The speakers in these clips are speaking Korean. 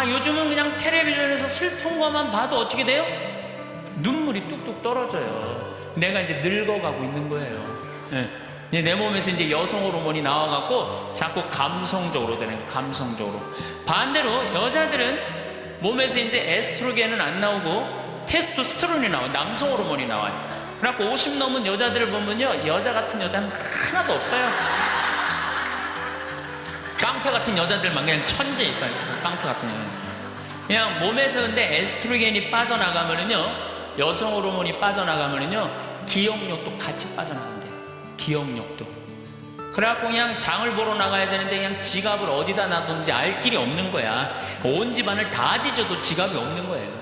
요즘은 그냥 텔레비전에서 슬픈 것만 봐도 어떻게 돼요? 눈물이 뚝뚝 떨어져요. 내가 이제 늙어가고 있는 거예요. 이제 내 몸에서 이제 여성 호르몬이 나와갖고 자꾸 감성적으로 되는 거예요. 감성적으로. 반대로 여자들은 몸에서 이제 에스트로겐은 안 나오고 테스토스테론이 나와요. 남성 호르몬이 나와요. 그래갖고 50 넘은 여자들을 보면요, 여자 같은 여자는 하나도 없어요. 깡패 같은 여자들만 그냥 천재 있어요. 깡패 같은 여자. 그냥 몸에서 근데 에스트로겐이 빠져나가면은요, 여성 호르몬이 빠져나가면은요, 기억력도 같이 빠져나간대요. 기억력도. 그래갖고 그냥 장을 보러 나가야 되는데 그냥 지갑을 어디다 놔뒀는지 알 길이 없는 거야. 온 집안을 다 뒤져도 지갑이 없는 거예요.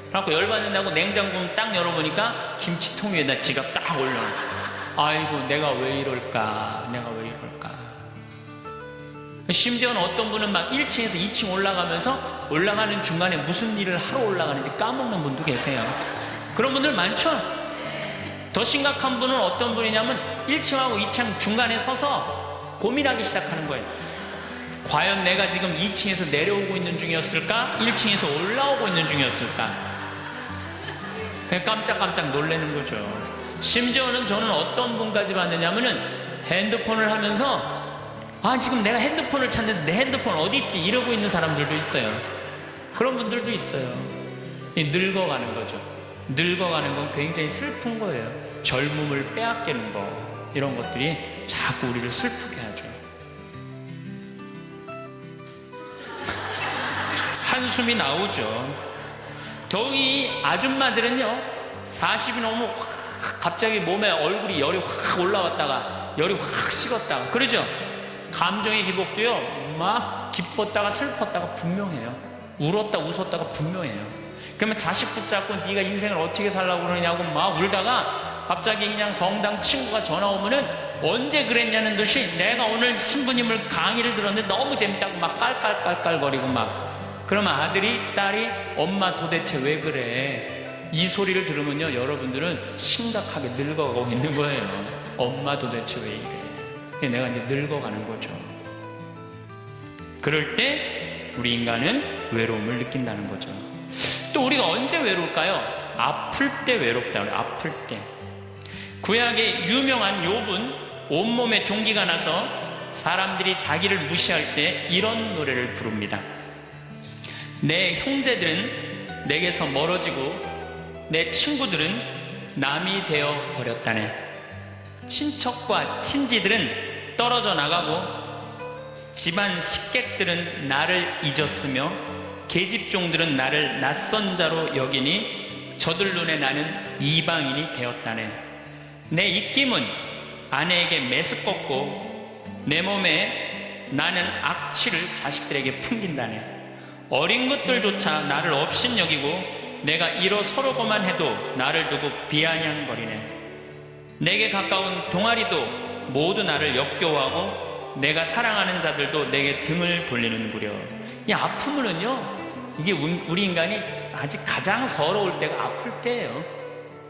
그래갖고 열받는다고 냉장고 딱 열어보니까 김치통 위에다 지갑 딱 올려놔. 아이고, 내가 왜 이럴까? 내가 왜 이럴까? 심지어는 어떤 분은 막 1층에서 2층 올라가면서 올라가는 중간에 무슨 일을 하러 올라가는지 까먹는 분도 계세요. 그런 분들 많죠? 더 심각한 분은 어떤 분이냐면 1층하고 2층 중간에 서서 고민하기 시작하는 거예요. 과연 내가 지금 2층에서 내려오고 있는 중이었을까? 1층에서 올라오고 있는 중이었을까? 깜짝깜짝 놀라는 거죠. 심지어는 저는 어떤 분까지 봤느냐면은 핸드폰을 하면서 지금 내가 핸드폰을 찾는데 내 핸드폰 어디 있지? 이러고 있는 사람들도 있어요. 그런 분들도 있어요. 늙어가는 거죠. 늙어가는 건 굉장히 슬픈 거예요. 젊음을 빼앗기는 거, 이런 것들이 자꾸 우리를 슬프게 하죠. 한숨이 나오죠. 더위 아줌마들은요, 40이 넘으면 갑자기 몸에 얼굴이 열이 확 올라왔다가 열이 확 식었다가 그러죠. 감정의 기복도요, 막 기뻤다가 슬펐다가 분명해요. 울었다 웃었다가 분명해요. 그러면 자식 붙잡고 네가 인생을 어떻게 살라고 그러냐고 막 울다가 갑자기 그냥 성당 친구가 전화 오면은 언제 그랬냐는 듯이 내가 오늘 신부님을 강의를 들었는데 너무 재밌다고 막 깔깔깔깔거리고 막. 그러면 아들이 딸이 엄마 도대체 왜 그래? 이 소리를 들으면요, 여러분들은 심각하게 늙어가고 있는 거예요. 엄마 도대체 왜 이래? 내가 이제 늙어가는 거죠. 그럴 때 우리 인간은 외로움을 느낀다는 거죠. 또 우리가 언제 외로울까요? 아플 때 외롭다 그래요. 아플 때. 구약의 유명한 욥은 온몸에 종기가 나서 사람들이 자기를 무시할 때 이런 노래를 부릅니다. 내 형제들은 내게서 멀어지고 내 친구들은 남이 되어 버렸다네. 친척과 친지들은 떨어져 나가고 집안 식객들은 나를 잊었으며 계집종들은 나를 낯선 자로 여기니 저들 눈에 나는 이방인이 되었다네. 내 입김은 아내에게 메스껍고 내 몸에 나는 악취를 자식들에게 풍긴다네. 어린 것들조차 나를 업신여기고 내가 일어서려고만 해도 나를 두고 비아냥거리네. 내게 가까운 동아리도 모두 나를 역겨워하고 내가 사랑하는 자들도 내게 등을 돌리는구려. 이 아픔은요, 이게 우리 인간이 아직 가장 서러울 때가 아플 때예요.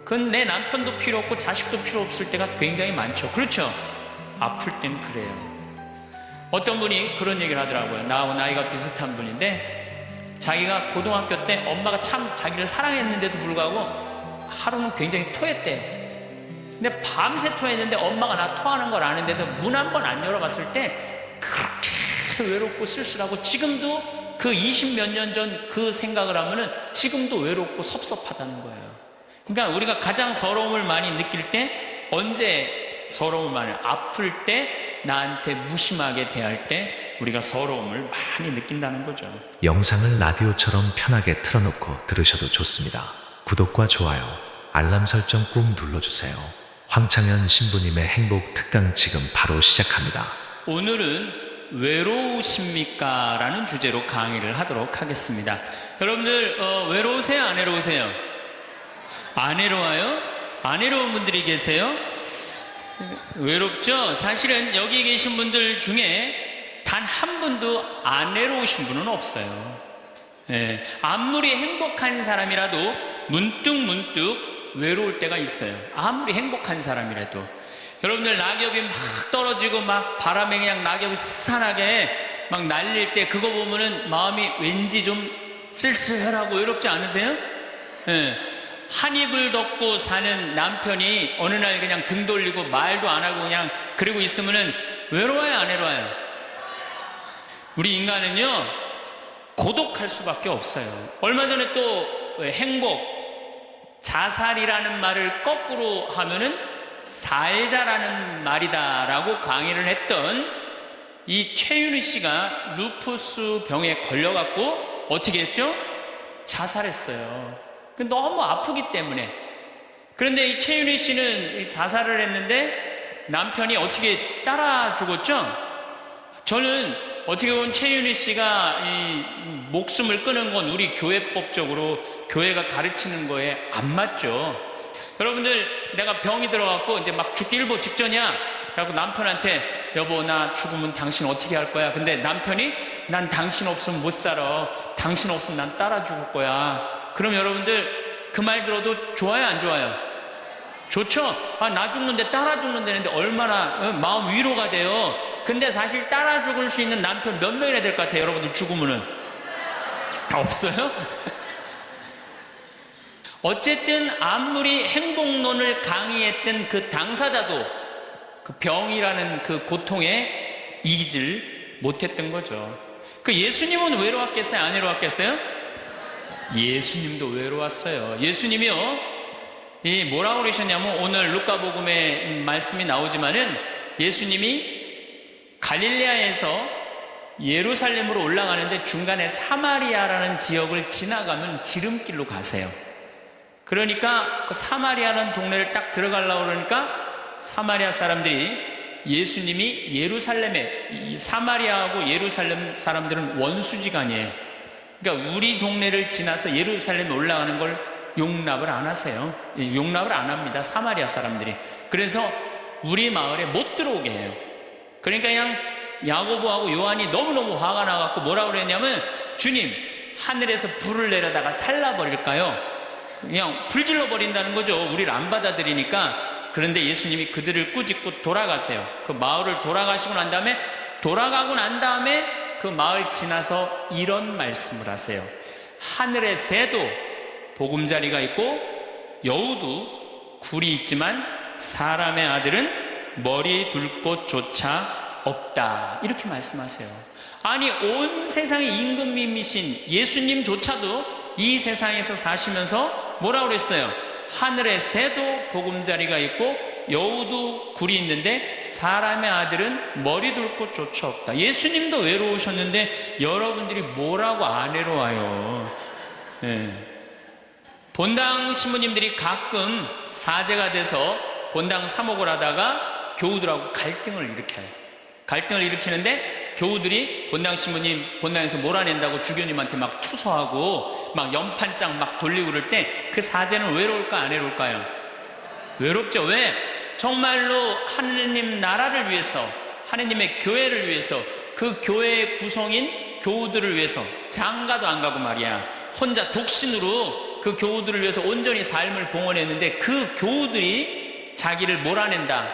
그건 내 남편도 필요 없고 자식도 필요 없을 때가 굉장히 많죠. 그렇죠? 아플 땐 그래요. 어떤 분이 그런 얘기를 하더라고요. 나하고 나이가 비슷한 분인데 자기가 고등학교 때 엄마가 참 자기를 사랑했는데도 불구하고 하루는 굉장히 토했대요. 근데 밤새 토했는데 엄마가 나 토하는 걸 아는데도 문 한 번 안 열어봤을 때 그렇게 외롭고 쓸쓸하고, 지금도 그 20몇 년 전 그 생각을 하면은 지금도 외롭고 섭섭하다는 거예요. 그러니까 우리가 가장 서러움을 많이 느낄 때, 언제 서러움을 많이, 아플 때, 나한테 무심하게 대할 때 우리가 서러움을 많이 느낀다는 거죠. 영상을 라디오처럼 편하게 틀어놓고 들으셔도 좋습니다. 구독과 좋아요, 알람 설정 꾹 눌러주세요. 황창현 신부님의 행복 특강 지금 바로 시작합니다. 오늘은 외로우십니까? 라는 주제로 강의를 하도록 하겠습니다. 여러분들 외로우세요? 안 외로우세요? 안 외로워요? 안 외로운 분들이 계세요? 외롭죠? 사실은 여기 계신 분들 중에 단 한 분도 안 외로우신 분은 없어요. 아무리 행복한 사람이라도 문득 외로울 때가 있어요. 아무리 행복한 사람이라도. 여러분들 낙엽이 막 떨어지고 막 바람에 그냥 낙엽이 스산하게 막 날릴 때 그거 보면은 마음이 왠지 좀 쓸쓸하고 외롭지 않으세요? 예. 한 입을 덮고 사는 남편이 어느 날 그냥 등 돌리고 말도 안 하고 그냥 그러고 있으면은 외로워요, 안 외로워요? 우리 인간은요, 고독할 수밖에 없어요. 얼마 전에 또 행복, 자살이라는 말을 거꾸로 하면은 살자라는 말이다라고 강의를 했던 이 최윤희 씨가 루푸스 병에 걸려갖고 어떻게 했죠? 자살했어요. 너무 아프기 때문에. 그런데 이 최윤희 씨는 자살을 했는데 남편이 어떻게 따라 죽었죠? 저는 어떻게 보면 최윤희 씨가 이 목숨을 끊은 건 우리 교회법적으로 교회가 가르치는 거에 안 맞죠. 여러분들, 내가 병이 들어갖고 이제 막 죽기 일보 직전이야. 그래갖고 남편한테 여보, 나 죽으면 당신 어떻게 할 거야? 근데 남편이 난 당신 없으면 못 살아. 당신 없으면 난 따라 죽을 거야. 그럼 여러분들 그 말 들어도 좋아요, 안 좋아요? 좋죠? 아, 나 죽는데 따라 죽는다는데 얼마나 마음 위로가 돼요. 근데 사실 따라 죽을 수 있는 남편 몇 명이나 될 것 같아요, 여러분들 죽으면은? 없어요? 어쨌든 아무리 행복론을 강의했던 그 당사자도 그 병이라는 그 고통에 이기질 못했던 거죠. 그 예수님은 외로웠겠어요, 안 외로웠겠어요? 예수님도 외로웠어요. 예수님이요, 이 뭐라고 그러셨냐면, 오늘 루카복음에 말씀이 나오지만은 예수님이 갈릴레아에서 예루살렘으로 올라가는데 중간에 사마리아라는 지역을 지나가면 지름길로 가세요. 그러니까 그 사마리아라는 동네를 딱 들어가려고 그러니까 사마리아 사람들이 예수님이 예루살렘에, 이 사마리아하고 예루살렘 사람들은 원수지간이에요. 그러니까 우리 동네를 지나서 예루살렘에 올라가는 걸 용납을 안 하세요. 용납을 안 합니다, 사마리아 사람들이. 그래서 우리 마을에 못 들어오게 해요. 그러니까 그냥 야고보하고 요한이 너무너무 화가 나갖고 뭐라고 그랬냐면, 주님, 하늘에서 불을 내려다가 살라버릴까요? 그냥 불질러 버린다는 거죠. 우리를 안 받아들이니까. 그런데 예수님이 그들을 꾸짖고 돌아가세요. 그 마을을 돌아가시고 난 다음에 그 마을 지나서 이런 말씀을 하세요. 하늘의 새도 보금자리가 있고 여우도 굴이 있지만 사람의 아들은 머리 둘 곳조차 없다. 이렇게 말씀하세요. 아니, 온 세상의 임금님이신 예수님조차도 이 세상에서 사시면서 뭐라고 그랬어요? 하늘의 새도 보금자리가 있고 여우도 굴이 있는데 사람의 아들은 머리 둘 곳조차 없다. 예수님도 외로우셨는데 여러분들이 뭐라고 안 외로워요? 예. 본당 신부님들이 가끔 사제가 돼서 본당 사목을 하다가 교우들하고 갈등을 일으켜요. 갈등을 일으키는데 교우들이 본당 신부님 본당에서 몰아낸다고 주교님한테 막 투서하고 막 연판장 막 돌리고 그럴 때 그 사제는 외로울까, 안 외로울까요? 외롭죠. 왜? 정말로 하느님 나라를 위해서, 하느님의 교회를 위해서, 그 교회의 구성인 교우들을 위해서 장가도 안 가고 말이야, 혼자 독신으로 그 교우들을 위해서 온전히 삶을 봉헌했는데 그 교우들이 자기를 몰아낸다,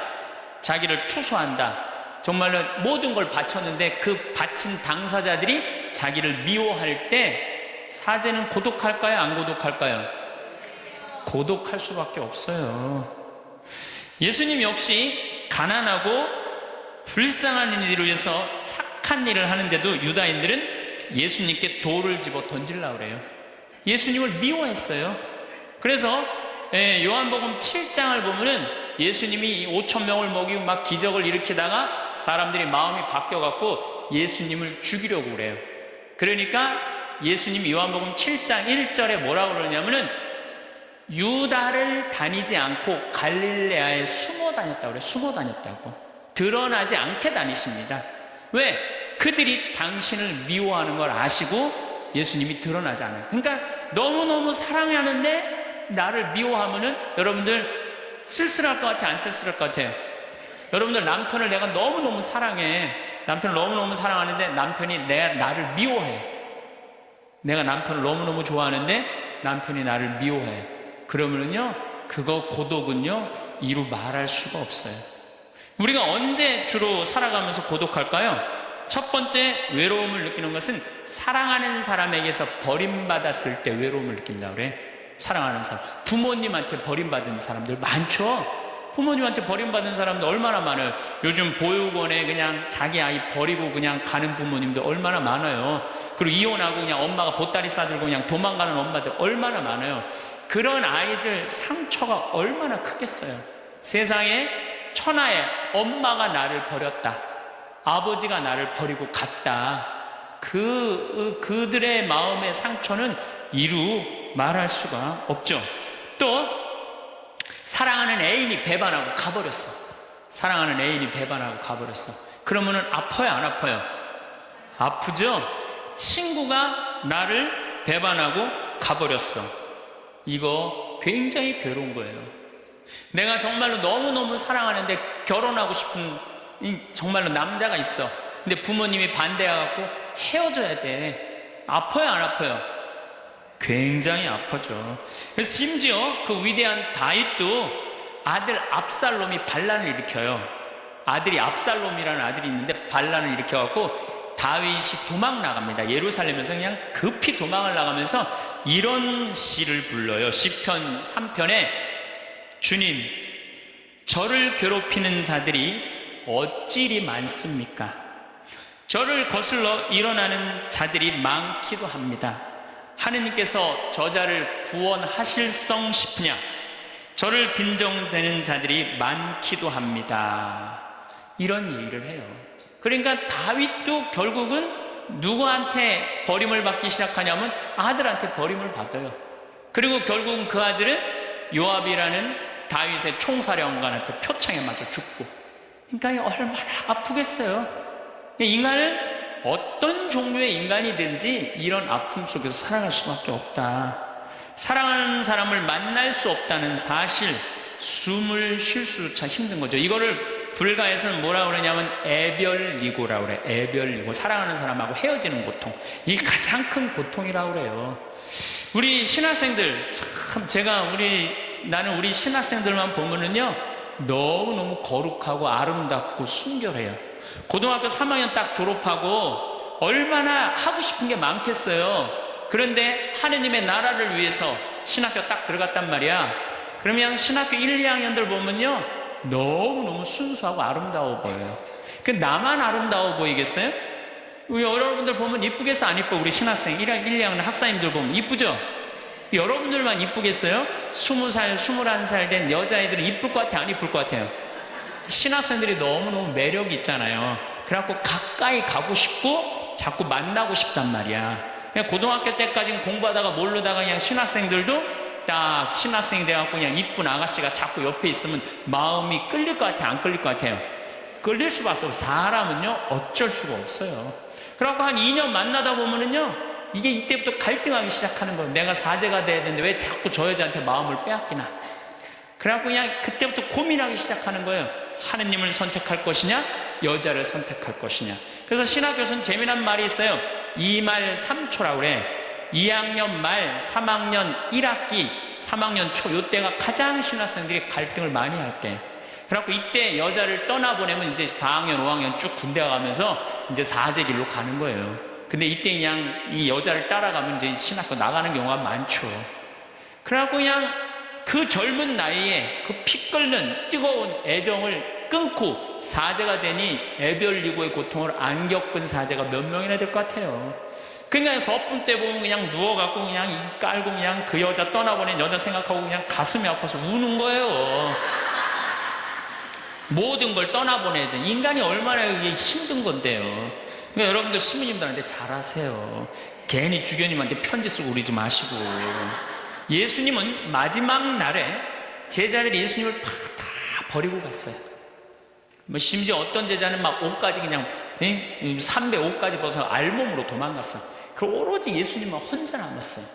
자기를 투소한다, 정말로 모든 걸 바쳤는데 그 바친 당사자들이 자기를 미워할 때 사제는 고독할까요, 안 고독할까요? 고독할 수밖에 없어요. 예수님 역시 가난하고 불쌍한 이들을 위해서 착한 일을 하는데도 유다인들은 예수님께 돌을 집어 던지려고 그래요. 예수님을 미워했어요. 그래서 요한복음 7장을 보면은 예수님이 5,000명을 먹이고 막 기적을 일으키다가 사람들이 마음이 바뀌어갖고 예수님을 죽이려고 그래요. 그러니까 예수님이 요한복음 7장 1절에 뭐라고 그러냐면은 유다를 다니지 않고 갈릴레아에 숨어 다녔다고 그래요. 숨어 다녔다고. 드러나지 않게 다니십니다. 왜? 그들이 당신을 미워하는 걸 아시고 예수님이 드러나지 않아요. 그러니까 너무너무 사랑하는데 나를 미워하면은 여러분들 쓸쓸할 것 같아요, 안 쓸쓸할 것 같아요? 여러분들, 남편을 내가 너무너무 사랑해. 남편을 너무너무 사랑하는데 남편이 나를 미워해. 내가 남편을 너무너무 좋아하는데 남편이 나를 미워해. 그러면은요, 그거 고독은요, 이루 말할 수가 없어요. 우리가 언제 주로 살아가면서 고독할까요? 첫 번째 외로움을 느끼는 것은 사랑하는 사람에게서 버림받았을 때 외로움을 느낀다 그래. 사랑하는 사람, 부모님한테 버림받은 사람들 많죠. 부모님한테 버림받은 사람들 얼마나 많아요. 요즘 보육원에 그냥 자기 아이 버리고 그냥 가는 부모님들 얼마나 많아요. 그리고 이혼하고 그냥 엄마가 보따리 싸들고 그냥 도망가는 엄마들 얼마나 많아요. 그런 아이들 상처가 얼마나 크겠어요. 세상에 천하에 엄마가 나를 버렸다, 아버지가 나를 버리고 갔다, 그들의 마음의 상처는 이루 말할 수가 없죠. 또 사랑하는 애인이 배반하고 가버렸어. 사랑하는 애인이 배반하고 가버렸어. 그러면은 아파요, 안 아파요? 아프죠? 친구가 나를 배반하고 가버렸어. 이거 굉장히 괴로운 거예요. 내가 정말로 너무너무 사랑하는데 결혼하고 싶은 정말로 남자가 있어. 근데 부모님이 반대해갖고 헤어져야 돼. 아파요, 안 아파요? 굉장히 아파죠. 그래서 심지어 그 위대한 다윗도 아들 압살롬이 반란을 일으켜요. 아들이 압살롬이라는 아들이 있는데 반란을 일으켜갖고 다윗이 도망 나갑니다. 예루살렘에서 그냥 급히 도망을 나가면서 이런 시를 불러요. 시편 3편에 주님, 저를 괴롭히는 자들이 어찌리 많습니까? 저를 거슬러 일어나는 자들이 많기도 합니다. 하느님께서 저자를 구원하실성 싶으냐? 저를 빈정대는 자들이 많기도 합니다. 이런 얘기를 해요. 그러니까 다윗도 결국은 누구한테 버림을 받기 시작하냐면 아들한테 버림을 받아요. 그리고 결국은 그 아들은 요압이라는 다윗의 총사령관한테 표창에 맞아 죽고. 그러니까 얼마나 아프겠어요. 인간은 어떤 종류의 인간이든지 이런 아픔 속에서 살아갈 수밖에 없다. 사랑하는 사람을 만날 수 없다는 사실, 숨을 쉴 수조차 힘든 거죠. 이거를 불가에서는 뭐라고 그러냐면 애별리고라고 그래. 애별리고. 사랑하는 사람하고 헤어지는 고통, 이게 가장 큰 고통이라고 그래요. 우리 신학생들 참, 나는 우리 신학생들만 보면은요 너무너무 거룩하고 아름답고 순결해요. 고등학교 3학년 딱 졸업하고 얼마나 하고 싶은 게 많겠어요. 그런데 하느님의 나라를 위해서 신학교 딱 들어갔단 말이야. 그러면 신학교 1, 2학년들 보면요 너무너무 순수하고 아름다워 보여요. 그 나만 아름다워 보이겠어요? 우리 여러분들 보면 이쁘겠어, 안 이뻐? 우리 신학생 1, 2학년 학사님들 보면 이쁘죠? 여러분들만 이쁘겠어요? 20살, 21살 된 여자애들은 이쁠 것 같아요, 안 이쁠 것 같아요? 신학생들이 너무너무 매력이 있잖아요. 그래갖고 가까이 가고 싶고 자꾸 만나고 싶단 말이야. 그냥 고등학교 때까지는 공부하다가 모르다가 그냥 신학생들도 딱 신학생이 돼갖고 그냥 이쁜 아가씨가 자꾸 옆에 있으면 마음이 끌릴 것 같아요, 안 끌릴 것 같아요? 끌릴 수밖에 없어요. 사람은요 어쩔 수가 없어요. 그래갖고 한 2년 만나다 보면은요 이게 이때부터 갈등하기 시작하는 거예요. 내가 사제가 돼야 되는데 왜 자꾸 저 여자한테 마음을 빼앗기나. 그래갖고 그냥 그때부터 고민하기 시작하는 거예요. 하느님을 선택할 것이냐, 여자를 선택할 것이냐. 그래서 신학교에서는 재미난 말이 있어요. 2말 3초라고 그래. 2학년 말 3학년 1학기 3학년 초, 이때가 가장 신학생들이 갈등을 많이 할 때. 그래갖고 이때 여자를 떠나보내면 이제 4학년 5학년 쭉 군대 가면서 이제 사제 길로 가는 거예요. 근데 이때 그냥 이 여자를 따라가면 이제 신학교 나가는 경우가 많죠. 그래갖고 그냥 그 젊은 나이에 그 피 끓는 뜨거운 애정을 끊고 사제가 되니 애별리고의 고통을 안 겪은 사제가 몇 명이나 될 것 같아요. 그냥 서품 때 보면 그냥 누워갖고 그냥 이 깔고 그냥 그 여자 떠나보낸 여자 생각하고 그냥 가슴이 아파서 우는 거예요. 모든 걸 떠나보내야 돼. 인간이 얼마나 이게 힘든 건데요. 그러니까 여러분들 시민님들한테 잘하세요. 괜히 주교님한테 편지 쓰고 그러지 마시고. 예수님은 마지막 날에 제자들이 예수님을 다 버리고 갔어요. 뭐 심지어 어떤 제자는 막 옷까지 그냥 삼배 옷까지 벗어 알몸으로 도망갔어. 그 오로지 예수님은 혼자 남았어요.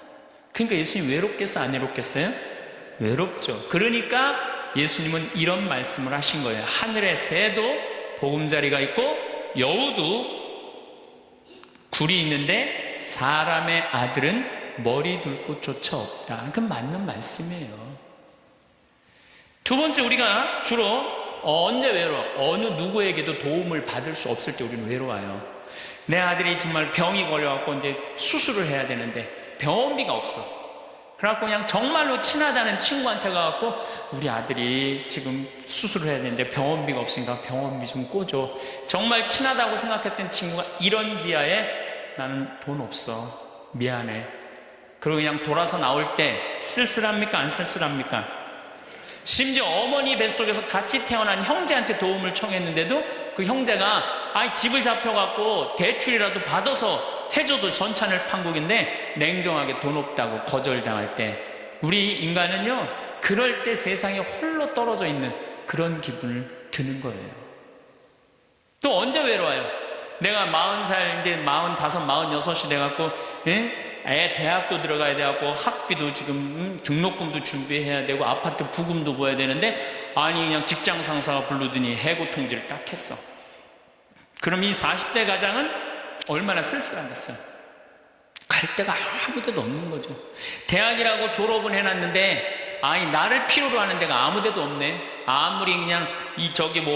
그러니까 예수님 외롭겠어요, 안 외롭겠어요? 외롭죠. 그러니까 예수님은 이런 말씀을 하신 거예요. 하늘의 새도 보금자리가 있고 여우도 굴이 있는데 사람의 아들은 머리 둘 곳조차 없다. 그건 맞는 말씀이에요. 두 번째, 우리가 주로 언제 외로워? 어느 누구에게도 도움을 받을 수 없을 때 우리는 외로워요. 내 아들이 정말 병이 걸려갖고 이제 수술을 해야 되는데 병원비가 없어. 그래갖고 그냥 정말로 친하다는 친구한테 가갖고 우리 아들이 지금 수술을 해야 되는데 병원비가 없으니까 병원비 좀 꿔줘. 정말 친하다고 생각했던 친구가 이런 지하에 나는 돈 없어. 미안해. 그리고 그냥 돌아서 나올 때 쓸쓸합니까? 안 쓸쓸합니까? 심지어 어머니 뱃속에서 같이 태어난 형제한테 도움을 청했는데도 그 형제가 집을 잡혀갖고 대출이라도 받아서 해줘도 전찬을 판국인데 냉정하게 돈 없다고 거절당할 때 우리 인간은요 그럴 때 세상에 홀로 떨어져 있는 그런 기분을 드는 거예요. 또 언제 외로워요? 내가 40살 이제 45, 46이 돼갖고 애 대학도 들어가야 돼갖고 학비도 지금 등록금도 준비해야 되고 아파트 부금도 부어야 되는데 그냥 직장 상사가 부르더니 해고 통지를 딱 했어. 그럼 이 40대 가장은 얼마나 쓸쓸하겠어요. 갈 데가 아무 데도 없는 거죠. 대학이라고 졸업은 해놨는데 나를 필요로 하는 데가 아무 데도 없네. 아무리 그냥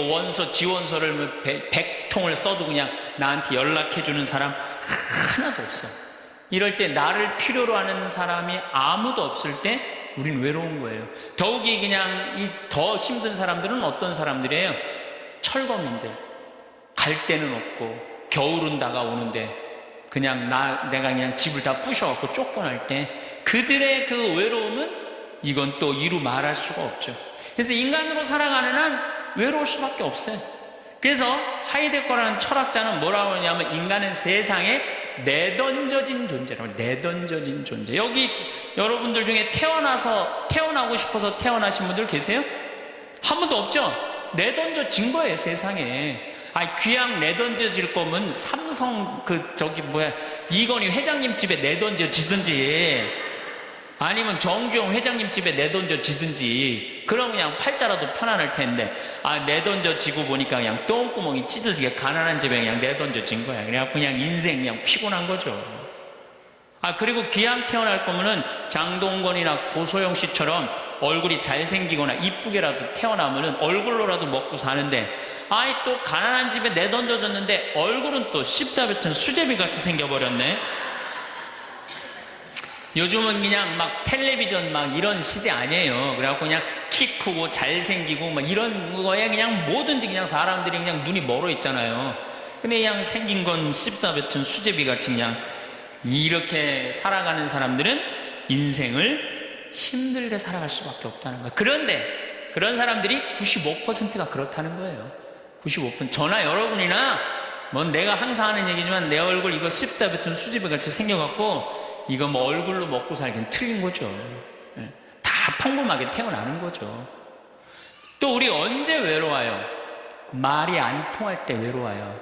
원서 지원서를 100통을 써도 그냥 나한테 연락해주는 사람 하나도 없어. 이럴 때 나를 필요로 하는 사람이 아무도 없을 때 우린 외로운 거예요. 더욱이 그냥 더 힘든 사람들은 어떤 사람들이에요? 철거민들. 갈 데는 없고 겨울은 다가오는데 그냥 내가 그냥 집을 다 부셔갖고 쫓겨날 때 그들의 그 외로움은 이건 또 이루 말할 수가 없죠. 그래서 인간으로 살아가는 한 외로울 수밖에 없어요. 그래서 하이데거라는 철학자는 뭐라고 하냐면 인간은 세상에 내던져진 존재라고. 내던져진 존재. 여기 여러분들 중에 태어나고 싶어서 태어나신 분들 계세요? 한 분도 없죠? 내던져진 거예요 세상에. 귀양 내던져질 거면 삼성 이건희 회장님 집에 내던져지든지 아니면 정주영 회장님 집에 내던져지든지 그럼 그냥 팔자라도 편안할 텐데 내던져지고 보니까 그냥 똥구멍이 찢어지게 가난한 집에 그냥 내던져진 거야. 그냥 인생 그냥 피곤한 거죠. 그리고 귀양 태어날 거면은 장동건이나 고소영 씨처럼 얼굴이 잘생기거나 이쁘게라도 태어나면은 얼굴로라도 먹고 사는데 또 가난한 집에 내던져졌는데 얼굴은 또 씹다 뱉은 수제비 같이 생겨버렸네. 요즘은 그냥 막 텔레비전 이런 시대 아니에요. 그래갖고 그냥 키 크고 잘생기고 이런 거에 그냥 뭐든지 그냥 사람들이 그냥 눈이 멀어 있잖아요. 근데 그냥 생긴 건 씹다 뱉은 수제비 같이 그냥 이렇게 살아가는 사람들은 인생을 힘들게 살아갈 수밖에 없다는 거예요. 그런데 그런 사람들이 95%가 그렇다는 거예요. 95%. 저나 여러분이나 내가 항상 하는 얘기지만 내 얼굴 이거 씹다 뱉은 수제비 같이 생겨갖고 이거 얼굴로 먹고 살기는 틀린 거죠. 다 평범하게 태어나는 거죠. 또 우리 언제 외로워요? 말이 안 통할 때 외로워요.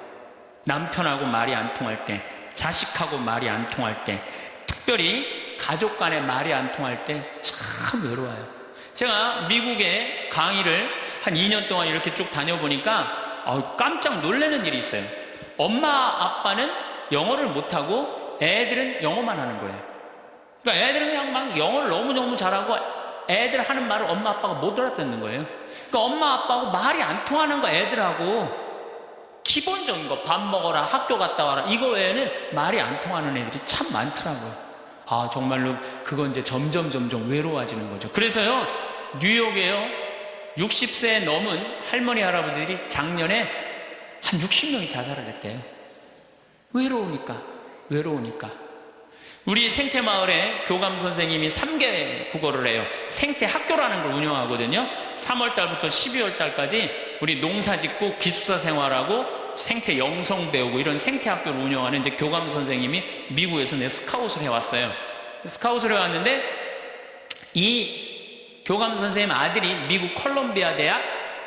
남편하고 말이 안 통할 때, 자식하고 말이 안 통할 때, 특별히 가족 간에 말이 안 통할 때 참 외로워요. 제가 미국에 강의를 한 2년 동안 이렇게 쭉 다녀보니까 깜짝 놀라는 일이 있어요. 엄마 아빠는 영어를 못하고 애들은 영어만 하는 거예요. 그러니까 애들은 그냥 막 영어를 너무너무 잘하고 애들 하는 말을 엄마 아빠가 못 알아듣는 거예요. 그러니까 엄마 아빠하고 말이 안 통하는 거 애들하고 기본적인 거 밥 먹어라 학교 갔다 와라 이거 외에는 말이 안 통하는 애들이 참 많더라고요. 정말로 그건 이제 점점 외로워지는 거죠. 그래서요 뉴욕에요 60세 넘은 할머니 할아버지들이 작년에 한 60명이 자살을 했대요. 외로우니까. 우리 생태마을에 교감 선생님이 3개 국어를 해요. 생태학교라는 걸 운영하거든요. 3월달부터 12월달까지 우리 농사 짓고 기숙사 생활하고 생태 영성 배우고 이런 생태학교를 운영하는 이제 교감 선생님이 미국에서 스카웃을 해왔어요. 스카웃을 해왔는데 이 교감 선생님 아들이 미국 콜롬비아 대학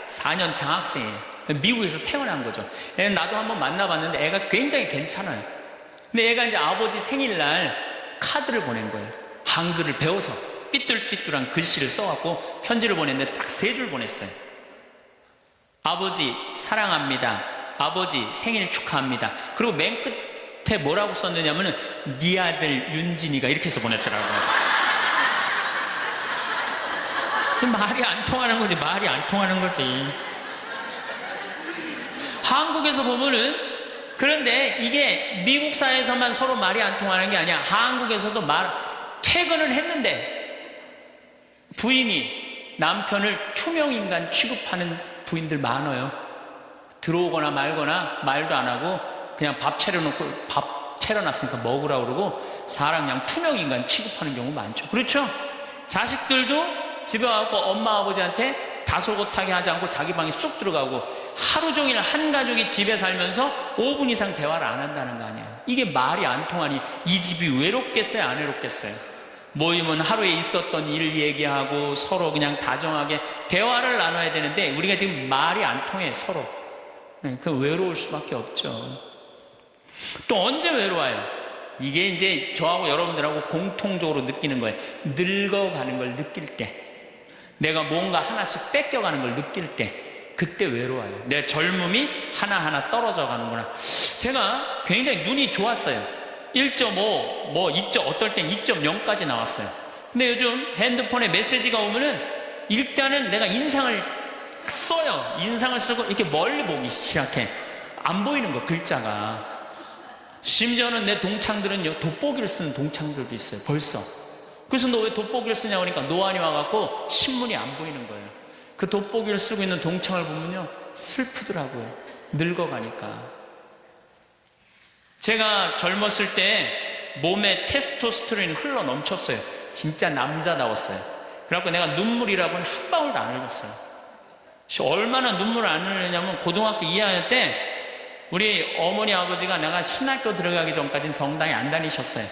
4년 장학생이에요. 미국에서 태어난 거죠. 애는 나도 한번 만나봤는데 애가 굉장히 괜찮아요. 근데 얘가 이제 아버지 생일날 카드를 보낸 거예요. 한글을 배워서 삐뚤삐뚤한 글씨를 써갖고 편지를 보냈는데 딱 3줄 보냈어요. 아버지 사랑합니다. 아버지 생일 축하합니다. 그리고 맨 끝에 뭐라고 썼느냐면은 네 아들 윤진이가 이렇게 해서 보냈더라고요. 말이 안 통하는 거지. 말이 안 통하는 거지. 한국에서 보면은 그런데 이게 미국 사회에서만 서로 말이 안 통하는 게 아니야. 한국에서도 퇴근을 했는데 부인이 남편을 투명인간 취급하는 부인들 많아요. 들어오거나 말거나 말도 안 하고 그냥 밥 차려놨으니까 먹으라고 그러고 사람 그냥 투명인간 취급하는 경우 많죠. 그렇죠? 자식들도 집에 와서 엄마 아버지한테 다소곳하게 하지 않고 자기 방에 쑥 들어가고 하루 종일 한 가족이 집에 살면서 5분 이상 대화를 안 한다는 거 아니에요. 이게 말이 안 통하니 이 집이 외롭겠어요, 안 외롭겠어요? 모이면 하루에 있었던 일 얘기하고 서로 그냥 다정하게 대화를 나눠야 되는데 우리가 지금 말이 안 통해 서로. 그 외로울 수밖에 없죠. 또 언제 외로워요? 이게 이제 저하고 여러분들하고 공통적으로 느끼는 거예요. 늙어가는 걸 느낄 때, 내가 뭔가 하나씩 뺏겨가는 걸 느낄 때, 그때 외로워요. 내 젊음이 하나하나 떨어져 가는구나. 제가 굉장히 눈이 좋았어요. 1.5, 어떨 땐 2.0까지 나왔어요. 근데 요즘 핸드폰에 메시지가 오면은 일단은 내가 인상을 써요. 인상을 쓰고 이렇게 멀리 보기 시작해. 안 보이는 거, 글자가. 심지어는 내 동창들은요, 돋보기를 쓰는 동창들도 있어요, 벌써. 그래서 너 왜 돋보기를 쓰냐고 하니까 노안이 와갖고 신문이 안 보이는 거예요. 그 돋보기를 쓰고 있는 동창을 보면요, 슬프더라고요. 늙어가니까. 제가 젊었을 때 몸에 테스토스테론이 흘러 넘쳤어요. 진짜 남자다웠어요. 그래갖고 내가 눈물이라고는 한 방울도 안 흘렸어요. 얼마나 눈물을 안 흘리냐면 고등학교 2학년 때 우리 어머니 아버지가 내가 신학교 들어가기 전까지는 성당에 안 다니셨어요.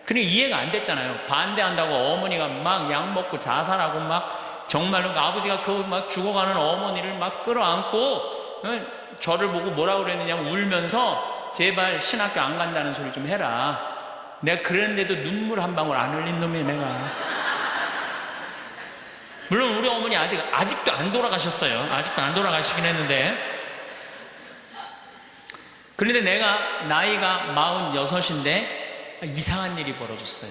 근데 이해가 안 됐잖아요. 반대한다고 어머니가 막 약 먹고 자살하고 막 정말로 아버지가 그 막 죽어가는 어머니를 막 끌어안고 저를 보고 뭐라고 그랬느냐면 울면서 제발 신학교 안 간다는 소리 좀 해라. 내가 그랬는데도 눈물 한 방울 안 흘린 놈이에요, 내가. 물론 우리 어머니 아직도 안 돌아가셨어요. 아직도 안 돌아가시긴 했는데. 그런데 내가 나이가 46인데 이상한 일이 벌어졌어요.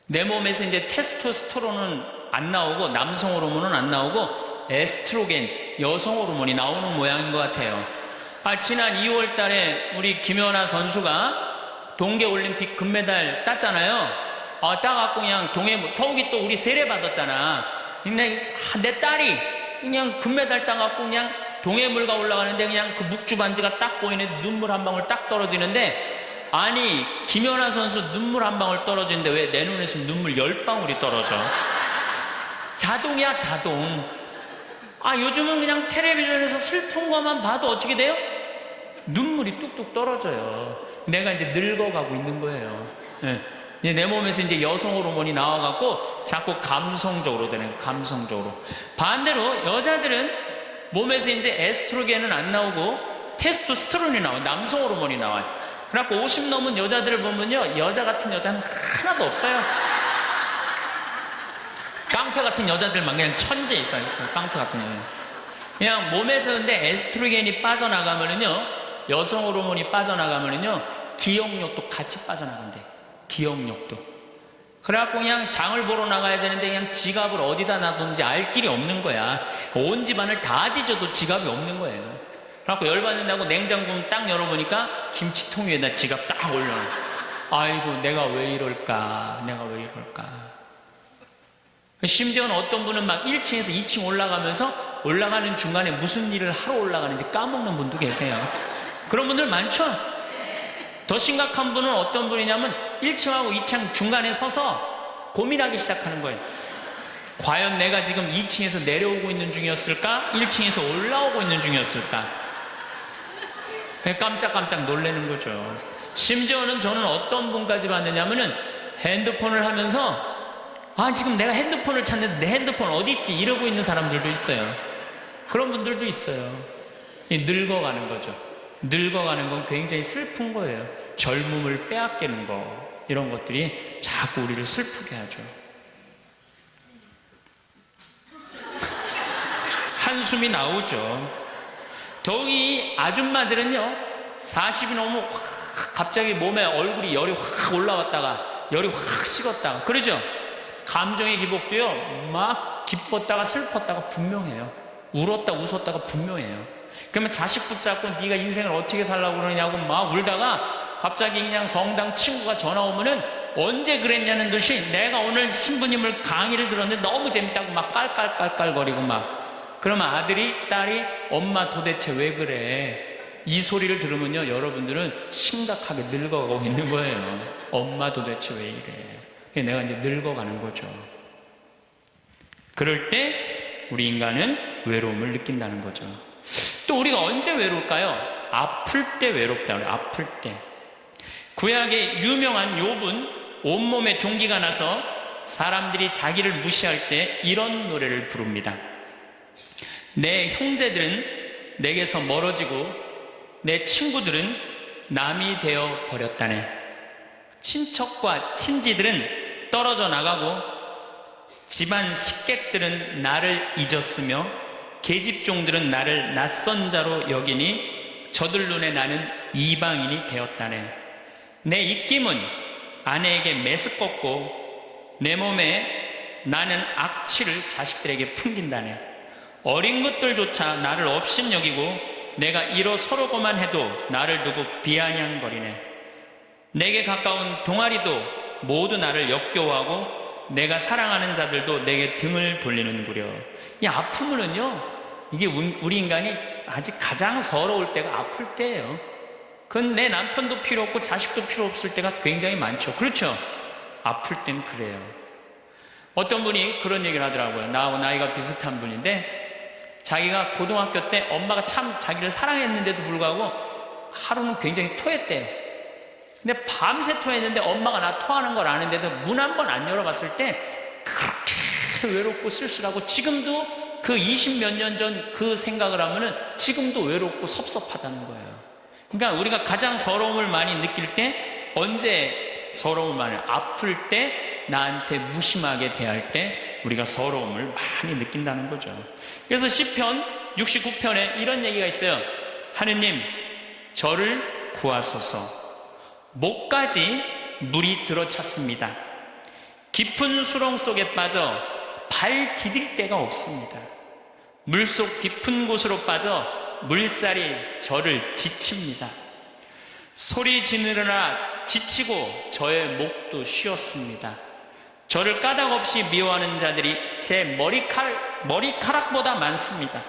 내 몸에서 이제 테스토스테론은 안 나오고 남성 호르몬은 안 나오고 에스트로겐, 여성 호르몬이 나오는 모양인 것 같아요. 지난 2월 달에 우리 김연아 선수가 동계올림픽 금메달 땄잖아요. 따갖고 그냥 더욱이 또 우리 세례 받았잖아. 그냥 내 딸이 그냥 금메달 따갖고 그냥 동해물가 올라가는데 그냥 그 묵주 반지가 딱 보이는데 눈물 한 방울 딱 떨어지는데, 아니 김연아 선수 눈물 한 방울 떨어지는데 왜 내 눈에서 눈물 10방울이 떨어져? 자동이야, 자동. 요즘은 그냥 텔레비전에서 슬픈 것만 봐도 어떻게 돼요? 눈물이 뚝뚝 떨어져요. 내가 이제 늙어가고 있는 거예요. 네. 내 몸에서 이제 여성 호르몬이 나와갖고 자꾸 감성적으로 되는 거예요. 감성적으로. 반대로 여자들은 몸에서 이제 에스트로겐은 안 나오고 테스토스테론이 나와요. 남성 호르몬이 나와요. 그래갖고 50 넘은 여자들을 보면요, 여자 같은 여자는 하나도 없어요. 깡패 같은 여자들만 그냥 천재 있어요. 깡패 같은 여자. 그냥 몸에서 근데 에스트로겐이 빠져나가면은요, 여성 호르몬이 빠져나가면은요, 기억력도 같이 빠져나간대. 기억력도. 그래갖고 그냥 장을 보러 나가야 되는데 그냥 지갑을 어디다 놔뒀는지 알 길이 없는 거야. 온 집안을 다 뒤져도 지갑이 없는 거예요. 그래갖고 열받는다고 냉장고 딱 열어보니까 김치통 위에다 지갑 딱 올려놔. 아이고 내가 왜 이럴까, 내가 왜 이럴까. 심지어는 어떤 분은 막 1층에서 2층 올라가면서 올라가는 중간에 무슨 일을 하러 올라가는지 까먹는 분도 계세요. 그런 분들 많죠? 더 심각한 분은 어떤 분이냐면 1층하고 2층 중간에 서서 고민하기 시작하는 거예요. 과연 내가 지금 2층에서 내려오고 있는 중이었을까? 1층에서 올라오고 있는 중이었을까? 깜짝깜짝 놀라는 거죠. 심지어는 저는 어떤 분까지 봤느냐면은 핸드폰을 하면서 지금 내가 핸드폰을 찾는데 내 핸드폰 어디 있지? 이러고 있는 사람들도 있어요. 그런 분들도 있어요. 늙어가는 거죠. 늙어가는 건 굉장히 슬픈 거예요. 젊음을 빼앗기는 거, 이런 것들이 자꾸 우리를 슬프게 하죠. 한숨이 나오죠. 더욱이 아줌마들은요, 40이 넘으면 갑자기 몸에 얼굴이 열이 확 올라왔다가 열이 확 식었다가 그러죠. 감정의 기복도요, 막 기뻤다가 슬펐다가 분명해요. 울었다 웃었다가 분명해요. 그러면 자식 붙잡고 네가 인생을 어떻게 살라고 그러냐고 막 울다가 갑자기 그냥 성당 친구가 전화 오면은 언제 그랬냐는 듯이 내가 오늘 신부님을 강의를 들었는데 너무 재밌다고 막 깔깔깔깔거리고 막. 그러면 아들이 딸이 엄마 도대체 왜 그래? 이 소리를 들으면요 여러분들은 심각하게 늙어가고 있는 거예요. 엄마 도대체 왜 이래? 내가 이제 늙어가는 거죠. 그럴 때 우리 인간은 외로움을 느낀다는 거죠. 또 우리가 언제 외로울까요? 아플 때 외롭다 그래요. 아플 때. 구약의 유명한 욥은 온몸에 종기가 나서 사람들이 자기를 무시할 때 이런 노래를 부릅니다. 내 형제들은 내게서 멀어지고 내 친구들은 남이 되어 버렸다네. 친척과 친지들은 떨어져 나가고 집안 식객들은 나를 잊었으며 계집종들은 나를 낯선 자로 여기니 저들 눈에 나는 이방인이 되었다네. 내 입김은 아내에게 메스껍고 내 몸에 나는 악취를 자식들에게 풍긴다네. 어린 것들조차 나를 업신여기고 내가 일어서려고만 해도 나를 두고 비아냥거리네. 내게 가까운 동아리도 모두 나를 역겨워하고 내가 사랑하는 자들도 내게 등을 돌리는구려. 이 아픔은요 이게 우리 인간이 아직 가장 서러울 때가 아플 때예요. 그건 내 남편도 필요 없고 자식도 필요 없을 때가 굉장히 많죠. 그렇죠? 아플 땐 그래요. 어떤 분이 그런 얘기를 하더라고요. 나하고 나이가 비슷한 분인데 자기가 고등학교 때 엄마가 참 자기를 사랑했는데도 불구하고 하루는 굉장히 토했대요. 근데 밤새 토했는데 엄마가 나 토하는 걸 아는데도 문 한 번 안 열어봤을 때 그렇게 외롭고 쓸쓸하고 지금도 그 20몇 년 전 그 생각을 하면은 지금도 외롭고 섭섭하다는 거예요. 그러니까 우리가 가장 서러움을 많이 느낄 때 언제 서러움을 많이 아플 때 나한테 무심하게 대할 때 우리가 서러움을 많이 느낀다는 거죠. 그래서 시편 69편에 이런 얘기가 있어요. 하느님 저를 구하소서. 목까지 물이 들어찼습니다. 깊은 수렁 속에 빠져 발 디딜 데가 없습니다. 물속 깊은 곳으로 빠져 물살이 저를 지칩니다. 소리 지르느라 지치고 저의 목도 쉬었습니다. 저를 까닭없이 미워하는 자들이 제 머리카락보다 많습니다.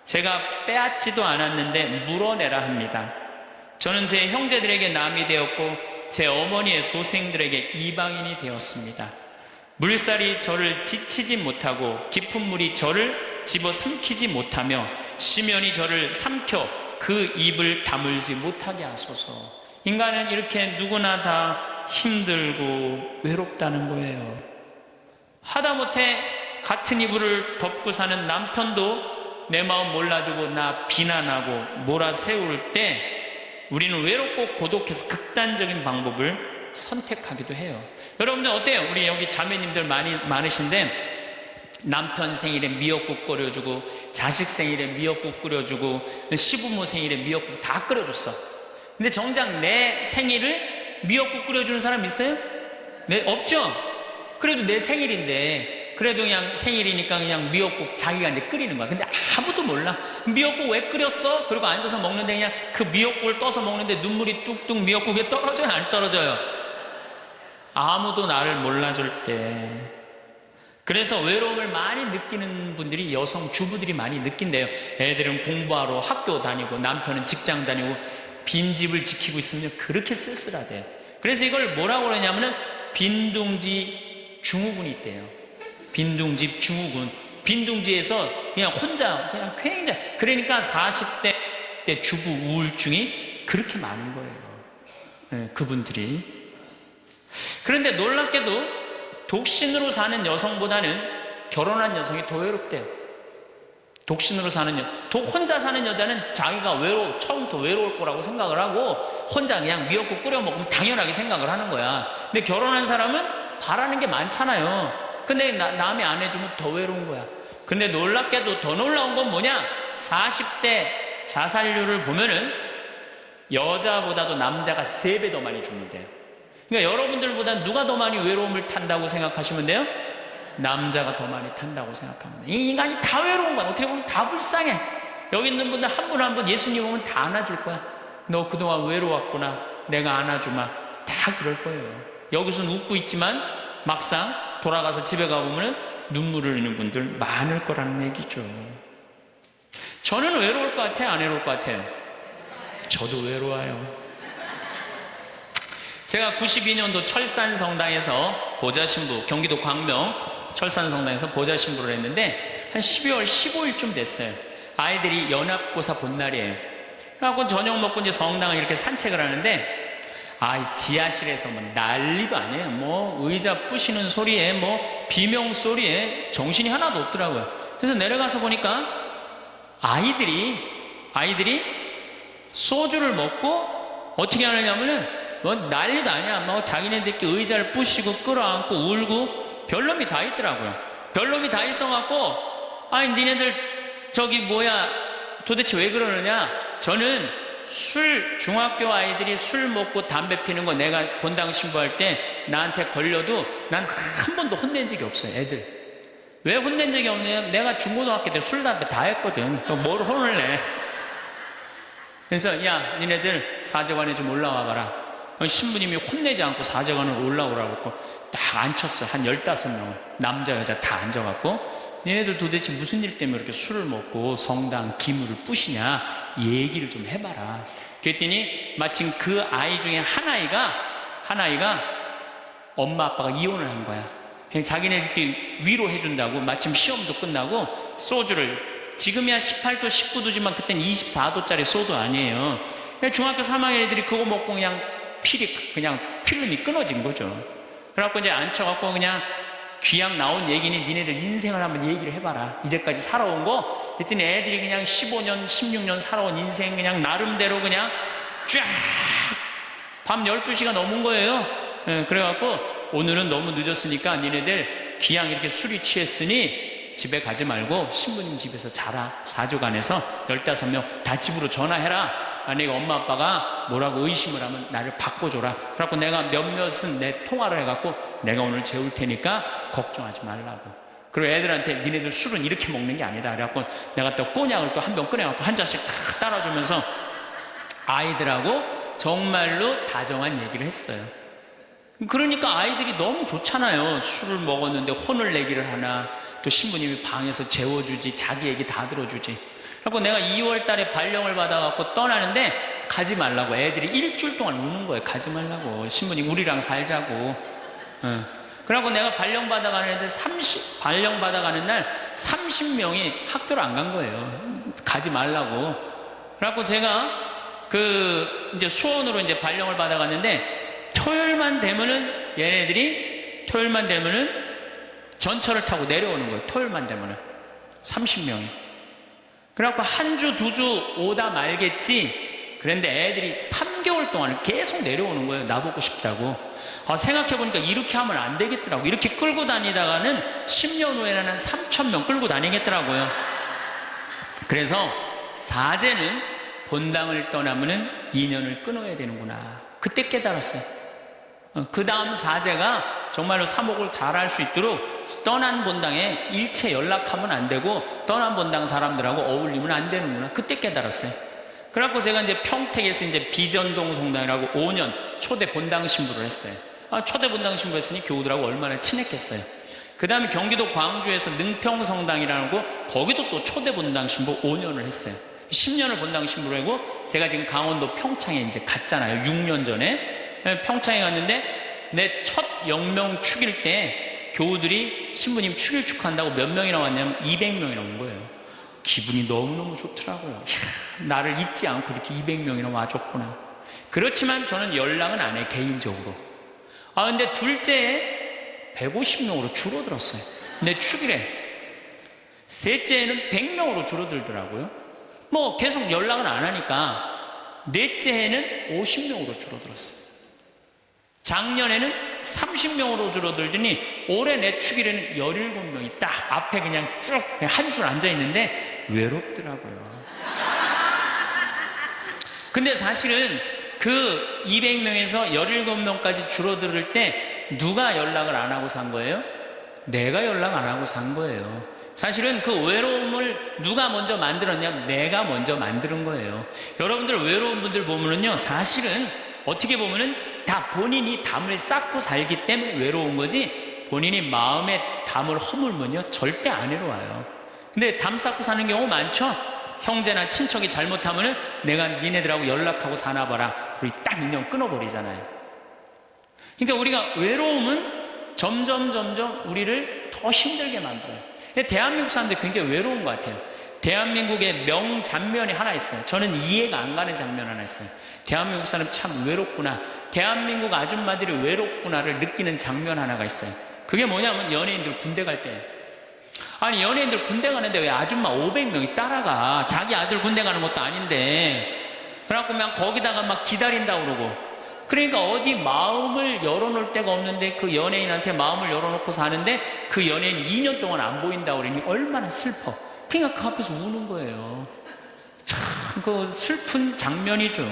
제가 빼앗지도 않았는데 물어내라 합니다. 저는 제 형제들에게 남이 되었고 제 어머니의 소생들에게 이방인이 되었습니다. 물살이 저를 지치지 못하고 깊은 물이 저를 집어삼키지 못하며 심연이 저를 삼켜 그 입을 다물지 못하게 하소서. 인간은 이렇게 누구나 다 힘들고 외롭다는 거예요. 하다못해 같은 이불을 덮고 사는 남편도 내 마음 몰라주고 나 비난하고 몰아세울 때 우리는 외롭고 고독해서 극단적인 방법을 선택하기도 해요. 여러분들 어때요? 우리 여기 자매님들 많으신데 남편 생일에 미역국 끓여주고 자식 생일에 미역국 끓여주고 시부모 생일에 미역국 다 끓여줬어. 근데 정작 내 생일을 미역국 끓여주는 사람 있어요? 네, 없죠? 그래도 내 생일인데 그래도 그냥 생일이니까 그냥 미역국 자기가 이제 끓이는 거야. 근데 아무도 몰라. 미역국 왜 끓였어? 그리고 앉아서 먹는데 그냥 그 미역국을 떠서 먹는데 눈물이 뚝뚝 미역국에 떨어져요? 안 떨어져요? 아무도 나를 몰라줄 때. 그래서 외로움을 많이 느끼는 분들이 여성 주부들이 많이 느낀대요. 애들은 공부하러 학교 다니고 남편은 직장 다니고 빈집을 지키고 있으면 그렇게 쓸쓸하대요. 그래서 이걸 뭐라고 그러냐면은 빈둥지 증후군이 있대요. 빈둥집 증후군. 빈둥지에서 그냥 혼자 그냥 굉장히 그러니까 40대 때 주부 우울증이 그렇게 많은 거예요. 네, 그분들이. 그런데 놀랍게도 독신으로 사는 여성보다는 결혼한 여성이 더 외롭대요. 독신으로 사는 혼자 사는 여자는 자기가 처음부터 외로울 거라고 생각을 하고 혼자 그냥 미역국 끓여 먹으면 당연하게 생각을 하는 거야. 근데 결혼한 사람은 바라는 게 많잖아요. 근데 남이 안 해주면 더 외로운 거야. 근데 놀랍게도 더 놀라운 건 뭐냐? 40대 자살률을 보면은 여자보다도 남자가 3배 더 많이 죽는데요. 그러니까 여러분들보다 누가 더 많이 외로움을 탄다고 생각하시면 돼요? 남자가 더 많이 탄다고 생각합니다. 이 인간이 다 외로운 거야. 어떻게 보면 다 불쌍해. 여기 있는 분들 한 분 한 분 예수님 오면 다 안아줄 거야. 너 그동안 외로웠구나. 내가 안아주마. 다 그럴 거예요. 여기서는 웃고 있지만 막상 돌아가서 집에 가보면 눈물을 흘리는 분들 많을 거라는 얘기죠. 저는 외로울 것 같아요? 안 외로울 것 같아요? 저도 외로워요. 제가 92년도 철산성당에서 보좌신부, 경기도 광명 철산성당에서 보좌신부를 했는데 한 12월 15일쯤 됐어요. 아이들이 연합고사 본 날이에요. 그래갖고 저녁 먹고 이제 성당을 이렇게 산책을 하는데 지하실에서 뭐 난리도 아니에요. 뭐 의자 부시는 소리에 뭐 비명 소리에 정신이 하나도 없더라고요. 그래서 내려가서 보니까 아이들이 소주를 먹고 어떻게 하느냐면은 뭐 난리도 아니야. 뭐 자기네들끼리 의자를 부시고 끌어안고 울고 별놈이 다 있더라고요. 별놈이 다 있어갖고 니네들 도대체 왜 그러느냐. 저는 중학교 아이들이 술 먹고 담배 피는 거 내가 본당 신부할 때 나한테 걸려도 난 한 번도 혼낸 적이 없어요. 애들 왜 혼낸 적이 없냐면 내가 중고등학교 때 술 담배 다 했거든. 뭘 혼을 내. 그래서 야 니네들 사제관에 좀 올라와 봐라. 신부님이 혼내지 않고 사제관으로 올라오라고 했고 딱 앉혔어. 한 15명 남자 여자 다 앉아갖고 니네들 도대체 무슨 일 때문에 이렇게 술을 먹고 성당 기물을 부시냐 얘기를 좀 해봐라. 그랬더니 마침 그 아이 중에 한 아이가 엄마 아빠가 이혼을 한 거야. 그냥 자기네들끼리 위로해준다고 마침 시험도 끝나고 소주를 지금이야 18도 19도지만 그땐 24도짜리 소주 아니에요. 그냥 중학교 3학년 애들이 그거 먹고 그냥 필름이 끊어진 거죠. 그래갖고 이제 앉혀갖고 그냥 귀양 나온 얘기니 니네들 인생을 한번 얘기를 해봐라. 이제까지 살아온 거. 그랬더니 애들이 그냥 15년 16년 살아온 인생 그냥 나름대로 그냥 쫙 밤 12시가 넘은 거예요. 그래갖고 오늘은 너무 늦었으니까 니네들 귀양 이렇게 술이 취했으니 집에 가지 말고 신부님 집에서 자라. 사주관에서 15명 다 집으로 전화해라. 만약에 엄마 아빠가 뭐라고 의심을 하면 나를 바꿔줘라. 그래갖고 내가 몇몇은 내 통화를 해갖고 내가 오늘 재울 테니까 걱정하지 말라고. 그리고 애들한테 니네들 술은 이렇게 먹는 게 아니다. 그래갖고 내가 또 꼬냑을 또 한 병 꺼내갖고 한 잔씩 탁 따라주면서 아이들하고 정말로 다정한 얘기를 했어요. 그러니까 아이들이 너무 좋잖아요. 술을 먹었는데 혼을 내기를 하나. 또 신부님이 방에서 재워주지. 자기 얘기 다 들어주지. 그래서 내가 2월 달에 발령을 받아갖고 떠나는데 가지 말라고. 애들이 일주일 동안 우는 거예요. 가지 말라고. 신부님 우리랑 살자고. 그래갖고 내가 발령 받아가는 애들 발령 받아가는 날 30명이 학교를 안 간 거예요. 가지 말라고. 그래갖고 제가 이제 수원으로 이제 발령을 받아갔는데 토요일만 되면은 얘네들이 전철을 타고 내려오는 거예요. 토요일만 되면은 30명이. 그래갖고 한 주, 2주 오다 말겠지. 그런데 애들이 3개월 동안 계속 내려오는 거예요. 나보고 싶다고. 생각해보니까 이렇게 하면 안 되겠더라고. 이렇게 끌고 다니다가는 10년 후에는 한 3,000명 끌고 다니겠더라고요. 그래서 사제는 본당을 떠나면은 인연을 끊어야 되는구나. 그때 깨달았어요. 그 다음 사제가 정말로 사목을 잘할 수 있도록 떠난 본당에 일체 연락하면 안 되고 떠난 본당 사람들하고 어울리면 안 되는구나. 그때 깨달았어요. 그래갖고 제가 이제 평택에서 이제 비전동 성당이라고 5년 초대 본당 신부를 했어요. 초대 본당 신부 했으니 교우들하고 얼마나 친했겠어요. 그 다음에 경기도 광주에서 능평 성당이라고 거기도 또 초대 본당 신부 5년을 했어요. 10년을 본당 신부를 하고 제가 지금 강원도 평창에 이제 갔잖아요. 6년 전에. 평창에 갔는데 내 첫 영명 축일 때 교우들이 신부님 축일 축하한다고 몇 명이나 왔냐면 200명이나 온 거예요. 기분이 너무너무 좋더라고요. 이야, 나를 잊지 않고 이렇게 200명이나 와줬구나. 그렇지만 저는 연락은 안 해, 개인적으로. 근데 둘째에 150명으로 줄어들었어요. 내 축일에. 셋째에는 100명으로 줄어들더라고요. 뭐 계속 연락은 안 하니까 넷째에는 50명으로 줄어들었어요. 작년에는 30명으로 줄어들더니 올해 내 축일에는 17명이 딱 앞에 그냥 쭉 한 줄 앉아 있는데 외롭더라고요. 근데 사실은 그 200명에서 17명까지 줄어들 때 누가 연락을 안 하고 산 거예요? 내가 연락 안 하고 산 거예요. 사실은 그 외로움을 누가 먼저 만들었냐면 내가 먼저 만드는 거예요. 여러분들 외로운 분들 보면은요, 사실은 어떻게 보면은 다 본인이 담을 쌓고 살기 때문에 외로운 거지, 본인이 마음에 담을 허물면요 절대 안 외로워요. 근데 담 쌓고 사는 경우 많죠. 형제나 친척이 잘못하면은 내가 니네들하고 연락하고 사나 봐라, 그리고 딱 인연 끊어버리잖아요. 그러니까 우리가 외로움은 점점 우리를 더 힘들게 만들어요. 대한민국 사람들이 굉장히 외로운 것 같아요. 대한민국의 명장면이 하나 있어요. 저는 이해가 안 가는 장면 하나 있어요. 대한민국 사람 참 외롭구나, 대한민국 아줌마들이 외롭구나를 느끼는 장면 하나가 있어요. 그게 뭐냐면 연예인들 군대 갈 때, 아니 연예인들 군대 가는데 왜 아줌마 500명이 따라가? 자기 아들 군대 가는 것도 아닌데. 그래갖고 그냥 거기다가 막 기다린다고 그러고. 그러니까 어디 마음을 열어놓을 데가 없는데 그 연예인한테 마음을 열어놓고 사는데 그 연예인 2년 동안 안 보인다고 그러니 얼마나 슬퍼. 그러니까 그 앞에서 우는 거예요. 참 그 슬픈 장면이죠.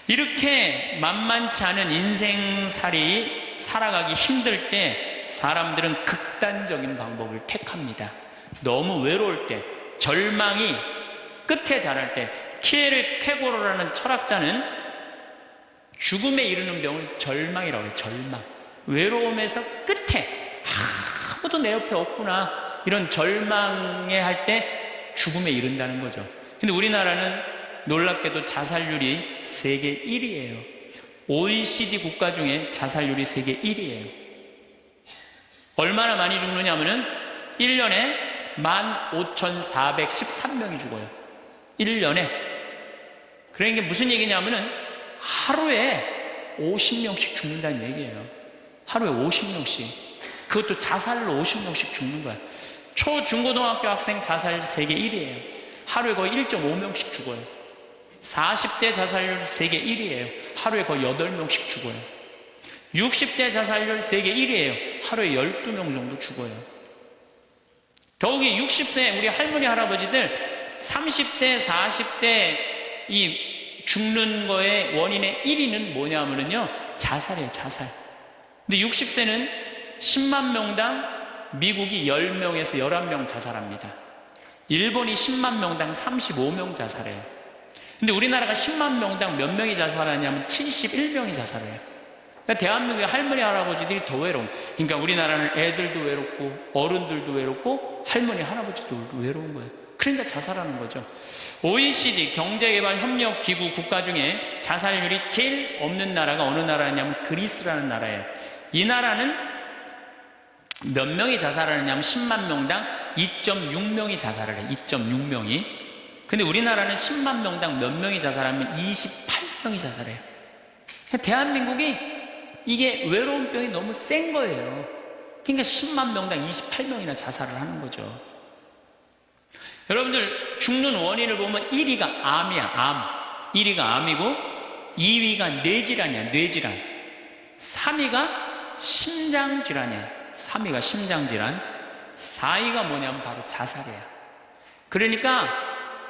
이렇게 만만치 않은 인생살이 살아가기 힘들 때 사람들은 극단적인 방법을 택합니다. 너무 외로울 때, 절망이 끝에 달할 때, 키에르 케고로라는 철학자는 죽음에 이르는 병을 절망이라고 해요. 절망. 외로움에서 끝에 아무도 내 옆에 없구나, 이런 절망에 할 때 죽음에 이른다는 거죠. 근데 우리나라는 놀랍게도 자살률이 세계 1위예요. OECD 국가 중에 자살률이 세계 1위예요. 얼마나 많이 죽느냐 하면은 1년에 15,413명이 죽어요. 1년에. 그러니까 무슨 얘기냐면은 하루에 50명씩 죽는다는 얘기예요. 하루에 50명씩. 그것도 자살로 50명씩 죽는 거야. 초중고등학교 학생 자살 세계 1위예요. 하루에 거의 1.5명씩 죽어요. 40대 자살률 세계 1위예요. 하루에 거의 8명씩 죽어요. 60대 자살률 세계 1위예요. 하루에 12명 정도 죽어요. 더욱이 60세 우리 할머니 할아버지들 30대 40대 이 죽는 거의 원인의 1위는 뭐냐면요, 자살이에요. 자살. 근데 60세는 10만 명당 미국이 10명에서 11명 자살합니다. 일본이 10만 명당 35명 자살해요. 근데 우리나라가 10만 명당 몇 명이 자살하냐면 71명이 자살해요. 그러니까 대한민국의 할머니 할아버지들이 더 외로운. 그러니까 우리나라는 애들도 외롭고 어른들도 외롭고 할머니 할아버지도 외로운 거예요. 그러니까 자살하는 거죠. OECD 경제개발협력기구 국가 중에 자살률이 제일 없는 나라가 어느 나라냐면 그리스라는 나라예요. 이 나라는 몇 명이 자살하느냐면 10만 명당 2.6명이 자살을 해요. 2.6명이. 근데 우리나라는 10만 명당 몇 명이 자살하면 28명이 자살해요. 대한민국이 이게 외로운 병이 너무 센 거예요. 그러니까 10만 명당 28명이나 자살을 하는 거죠. 여러분들 죽는 원인을 보면 1위가 암이야. 암. 1위가 암이고 2위가 뇌질환이야. 뇌질환. 3위가 심장질환이야. 3위가 심장질환. 4위가 뭐냐면 바로 자살이야. 그러니까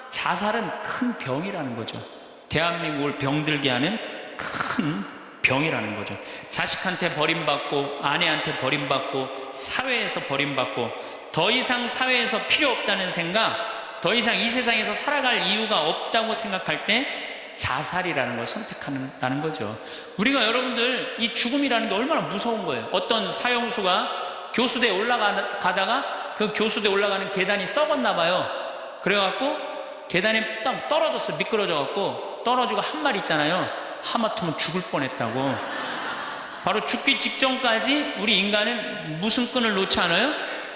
자살은 큰 병이라는 거죠. 대한민국을 병들게 하는 큰 병이라는 거죠. 자식한테 버림받고 아내한테 버림받고 사회에서 버림받고 더 이상 사회에서 필요 없다는 생각, 더 이상 이 세상에서 살아갈 이유가 없다고 생각할 때 자살이라는 걸 선택한다는 거죠. 우리가 여러분들 이 죽음이라는 게 얼마나 무서운 거예요. 어떤 사형수가 교수대에 올라가다가 그 교수대에 올라가는 계단이 썩었나 봐요. 그래갖고 계단에 딱 떨어졌어. 미끄러져갖고 떨어지고 한 말 있잖아요. 하마터면 죽을 뻔했다고. 바로 죽기 직전까지 우리 인간은 무슨 끈을 놓지 않아요?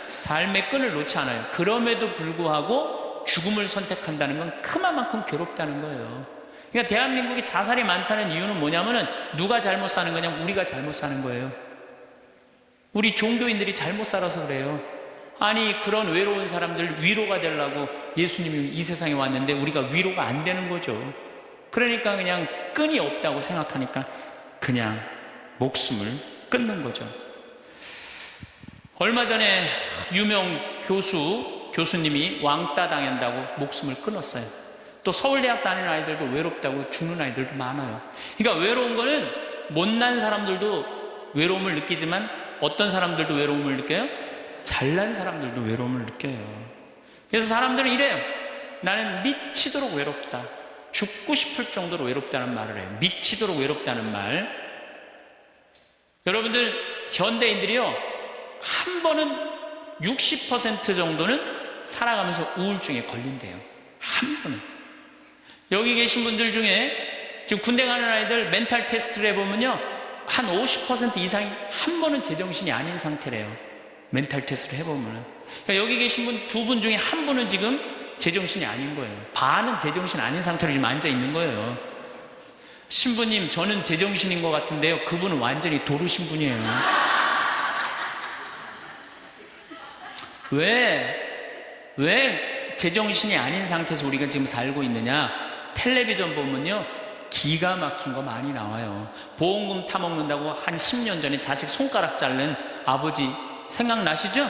삶의 끈을 놓지 않아요. 그럼에도 불구하고 죽음을 선택한다는 건 그만큼 괴롭다는 거예요. 그러니까 대한민국이 자살이 많다는 이유는 뭐냐면은 누가 잘못 사는 거냐면 우리가 잘못 사는 거예요. 우리 종교인들이 잘못 살아서 그래요. 아니 그런 외로운 사람들 위로가 되려고 예수님이 이 세상에 왔는데 우리가 위로가 안 되는 거죠. 그러니까 그냥 끈이 없다고 생각하니까 그냥 목숨을 끊는 거죠. 얼마 전에 유명 교수님이 왕따 당한다고 목숨을 끊었어요. 또 서울대학 다니는 아이들도 외롭다고 죽는 아이들도 많아요. 그러니까 외로운 거는 못난 사람들도 외로움을 느끼지만 어떤 사람들도 외로움을 느껴요? 잘난 사람들도 외로움을 느껴요. 그래서 사람들은 이래요. 나는 미치도록 외롭다. 죽고 싶을 정도로 외롭다는 말을 해요. 미치도록 외롭다는 말. 여러분들 현대인들이요, 한 번은 60% 정도는 살아가면서 우울증에 걸린대요. 한 번은. 여기 계신 분들 중에 지금 군대 가는 아이들 멘탈 테스트를 해보면요, 한 50% 이상이 한 번은 제정신이 아닌 상태래요. 멘탈 테스트를 해보면. 그러니까 여기 계신 분 두 분 중에 한 분은 지금 제정신이 아닌 거예요. 반은 제정신 아닌 상태로 지금 앉아 있는 거예요. 신부님, 저는 제정신인 것 같은데요. 그분은 완전히 도루신 분이에요. 왜 제정신이 아닌 상태에서 우리가 지금 살고 있느냐? 텔레비전 보면요, 기가 막힌 거 많이 나와요. 보험금 타먹는다고 한 10년 전에 자식 손가락 자른 아버지 생각나시죠?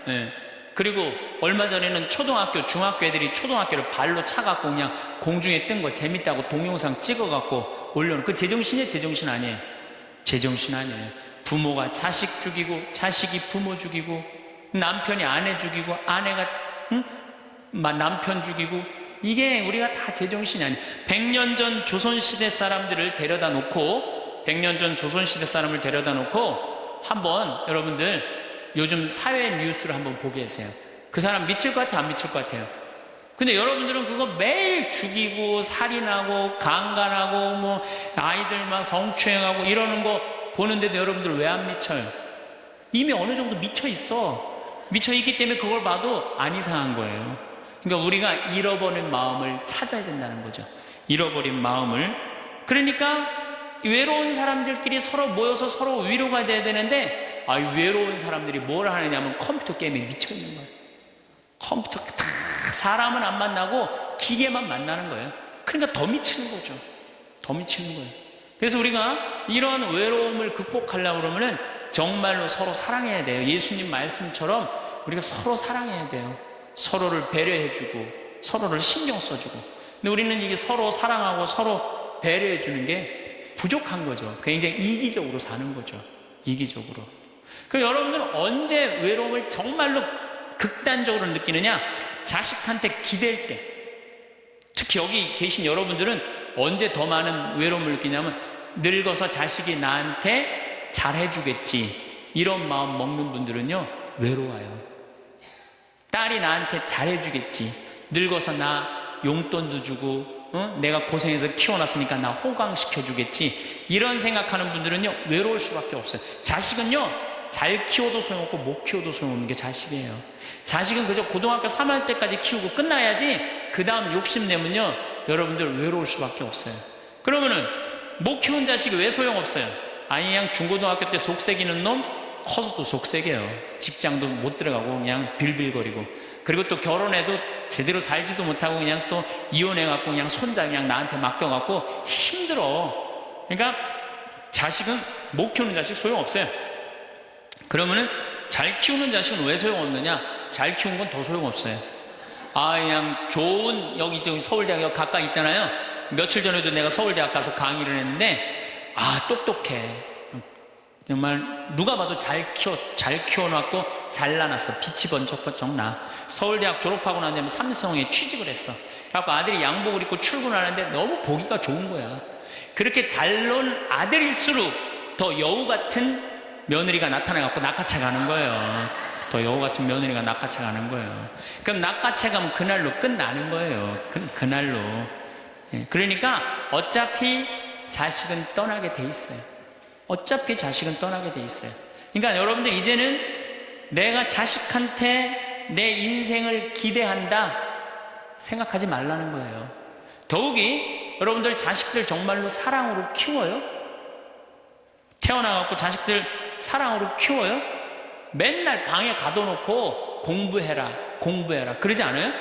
네. 그리고 얼마 전에는 초등학교, 중학교 애들이 초등학교를 발로 차갖고 그냥 공중에 뜬 거 재밌다고 동영상 찍어갖고 올려놓은, 그 제정신이에요? 제정신 아니에요? 제정신 아니에요. 부모가 자식 죽이고, 자식이 부모 죽이고, 남편이 아내 죽이고, 아내가 남편 죽이고, 이게 우리가 다 제정신이 아니에요. 100년 전 조선시대 사람들을 데려다 놓고, 100년 전 조선시대 사람을 데려다 놓고 한번 여러분들 요즘 사회 뉴스를 한번 보게 하세요. 그 사람 미칠 것 같아요? 안 미칠 것 같아요? 근데 여러분들은 그거 매일 죽이고 살인하고 강간하고 뭐 아이들 막 성추행하고 이러는 거 보는데도 여러분들 왜 안 미쳐요? 이미 어느 정도 미쳐 있어. 미쳐 있기 때문에 그걸 봐도 안 이상한 거예요. 그러니까 우리가 잃어버린 마음을 찾아야 된다는 거죠. 잃어버린 마음을. 그러니까 외로운 사람들끼리 서로 모여서 서로 위로가 돼야 되는데, 외로운 사람들이 뭘 하느냐면 컴퓨터 게임에 미쳐 있는 거예요. 컴퓨터 다 사람은 안 만나고 기계만 만나는 거예요. 그러니까 더 미치는 거죠. 더 미치는 거예요. 그래서 우리가 이런 외로움을 극복하려고 그러면은 정말로 서로 사랑해야 돼요. 예수님 말씀처럼 우리가 서로 사랑해야 돼요. 서로를 배려해주고 서로를 신경 써주고. 근데 우리는 이게 서로 사랑하고 서로 배려해주는 게 부족한 거죠. 굉장히 이기적으로 사는 거죠. 이기적으로. 그 여러분들은 언제 외로움을 정말로 극단적으로 느끼느냐? 자식한테 기댈 때. 특히 여기 계신 여러분들은 언제 더 많은 외로움을 느끼냐면, 늙어서 자식이 나한테 잘해주겠지, 이런 마음 먹는 분들은요 외로워요. 딸이 나한테 잘해주겠지, 늙어서 나 용돈도 주고 내가 고생해서 키워놨으니까 나 호강시켜주겠지, 이런 생각하는 분들은요 외로울 수밖에 없어요. 자식은요 잘 키워도 소용없고 못 키워도 소용없는 게 자식이에요. 자식은 그저 고등학교 3학년 때까지 키우고 끝나야지, 그 다음 욕심내면요 여러분들 외로울 수밖에 없어요. 그러면은 못 키운 자식이 왜 소용없어요? 그냥 중고등학교 때 속색이는 놈 커서도 속색이에요. 직장도 못 들어가고 그냥 빌빌거리고, 그리고 또 결혼해도 제대로 살지도 못하고 그냥 또 이혼해갖고 그냥 손자 그냥 나한테 맡겨갖고 힘들어. 그러니까 자식은 못 키우는 자식 소용없어요. 그러면은 잘 키우는 자식은 왜 소용없느냐? 잘 키운 건 더 소용없어요. 그냥 좋은, 여기 지금 서울대학 가까이 있잖아요. 며칠 전에도 내가 서울대학 가서 강의를 했는데, 똑똑해. 정말 누가 봐도 잘 키워놨고 잘라놨어. 빛이 번쩍번쩍 나. 서울대학 졸업하고 난 다음에 삼성에 취직을 했어. 그래갖고 아들이 양복을 입고 출근하는데 너무 보기가 좋은 거야. 그렇게 잘 논 아들일수록 더 여우 같은 며느리가 나타나갖고 낚아채 가는 거예요. 더 여우 같은 며느리가 낚아채 가는 거예요. 그럼 낚아채 가면 그날로 끝나는 거예요. 그날로. 그러니까 어차피 자식은 떠나게 돼 있어요. 어차피 자식은 떠나게 돼 있어요. 그러니까 여러분들 이제는 내가 자식한테 내 인생을 기대한다 생각하지 말라는 거예요. 더욱이 여러분들 자식들 정말로 사랑으로 키워요? 태어나갖고 자식들 사랑으로 키워요? 맨날 방에 가둬놓고 공부해라 그러지 않아요?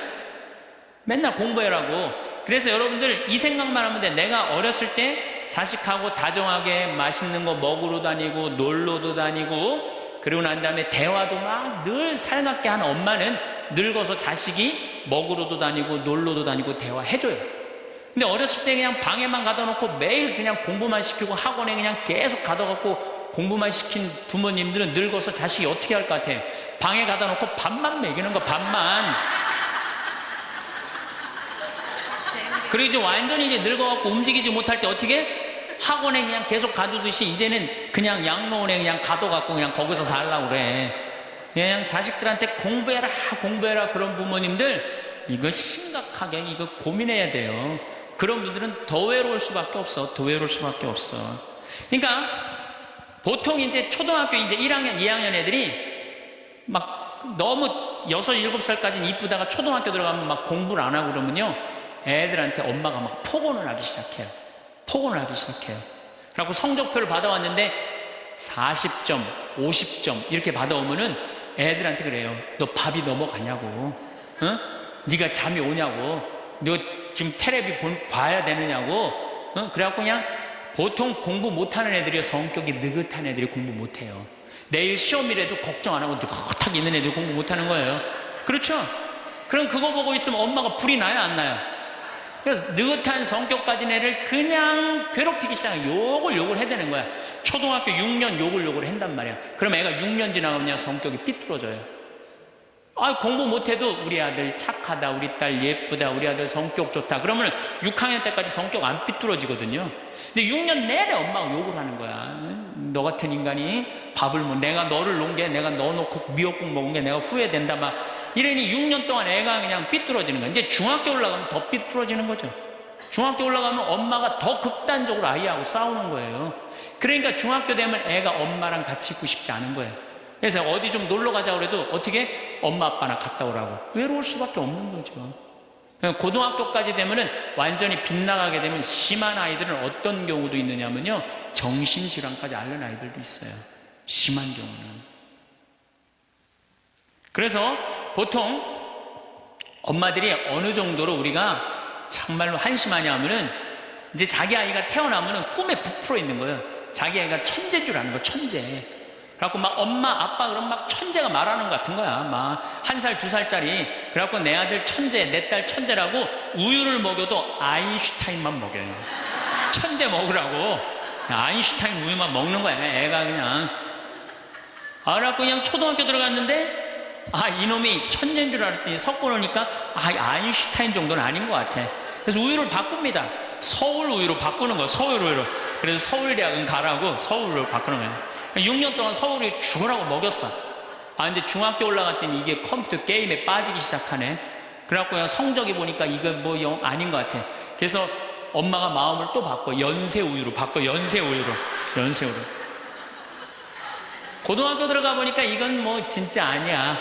맨날 공부해라고. 그래서 여러분들 이 생각만 하면 돼. 내가 어렸을 때 자식하고 다정하게 맛있는 거 먹으러 다니고 놀러도 다니고, 그리고 난 다음에 대화도 막 늘 살갑게 하는 엄마는 늙어서 자식이 먹으러도 다니고 놀러도 다니고 대화해줘요. 근데 어렸을 때 그냥 방에만 가둬놓고 매일 그냥 공부만 시키고 학원에 그냥 계속 가둬갖고 공부만 시킨 부모님들은 늙어서 자식이 어떻게 할 것 같아요? 방에 가다 놓고 밥만 먹이는 거, 밥만. 그리고 이제 완전히 이제 늙어갖고 움직이지 못할 때 어떻게? 학원에 그냥 계속 가두듯이 이제는 그냥 양로원에 그냥 가둬갖고 그냥 거기서 살라고 그래. 그냥 자식들한테 공부해라, 공부해라. 그런 부모님들, 이거 심각하게 이거 고민해야 돼요. 그런 분들은 더 외로울 수밖에 없어. 더 외로울 수밖에 없어. 그러니까 보통 이제 초등학교 이제 1학년, 2학년 애들이 막 너무 6, 7살까지는 이쁘다가 초등학교 들어가면 막 공부를 안 하고 그러면요, 애들한테 엄마가 막 폭언을 하기 시작해요. 폭언을 하기 시작해요. 그래갖고 성적표를 받아왔는데 40점, 50점 이렇게 받아오면은 애들한테 그래요. 너 밥이 넘어가냐고, 어? 네가 잠이 오냐고, 너 지금 텔레비 봐야 되느냐고, 어? 그래갖고 그냥 보통 공부 못하는 애들이 성격이 느긋한 애들이 공부 못해요. 내일 시험이라도 걱정 안 하고 느긋하게 있는 애들이 공부 못하는 거예요. 그렇죠? 그럼 그거 보고 있으면 엄마가 불이 나요, 안 나요? 그래서 느긋한 성격 가진 애를 그냥 괴롭히기 시작해요. 욕을 해대는 거야. 초등학교 6년 욕을 한단 말이야. 그럼 애가 6년 지나가면 그냥 성격이 삐뚤어져요. 아, 공부 못해도 우리 아들 착하다, 우리 딸 예쁘다, 우리 아들 성격 좋다. 그러면 6학년 때까지 성격 안 삐뚤어지거든요. 근데 6년 내내 엄마가 욕을 하는 거야. 너 같은 인간이 밥을 내가 너를 놓은 게, 내가 너 놓고 미역국 먹은 게 내가 후회된다, 막 이러니 6년 동안 애가 그냥 삐뚤어지는 거야. 이제 중학교 올라가면 더 삐뚤어지는 거죠. 중학교 올라가면 엄마가 더 극단적으로 아이하고 싸우는 거예요. 그러니까 중학교 되면 애가 엄마랑 같이 있고 싶지 않은 거예요. 그래서 어디 좀 놀러 가자고 그래도 어떻게? 엄마 아빠랑 갔다 오라고. 외로울 수밖에 없는 거죠. 고등학교까지 되면은 완전히 빗나가게 되면 심한 아이들은 어떤 경우도 있느냐면요, 정신질환까지 앓는 아이들도 있어요. 심한 경우는. 그래서 보통 엄마들이 어느 정도로 우리가 정말로 한심하냐 하면은, 이제 자기 아이가 태어나면은 꿈에 부풀어 있는 거예요. 자기 아이가 천재인 줄 아는 거, 천재. 그래갖고 막 엄마, 아빠 그럼 막 천재가 말하는 것 같은 거야. 막 1살, 2살짜리. 그래갖고 내 아들 천재, 내 딸 천재라고 우유를 먹여도 아인슈타인만 먹여요. 천재 먹으라고 아인슈타인 우유만 먹는 거야, 애가 그냥. 그래갖고 그냥 초등학교 들어갔는데, 이놈이 천재인 줄 알았더니 섞어 놓으니까 아인슈타인 정도는 아닌 것 같아. 그래서 우유를 바꿉니다. 서울 우유로 바꾸는 거야, 서울 우유로. 그래서 서울대학은 가라고 서울로 바꾸는 거야. 6년 동안 서울이 죽으라고 먹였어. 근데 중학교 올라갔더니 이게 컴퓨터 게임에 빠지기 시작하네. 그래갖고 그냥 성적이 보니까 이거 뭐 영 아닌 것 같아. 그래서 엄마가 마음을 또 바꿔. 연세 우유로 바꿔. 연세 우유로. 고등학교 들어가 보니까 이건 뭐 진짜 아니야.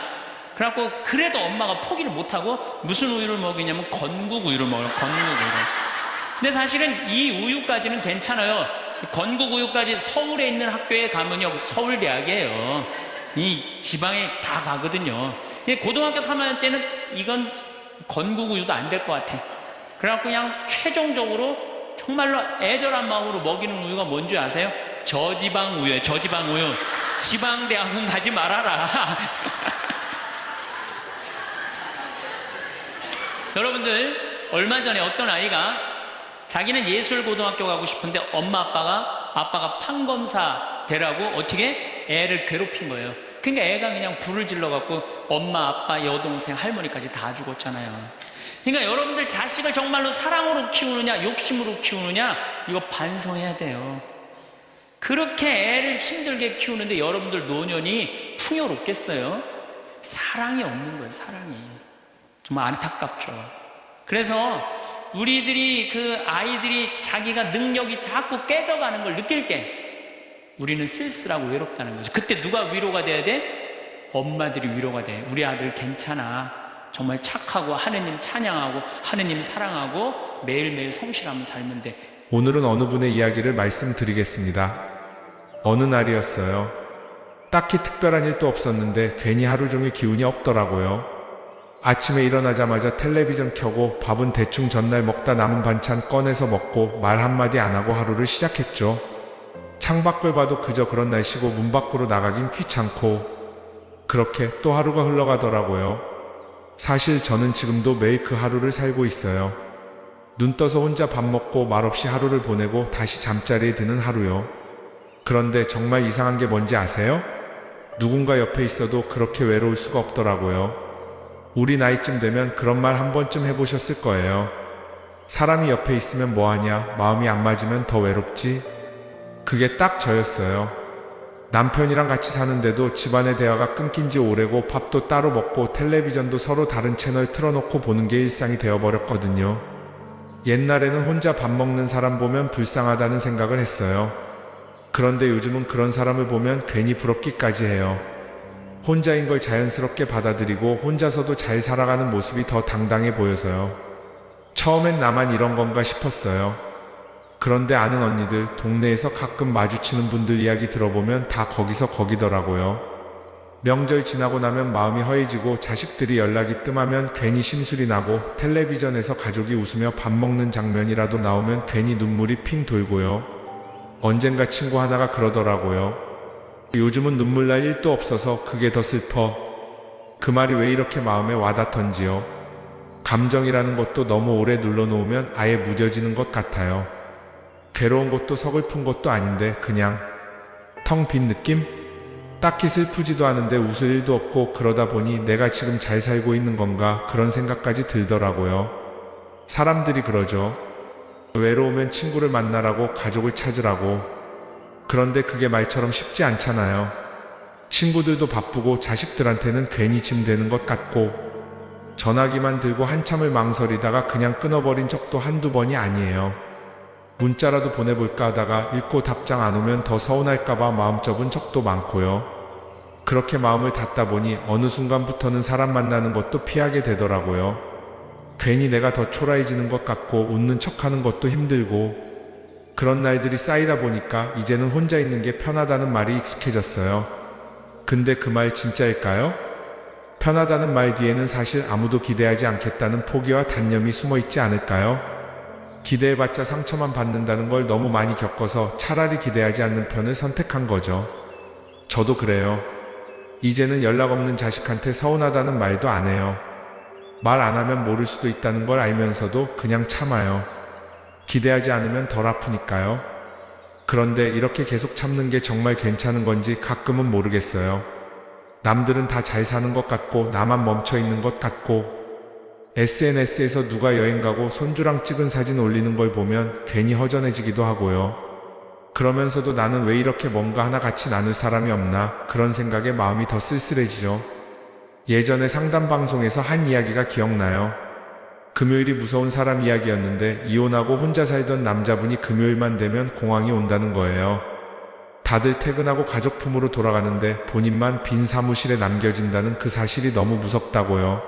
그래갖고 그래도 엄마가 포기를 못하고 무슨 우유를 먹이냐면 건국 우유를 먹어요. 건국 우유를. 근데 사실은 이 우유까지는 괜찮아요. 건국 우유까지 서울에 있는 학교에 가면요, 서울대학이에요. 이 지방에 다 가거든요. 고등학교 3학년 때는 이건 건국 우유도 안 될 것 같아. 그래갖고 그냥 최종적으로 정말로 애절한 마음으로 먹이는 우유가 뭔지 아세요? 저지방 우유예요. 저지방 우유. 지방대학은 가지 말아라. 여러분들, 얼마 전에 어떤 아이가 자기는 예술고등학교 가고 싶은데 엄마 아빠가 판검사 되라고 어떻게 애를 괴롭힌 거예요. 그러니까 애가 그냥 불을 질러갖고 엄마 아빠 여동생 할머니까지 다 죽었잖아요. 그러니까 여러분들 자식을 정말로 사랑으로 키우느냐 욕심으로 키우느냐, 이거 반성해야 돼요. 그렇게 애를 힘들게 키우는데 여러분들 노년이 풍요롭겠어요? 사랑이 없는 거예요. 사랑이 정말 안타깝죠. 그래서 우리들이 그 아이들이 자기가 능력이 자꾸 깨져가는 걸 느낄 때 우리는 쓸쓸하고 외롭다는 거죠. 그때 누가 위로가 돼야 돼? 엄마들이 위로가 돼. 우리 아들 괜찮아. 정말 착하고 하느님 찬양하고 하느님 사랑하고 매일매일 성실하면 살면 돼. 오늘은 어느 분의 이야기를 말씀드리겠습니다. 어느 날이었어요. 딱히 특별한 일도 없었는데 괜히 하루 종일 기운이 없더라고요. 아침에 일어나자마자 텔레비전 켜고 밥은 대충 전날 먹다 남은 반찬 꺼내서 먹고 말 한마디 안 하고 하루를 시작했죠. 창밖을 봐도 그저 그런 날씨고 문 밖으로 나가긴 귀찮고 그렇게 또 하루가 흘러가더라고요. 사실 저는 지금도 매일 그 하루를 살고 있어요. 눈 떠서 혼자 밥 먹고 말없이 하루를 보내고 다시 잠자리에 드는 하루요. 그런데 정말 이상한 게 뭔지 아세요? 누군가 옆에 있어도 그렇게 외로울 수가 없더라고요. 우리 나이쯤 되면 그런 말 한 번쯤 해보셨을 거예요. 사람이 옆에 있으면 뭐하냐, 마음이 안 맞으면 더 외롭지? 그게 딱 저였어요. 남편이랑 같이 사는데도 집안의 대화가 끊긴 지 오래고 밥도 따로 먹고 텔레비전도 서로 다른 채널 틀어놓고 보는 게 일상이 되어버렸거든요. 옛날에는 혼자 밥 먹는 사람 보면 불쌍하다는 생각을 했어요. 그런데 요즘은 그런 사람을 보면 괜히 부럽기까지 해요. 혼자인 걸 자연스럽게 받아들이고 혼자서도 잘 살아가는 모습이 더 당당해 보여서요. 처음엔 나만 이런 건가 싶었어요. 그런데 아는 언니들, 동네에서 가끔 마주치는 분들 이야기 들어보면 다 거기서 거기더라고요. 명절 지나고 나면 마음이 허해지고 자식들이 연락이 뜸하면 괜히 심술이 나고 텔레비전에서 가족이 웃으며 밥 먹는 장면이라도 나오면 괜히 눈물이 핑 돌고요. 언젠가 친구 하나가 그러더라고요. 요즘은 눈물 날 일도 없어서 그게 더 슬퍼. 그 말이 왜 이렇게 마음에 와닿던지요. 감정이라는 것도 너무 오래 눌러놓으면 아예 무뎌지는 것 같아요. 괴로운 것도 서글픈 것도 아닌데 그냥 텅 빈 느낌? 딱히 슬프지도 않은데 웃을 일도 없고 그러다 보니 내가 지금 잘 살고 있는 건가 그런 생각까지 들더라고요. 사람들이 그러죠. 외로우면 친구를 만나라고, 가족을 찾으라고. 그런데 그게 말처럼 쉽지 않잖아요. 친구들도 바쁘고 자식들한테는 괜히 짐 되는 것 같고 전화기만 들고 한참을 망설이다가 그냥 끊어버린 적도 한두 번이 아니에요. 문자라도 보내볼까 하다가 읽고 답장 안 오면 더 서운할까봐 마음 접은 적도 많고요. 그렇게 마음을 닫다 보니 어느 순간부터는 사람 만나는 것도 피하게 되더라고요. 괜히 내가 더 초라해지는 것 같고 웃는 척하는 것도 힘들고 그런 날들이 쌓이다 보니까 이제는 혼자 있는 게 편하다는 말이 익숙해졌어요. 근데 그 말 진짜일까요? 편하다는 말 뒤에는 사실 아무도 기대하지 않겠다는 포기와 단념이 숨어 있지 않을까요? 기대해봤자 상처만 받는다는 걸 너무 많이 겪어서 차라리 기대하지 않는 편을 선택한 거죠. 저도 그래요. 이제는 연락 없는 자식한테 서운하다는 말도 안 해요. 말 안 하면 모를 수도 있다는 걸 알면서도 그냥 참아요. 기대하지 않으면 덜 아프니까요. 그런데 이렇게 계속 참는 게 정말 괜찮은 건지 가끔은 모르겠어요. 남들은 다 잘 사는 것 같고 나만 멈춰 있는 것 같고 SNS에서 누가 여행 가고 손주랑 찍은 사진 올리는 걸 보면 괜히 허전해지기도 하고요. 그러면서도 나는 왜 이렇게 뭔가 하나 같이 나눌 사람이 없나 그런 생각에 마음이 더 쓸쓸해지죠. 예전에 상담 방송에서 한 이야기가 기억나요. 금요일이 무서운 사람 이야기였는데 이혼하고 혼자 살던 남자분이 금요일만 되면 공황이 온다는 거예요. 다들 퇴근하고 가족 품으로 돌아가는데 본인만 빈 사무실에 남겨진다는 그 사실이 너무 무섭다고요.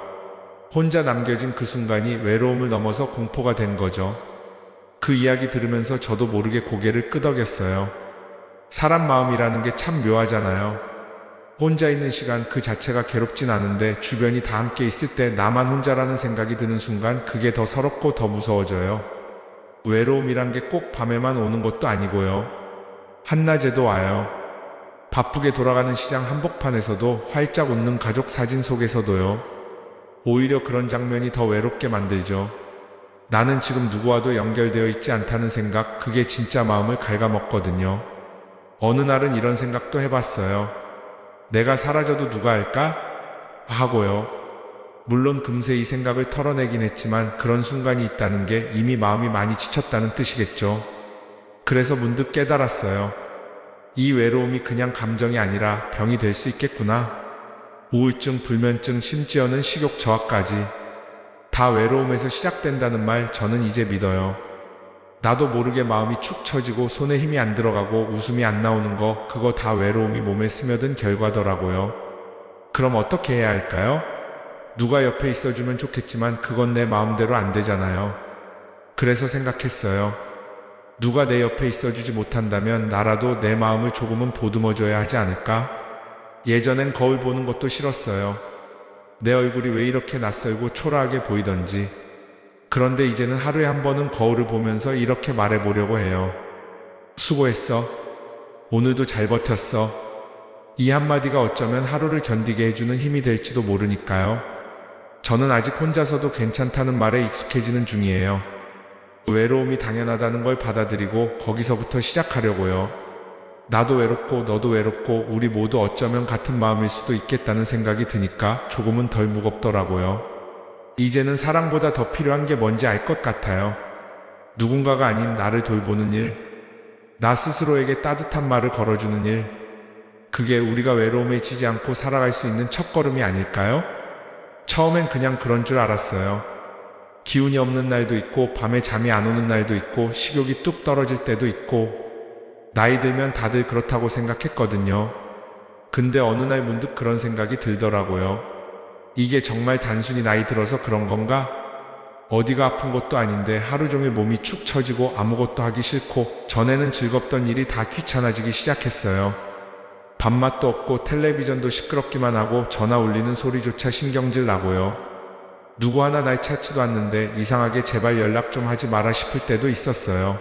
혼자 남겨진 그 순간이 외로움을 넘어서 공포가 된 거죠. 그 이야기 들으면서 저도 모르게 고개를 끄덕였어요. 사람 마음이라는 게 참 묘하잖아요. 혼자 있는 시간 그 자체가 괴롭진 않은데 주변이 다 함께 있을 때 나만 혼자라는 생각이 드는 순간 그게 더 서럽고 더 무서워져요. 외로움이란 게 꼭 밤에만 오는 것도 아니고요. 한낮에도 와요. 바쁘게 돌아가는 시장 한복판에서도 활짝 웃는 가족 사진 속에서도요. 오히려 그런 장면이 더 외롭게 만들죠. 나는 지금 누구와도 연결되어 있지 않다는 생각, 그게 진짜 마음을 갉아먹거든요. 어느 날은 이런 생각도 해봤어요. 내가 사라져도 누가 알까? 하고요. 물론 금세 이 생각을 털어내긴 했지만 그런 순간이 있다는 게 이미 마음이 많이 지쳤다는 뜻이겠죠. 그래서 문득 깨달았어요. 이 외로움이 그냥 감정이 아니라 병이 될 수 있겠구나. 우울증, 불면증, 심지어는 식욕 저하까지 다 외로움에서 시작된다는 말 저는 이제 믿어요. 나도 모르게 마음이 축 처지고 손에 힘이 안 들어가고 웃음이 안 나오는 거 그거 다 외로움이 몸에 스며든 결과더라고요. 그럼 어떻게 해야 할까요? 누가 옆에 있어주면 좋겠지만 그건 내 마음대로 안 되잖아요. 그래서 생각했어요. 누가 내 옆에 있어주지 못한다면 나라도 내 마음을 조금은 보듬어줘야 하지 않을까? 예전엔 거울 보는 것도 싫었어요. 내 얼굴이 왜 이렇게 낯설고 초라하게 보이던지. 그런데 이제는 하루에 한 번은 거울을 보면서 이렇게 말해보려고 해요. 수고했어. 오늘도 잘 버텼어. 이 한마디가 어쩌면 하루를 견디게 해주는 힘이 될지도 모르니까요. 저는 아직 혼자서도 괜찮다는 말에 익숙해지는 중이에요. 외로움이 당연하다는 걸 받아들이고 거기서부터 시작하려고요. 나도 외롭고 너도 외롭고 우리 모두 어쩌면 같은 마음일 수도 있겠다는 생각이 드니까 조금은 덜 무겁더라고요. 이제는 사랑보다 더 필요한 게 뭔지 알 것 같아요. 누군가가 아닌 나를 돌보는 일, 나 스스로에게 따뜻한 말을 걸어주는 일, 그게 우리가 외로움에 지지 않고 살아갈 수 있는 첫걸음이 아닐까요? 처음엔 그냥 그런 줄 알았어요. 기운이 없는 날도 있고 밤에 잠이 안 오는 날도 있고 식욕이 뚝 떨어질 때도 있고 나이 들면 다들 그렇다고 생각했거든요. 근데 어느 날 문득 그런 생각이 들더라고요. 이게 정말 단순히 나이 들어서 그런 건가? 어디가 아픈 것도 아닌데 하루 종일 몸이 축 처지고 아무것도 하기 싫고 전에는 즐겁던 일이 다 귀찮아지기 시작했어요. 밥맛도 없고 텔레비전도 시끄럽기만 하고 전화 울리는 소리조차 신경질 나고요. 누구 하나 날 찾지도 않는데 이상하게 제발 연락 좀 하지 마라 싶을 때도 있었어요.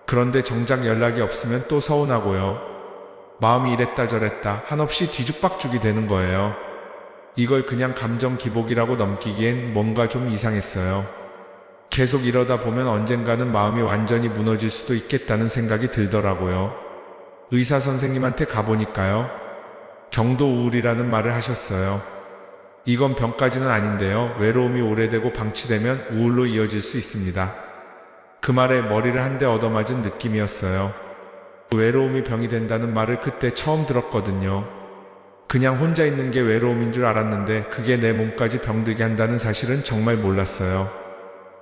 그런데 정작 연락이 없으면 또 서운하고요. 마음이 이랬다 저랬다 한없이 뒤죽박죽이 되는 거예요. 이걸 그냥 감정 기복이라고 넘기기엔 뭔가 좀 이상했어요. 계속 이러다 보면 언젠가는 마음이 완전히 무너질 수도 있겠다는 생각이 들더라고요. 의사 선생님한테 가보니까요. 경도 우울이라는 말을 하셨어요. 이건 병까지는 아닌데요. 외로움이 오래되고 방치되면 우울로 이어질 수 있습니다. 그 말에 머리를 한 대 얻어맞은 느낌이었어요. 외로움이 병이 된다는 말을 그때 처음 들었거든요. 그냥 혼자 있는 게 외로움인 줄 알았는데 그게 내 몸까지 병들게 한다는 사실은 정말 몰랐어요.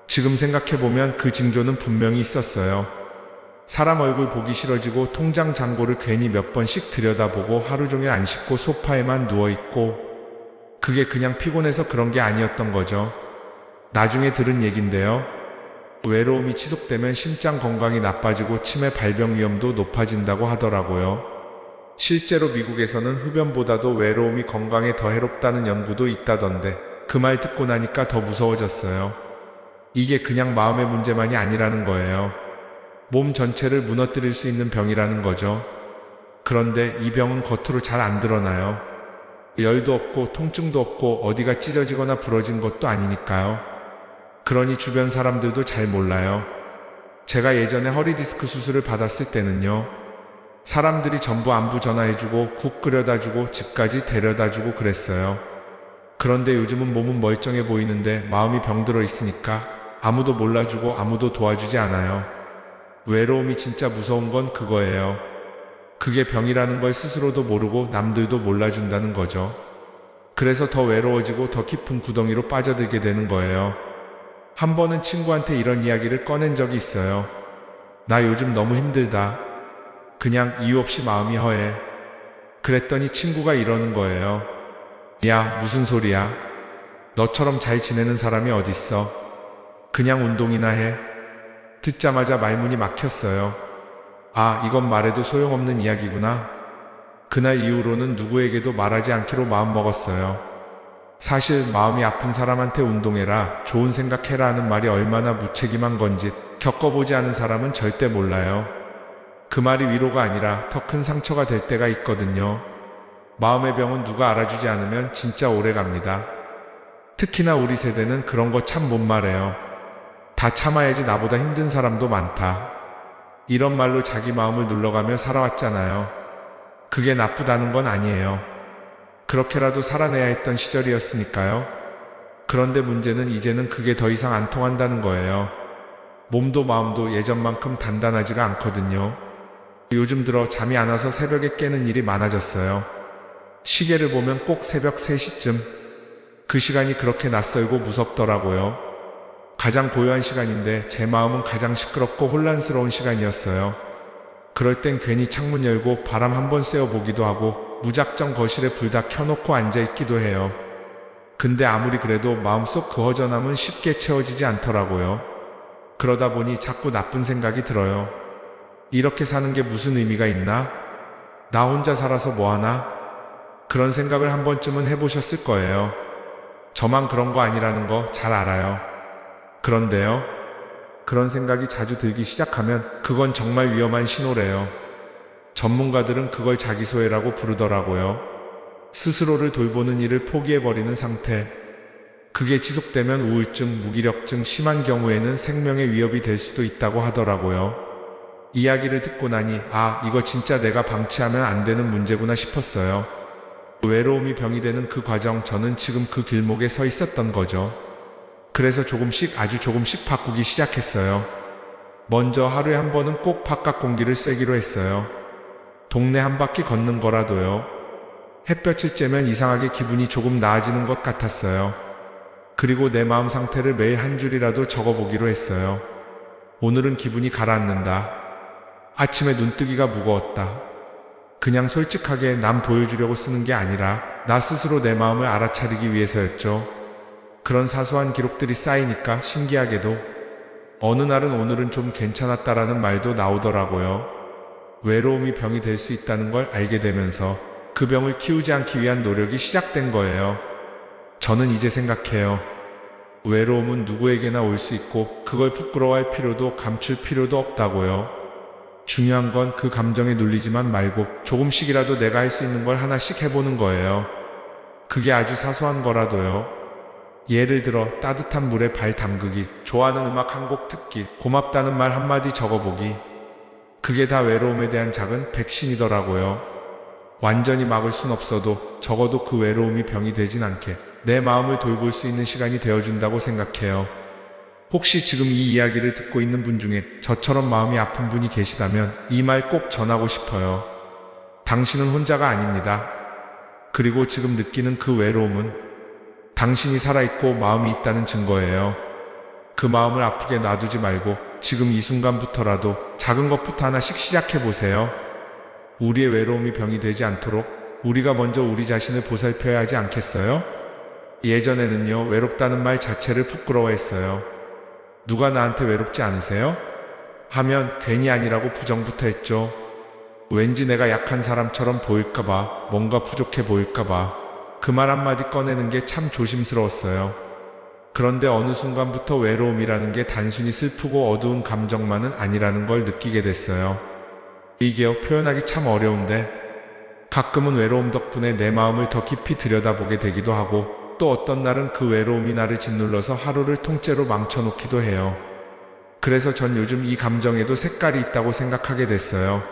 지금 생각해보면 그 징조는 분명히 있었어요. 사람 얼굴 보기 싫어지고 통장 잔고를 괜히 몇 번씩 들여다보고 하루 종일 안 씻고 소파에만 누워있고 그게 그냥 피곤해서 그런 게 아니었던 거죠. 나중에 들은 얘긴데요. 외로움이 지속되면 심장 건강이 나빠지고 치매 발병 위험도 높아진다고 하더라고요. 실제로 미국에서는 흡연보다도 외로움이 건강에 더 해롭다는 연구도 있다던데 그 말 듣고 나니까 더 무서워졌어요. 이게 그냥 마음의 문제만이 아니라는 거예요. 몸 전체를 무너뜨릴 수 있는 병이라는 거죠. 그런데 이 병은 겉으로 잘 안 드러나요. 열도 없고 통증도 없고 어디가 찢어지거나 부러진 것도 아니니까요. 그러니 주변 사람들도 잘 몰라요. 제가 예전에 허리디스크 수술을 받았을 때는요. 사람들이 전부 안부 전화해주고 국 끓여다주고 집까지 데려다주고 그랬어요. 그런데 요즘은 몸은 멀쩡해 보이는데 마음이 병들어 있으니까 아무도 몰라주고 아무도 도와주지 않아요. 외로움이 진짜 무서운 건 그거예요. 그게 병이라는 걸 스스로도 모르고 남들도 몰라준다는 거죠. 그래서 더 외로워지고 더 깊은 구덩이로 빠져들게 되는 거예요. 한 번은 친구한테 이런 이야기를 꺼낸 적이 있어요. 나 요즘 너무 힘들다. 그냥 이유 없이 마음이 허해. 그랬더니 친구가 이러는 거예요. 야, 무슨 소리야. 너처럼 잘 지내는 사람이 어딨어. 그냥 운동이나 해. 듣자마자 말문이 막혔어요. 아, 이건 말해도 소용없는 이야기구나. 그날 이후로는 누구에게도 말하지 않기로 마음먹었어요. 사실 마음이 아픈 사람한테 운동해라, 좋은 생각해라 하는 말이 얼마나 무책임한 건지 겪어보지 않은 사람은 절대 몰라요. 그 말이 위로가 아니라 더 큰 상처가 될 때가 있거든요. 마음의 병은 누가 알아주지 않으면 진짜 오래 갑니다. 특히나 우리 세대는 그런 거 참 못 말해요. 다 참아야지 나보다 힘든 사람도 많다. 이런 말로 자기 마음을 눌러가며 살아왔잖아요. 그게 나쁘다는 건 아니에요. 그렇게라도 살아내야 했던 시절이었으니까요. 그런데 문제는 이제는 그게 더 이상 안 통한다는 거예요. 몸도 마음도 예전만큼 단단하지가 않거든요. 요즘 들어 잠이 안 와서 새벽에 깨는 일이 많아졌어요. 시계를 보면 꼭 새벽 3시쯤. 그 시간이 그렇게 낯설고 무섭더라고요. 가장 고요한 시간인데 제 마음은 가장 시끄럽고 혼란스러운 시간이었어요. 그럴 땐 괜히 창문 열고 바람 한번 쐬어보기도 하고 무작정 거실에 불 다 켜놓고 앉아있기도 해요. 근데 아무리 그래도 마음속 그 허전함은 쉽게 채워지지 않더라고요. 그러다 보니 자꾸 나쁜 생각이 들어요. 이렇게 사는 게 무슨 의미가 있나? 나 혼자 살아서 뭐하나? 그런 생각을 한 번쯤은 해보셨을 거예요. 저만 그런 거 아니라는 거 잘 알아요. 그런데요. 그런 생각이 자주 들기 시작하면 그건 정말 위험한 신호래요. 전문가들은 그걸 자기소외라고 부르더라고요. 스스로를 돌보는 일을 포기해버리는 상태. 그게 지속되면 우울증, 무기력증, 심한 경우에는 생명의 위협이 될 수도 있다고 하더라고요. 이야기를 듣고 나니 이거 진짜 내가 방치하면 안 되는 문제구나 싶었어요. 외로움이 병이 되는 그 과정, 저는 지금 그 길목에 서 있었던 거죠. 그래서 조금씩, 아주 조금씩 바꾸기 시작했어요. 먼저 하루에 한 번은 꼭 바깥 공기를 쐬기로 했어요. 동네 한 바퀴 걷는 거라도요. 햇볕을 쬐면 이상하게 기분이 조금 나아지는 것 같았어요. 그리고 내 마음 상태를 매일 한 줄이라도 적어보기로 했어요. 오늘은 기분이 가라앉는다. 아침에 눈뜨기가 무거웠다. 그냥 솔직하게 남 보여주려고 쓰는 게 아니라 나 스스로 내 마음을 알아차리기 위해서였죠. 그런 사소한 기록들이 쌓이니까 신기하게도 어느 날은 오늘은 좀 괜찮았다라는 말도 나오더라고요. 외로움이 병이 될 수 있다는 걸 알게 되면서 그 병을 키우지 않기 위한 노력이 시작된 거예요. 저는 이제 생각해요. 외로움은 누구에게나 올 수 있고 그걸 부끄러워할 필요도 감출 필요도 없다고요. 중요한 건 그 감정에 눌리지만 말고 조금씩이라도 내가 할 수 있는 걸 하나씩 해보는 거예요. 그게 아주 사소한 거라도요. 예를 들어 따뜻한 물에 발 담그기, 좋아하는 음악 한 곡 듣기, 고맙다는 말 한마디 적어보기. 그게 다 외로움에 대한 작은 백신이더라고요. 완전히 막을 순 없어도 적어도 그 외로움이 병이 되진 않게 내 마음을 돌볼 수 있는 시간이 되어준다고 생각해요. 혹시 지금 이 이야기를 듣고 있는 분 중에 저처럼 마음이 아픈 분이 계시다면 이 말 꼭 전하고 싶어요. 당신은 혼자가 아닙니다. 그리고 지금 느끼는 그 외로움은 당신이 살아있고 마음이 있다는 증거예요. 그 마음을 아프게 놔두지 말고 지금 이 순간부터라도 작은 것부터 하나씩 시작해보세요. 우리의 외로움이 병이 되지 않도록 우리가 먼저 우리 자신을 보살펴야 하지 않겠어요? 예전에는요, 외롭다는 말 자체를 부끄러워했어요. 누가 나한테 외롭지 않으세요? 하면 괜히 아니라고 부정부터 했죠. 왠지 내가 약한 사람처럼 보일까봐, 뭔가 부족해 보일까봐 그 말 한마디 꺼내는 게 참 조심스러웠어요. 그런데 어느 순간부터 외로움이라는 게 단순히 슬프고 어두운 감정만은 아니라는 걸 느끼게 됐어요. 이게요, 표현하기 참 어려운데 가끔은 외로움 덕분에 내 마음을 더 깊이 들여다보게 되기도 하고 또 어떤 날은 그 외로움이 나를 짓눌러서 하루를 통째로 망쳐놓기도 해요. 그래서 전 요즘 이 감정에도 색깔이 있다고 생각하게 됐어요.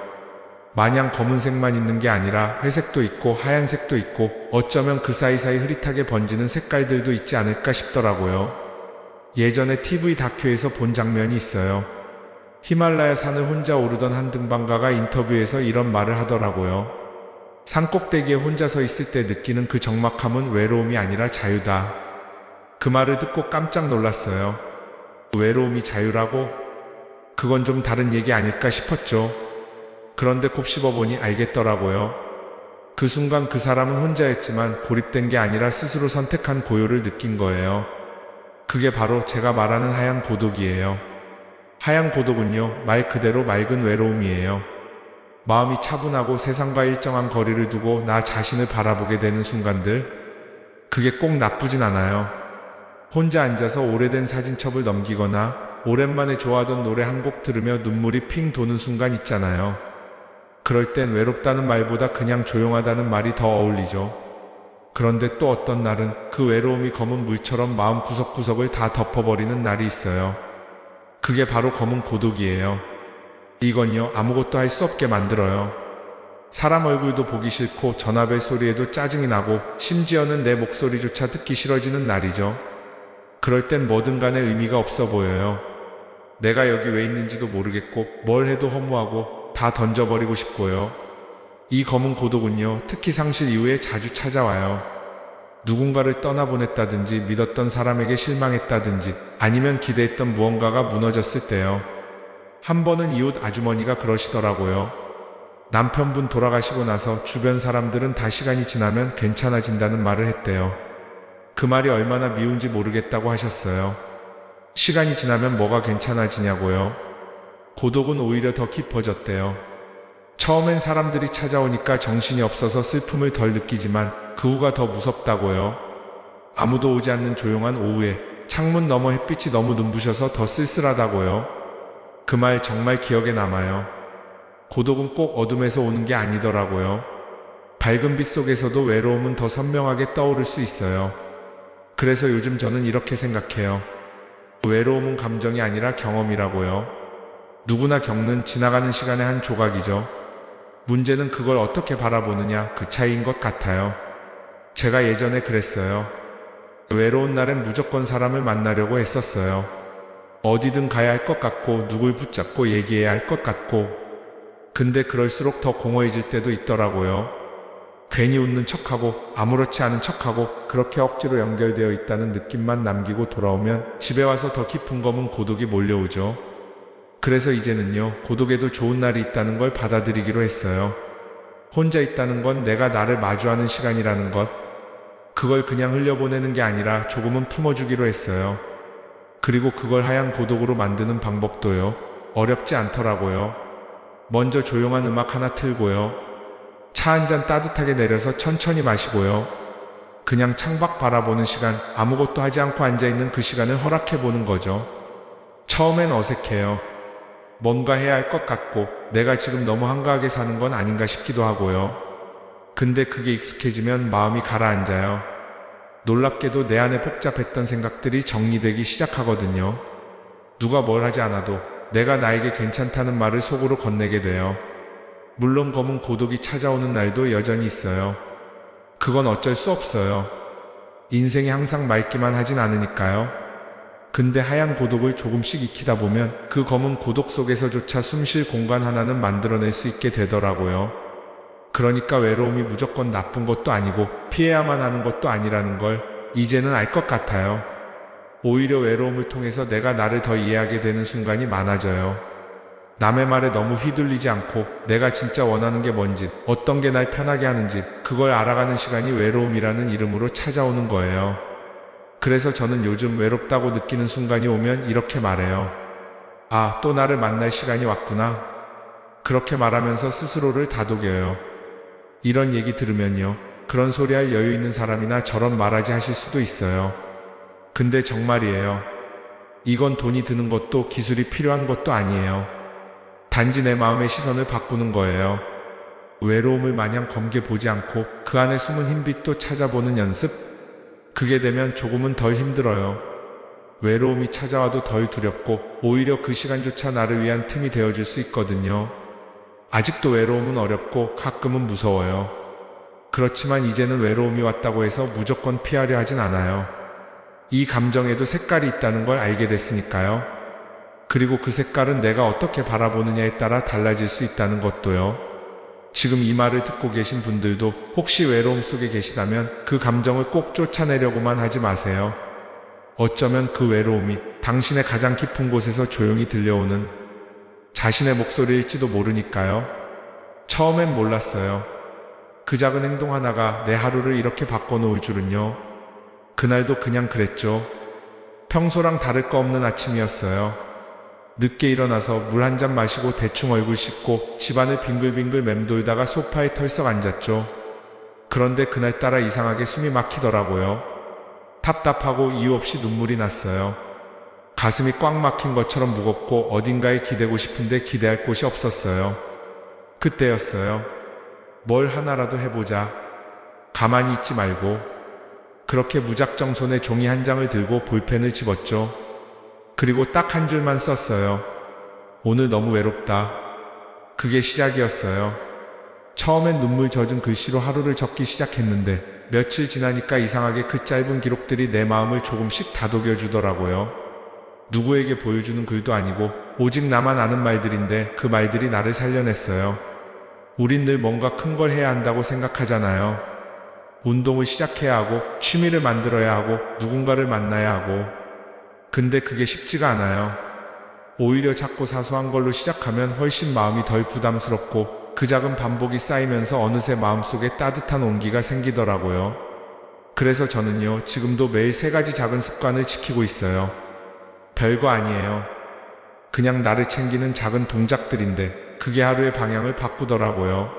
마냥 검은색만 있는 게 아니라 회색도 있고 하얀색도 있고 어쩌면 그 사이사이 흐릿하게 번지는 색깔들도 있지 않을까 싶더라고요. 예전에 TV 다큐에서 본 장면이 있어요. 히말라야 산을 혼자 오르던 한 등반가가 인터뷰에서 이런 말을 하더라고요. 산꼭대기에 혼자 서 있을 때 느끼는 그 적막함은 외로움이 아니라 자유다. 그 말을 듣고 깜짝 놀랐어요. 외로움이 자유라고? 그건 좀 다른 얘기 아닐까 싶었죠. 그런데 곱씹어보니 알겠더라고요. 그 순간 그 사람은 혼자였지만 고립된 게 아니라 스스로 선택한 고요를 느낀 거예요. 그게 바로 제가 말하는 하얀 고독이에요. 하얀 고독은요, 말 그대로 맑은 외로움이에요. 마음이 차분하고 세상과 일정한 거리를 두고 나 자신을 바라보게 되는 순간들, 그게 꼭 나쁘진 않아요. 혼자 앉아서 오래된 사진첩을 넘기거나 오랜만에 좋아하던 노래 한 곡 들으며 눈물이 핑 도는 순간 있잖아요. 그럴 땐 외롭다는 말보다 그냥 조용하다는 말이 더 어울리죠. 그런데 또 어떤 날은 그 외로움이 검은 물처럼 마음 구석구석을 다 덮어버리는 날이 있어요. 그게 바로 검은 고독이에요. 이건요, 아무것도 할 수 없게 만들어요. 사람 얼굴도 보기 싫고 전화벨 소리에도 짜증이 나고 심지어는 내 목소리조차 듣기 싫어지는 날이죠. 그럴 땐 뭐든 간에 의미가 없어 보여요. 내가 여기 왜 있는지도 모르겠고 뭘 해도 허무하고 다 던져버리고 싶고요. 이 검은 고독은요, 특히 상실 이후에 자주 찾아와요. 누군가를 떠나보냈다든지 믿었던 사람에게 실망했다든지 아니면 기대했던 무언가가 무너졌을 때요. 한 번은 이웃 아주머니가 그러시더라고요. 남편분 돌아가시고 나서 주변 사람들은 다 시간이 지나면 괜찮아진다는 말을 했대요. 그 말이 얼마나 미운지 모르겠다고 하셨어요. 시간이 지나면 뭐가 괜찮아지냐고요. 고독은 오히려 더 깊어졌대요. 처음엔 사람들이 찾아오니까 정신이 없어서 슬픔을 덜 느끼지만 그 후가 더 무섭다고요. 아무도 오지 않는 조용한 오후에 창문 너머 햇빛이 너무 눈부셔서 더 쓸쓸하다고요. 그 말 정말 기억에 남아요. 고독은 꼭 어둠에서 오는 게 아니더라고요. 밝은 빛 속에서도 외로움은 더 선명하게 떠오를 수 있어요. 그래서 요즘 저는 이렇게 생각해요. 외로움은 감정이 아니라 경험이라고요. 누구나 겪는 지나가는 시간의 한 조각이죠. 문제는 그걸 어떻게 바라보느냐 그 차이인 것 같아요. 제가 예전에 그랬어요. 외로운 날엔 무조건 사람을 만나려고 했었어요. 어디든 가야 할 것 같고 누굴 붙잡고 얘기해야 할 것 같고. 근데 그럴수록 더 공허해질 때도 있더라고요. 괜히 웃는 척하고 아무렇지 않은 척하고 그렇게 억지로 연결되어 있다는 느낌만 남기고 돌아오면 집에 와서 더 깊은 검은 고독이 몰려오죠. 그래서 이제는요, 고독에도 좋은 날이 있다는 걸 받아들이기로 했어요. 혼자 있다는 건 내가 나를 마주하는 시간이라는 것. 그걸 그냥 흘려보내는 게 아니라 조금은 품어주기로 했어요. 그리고 그걸 하얀 고독으로 만드는 방법도요, 어렵지 않더라고요. 먼저 조용한 음악 하나 틀고요. 차 한 잔 따뜻하게 내려서 천천히 마시고요. 그냥 창밖 바라보는 시간, 아무것도 하지 않고 앉아있는 그 시간을 허락해보는 거죠. 처음엔 어색해요. 뭔가 해야 할 것 같고 내가 지금 너무 한가하게 사는 건 아닌가 싶기도 하고요. 근데 그게 익숙해지면 마음이 가라앉아요. 놀랍게도 내 안에 복잡했던 생각들이 정리되기 시작하거든요. 누가 뭘 하지 않아도 내가 나에게 괜찮다는 말을 속으로 건네게 돼요. 물론 검은 고독이 찾아오는 날도 여전히 있어요. 그건 어쩔 수 없어요. 인생이 항상 맑기만 하진 않으니까요. 근데 하얀 고독을 조금씩 익히다 보면 그 검은 고독 속에서조차 숨쉴 공간 하나는 만들어낼 수 있게 되더라고요. 그러니까 외로움이 무조건 나쁜 것도 아니고 피해야만 하는 것도 아니라는 걸 이제는 알 것 같아요. 오히려 외로움을 통해서 내가 나를 더 이해하게 되는 순간이 많아져요. 남의 말에 너무 휘둘리지 않고 내가 진짜 원하는 게 뭔지, 어떤 게 날 편하게 하는지 그걸 알아가는 시간이 외로움이라는 이름으로 찾아오는 거예요. 그래서 저는 요즘 외롭다고 느끼는 순간이 오면 이렇게 말해요. 아, 또 나를 만날 시간이 왔구나. 그렇게 말하면서 스스로를 다독여요. 이런 얘기 들으면요, 그런 소리 할 여유 있는 사람이나 저런 말하지 하실 수도 있어요. 근데 정말이에요. 이건 돈이 드는 것도 기술이 필요한 것도 아니에요. 단지 내 마음의 시선을 바꾸는 거예요. 외로움을 마냥 검게 보지 않고 그 안에 숨은 흰빛도 찾아보는 연습? 그게 되면 조금은 덜 힘들어요. 외로움이 찾아와도 덜 두렵고 오히려 그 시간조차 나를 위한 틈이 되어줄 수 있거든요. 아직도 외로움은 어렵고 가끔은 무서워요. 그렇지만 이제는 외로움이 왔다고 해서 무조건 피하려 하진 않아요. 이 감정에도 색깔이 있다는 걸 알게 됐으니까요. 그리고 그 색깔은 내가 어떻게 바라보느냐에 따라 달라질 수 있다는 것도요. 지금 이 말을 듣고 계신 분들도 혹시 외로움 속에 계시다면 그 감정을 꼭 쫓아내려고만 하지 마세요. 어쩌면 그 외로움이 당신의 가장 깊은 곳에서 조용히 들려오는 자신의 목소리일지도 모르니까요. 처음엔 몰랐어요. 그 작은 행동 하나가 내 하루를 이렇게 바꿔놓을 줄은요. 그날도 그냥 그랬죠. 평소랑 다를 거 없는 아침이었어요. 늦게 일어나서 물 한 잔 마시고 대충 얼굴 씻고 집안을 빙글빙글 맴돌다가 소파에 털썩 앉았죠. 그런데 그날따라 이상하게 숨이 막히더라고요. 답답하고 이유 없이 눈물이 났어요. 가슴이 꽉 막힌 것처럼 무겁고 어딘가에 기대고 싶은데 기대할 곳이 없었어요. 그때였어요. 뭘 하나라도 해보자. 가만히 있지 말고. 그렇게 무작정 손에 종이 한 장을 들고 볼펜을 집었죠. 그리고 딱 한 줄만 썼어요. 오늘 너무 외롭다. 그게 시작이었어요. 처음엔 눈물 젖은 글씨로 하루를 적기 시작했는데 며칠 지나니까 이상하게 그 짧은 기록들이 내 마음을 조금씩 다독여주더라고요. 누구에게 보여주는 글도 아니고 오직 나만 아는 말들인데 그 말들이 나를 살려냈어요. 우린 늘 뭔가 큰 걸 해야 한다고 생각하잖아요. 운동을 시작해야 하고 취미를 만들어야 하고 누군가를 만나야 하고. 근데 그게 쉽지가 않아요. 오히려 작고 사소한 걸로 시작하면 훨씬 마음이 덜 부담스럽고 그 작은 반복이 쌓이면서 어느새 마음속에 따뜻한 온기가 생기더라고요. 그래서 저는요, 지금도 매일 3가지 작은 습관을 지키고 있어요. 별거 아니에요. 그냥 나를 챙기는 작은 동작들인데 그게 하루의 방향을 바꾸더라고요.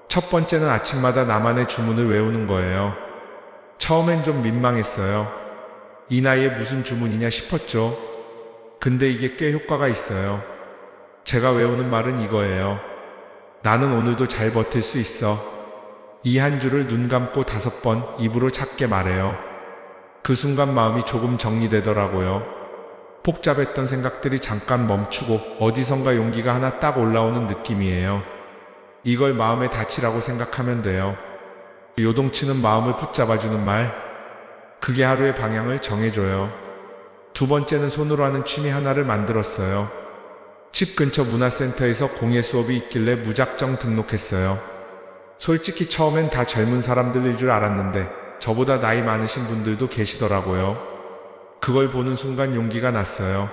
첫 번째는 아침마다 나만의 주문을 외우는 거예요. 처음엔 좀 민망했어요. 이 나이에 무슨 주문이냐 싶었죠. 근데 이게 꽤 효과가 있어요. 제가 외우는 말은 이거예요. 나는 오늘도 잘 버틸 수 있어. 이 한 줄을 눈 감고 5번 입으로 작게 말해요. 그 순간 마음이 조금 정리되더라고요. 복잡했던 생각들이 잠깐 멈추고 어디선가 용기가 하나 딱 올라오는 느낌이에요. 이걸 마음의 닻이라고 생각하면 돼요. 요동치는 마음을 붙잡아주는 말, 그게 하루의 방향을 정해줘요. 두 번째는 손으로 하는 취미 하나를 만들었어요. 집 근처 문화센터에서 공예 수업이 있길래 무작정 등록했어요. 솔직히 처음엔 다 젊은 사람들일 줄 알았는데 저보다 나이 많으신 분들도 계시더라고요. 그걸 보는 순간 용기가 났어요.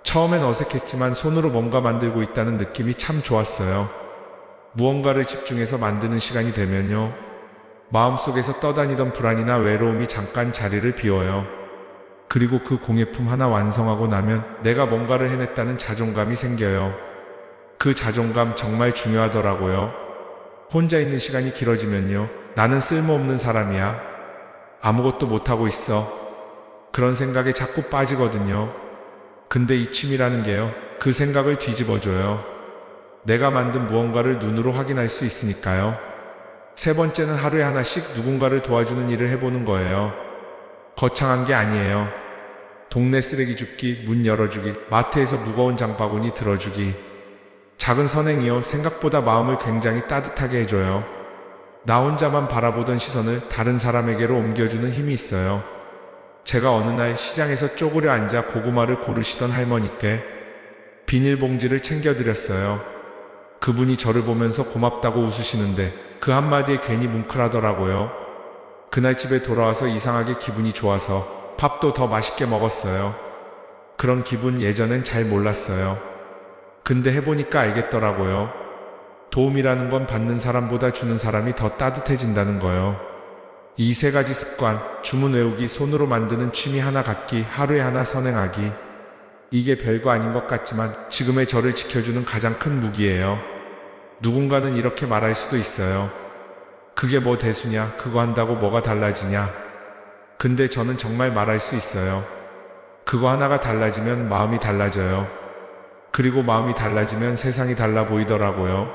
처음엔 어색했지만 손으로 뭔가 만들고 있다는 느낌이 참 좋았어요. 무언가를 집중해서 만드는 시간이 되면요, 마음속에서 떠다니던 불안이나 외로움이 잠깐 자리를 비워요. 그리고 그 공예품 하나 완성하고 나면 내가 뭔가를 해냈다는 자존감이 생겨요. 그 자존감 정말 중요하더라고요. 혼자 있는 시간이 길어지면요, 나는 쓸모없는 사람이야, 아무것도 못하고 있어, 그런 생각에 자꾸 빠지거든요. 근데 이 취미라는 게요, 그 생각을 뒤집어줘요. 내가 만든 무언가를 눈으로 확인할 수 있으니까요. 세 번째는 하루에 하나씩 누군가를 도와주는 일을 해보는 거예요. 거창한 게 아니에요. 동네 쓰레기 줍기, 문 열어주기, 마트에서 무거운 장바구니 들어주기. 작은 선행이요, 생각보다 마음을 굉장히 따뜻하게 해줘요. 나 혼자만 바라보던 시선을 다른 사람에게로 옮겨주는 힘이 있어요. 제가 어느 날 시장에서 쪼그려 앉아 고구마를 고르시던 할머니께 비닐봉지를 챙겨드렸어요. 그분이 저를 보면서 고맙다고 웃으시는데 그 한마디에 괜히 뭉클하더라고요. 그날 집에 돌아와서 이상하게 기분이 좋아서 밥도 더 맛있게 먹었어요. 그런 기분 예전엔 잘 몰랐어요. 근데 해보니까 알겠더라고요. 도움이라는 건 받는 사람보다 주는 사람이 더 따뜻해진다는 거요. 이 세 가지 습관, 주문 외우기, 손으로 만드는 취미 하나 갖기, 하루에 하나 선행하기. 이게 별거 아닌 것 같지만 지금의 저를 지켜주는 가장 큰 무기예요. 누군가는 이렇게 말할 수도 있어요. 그게 뭐 대수냐, 그거 한다고 뭐가 달라지냐. 근데 저는 정말 말할 수 있어요. 그거 하나가 달라지면 마음이 달라져요. 그리고 마음이 달라지면 세상이 달라 보이더라고요.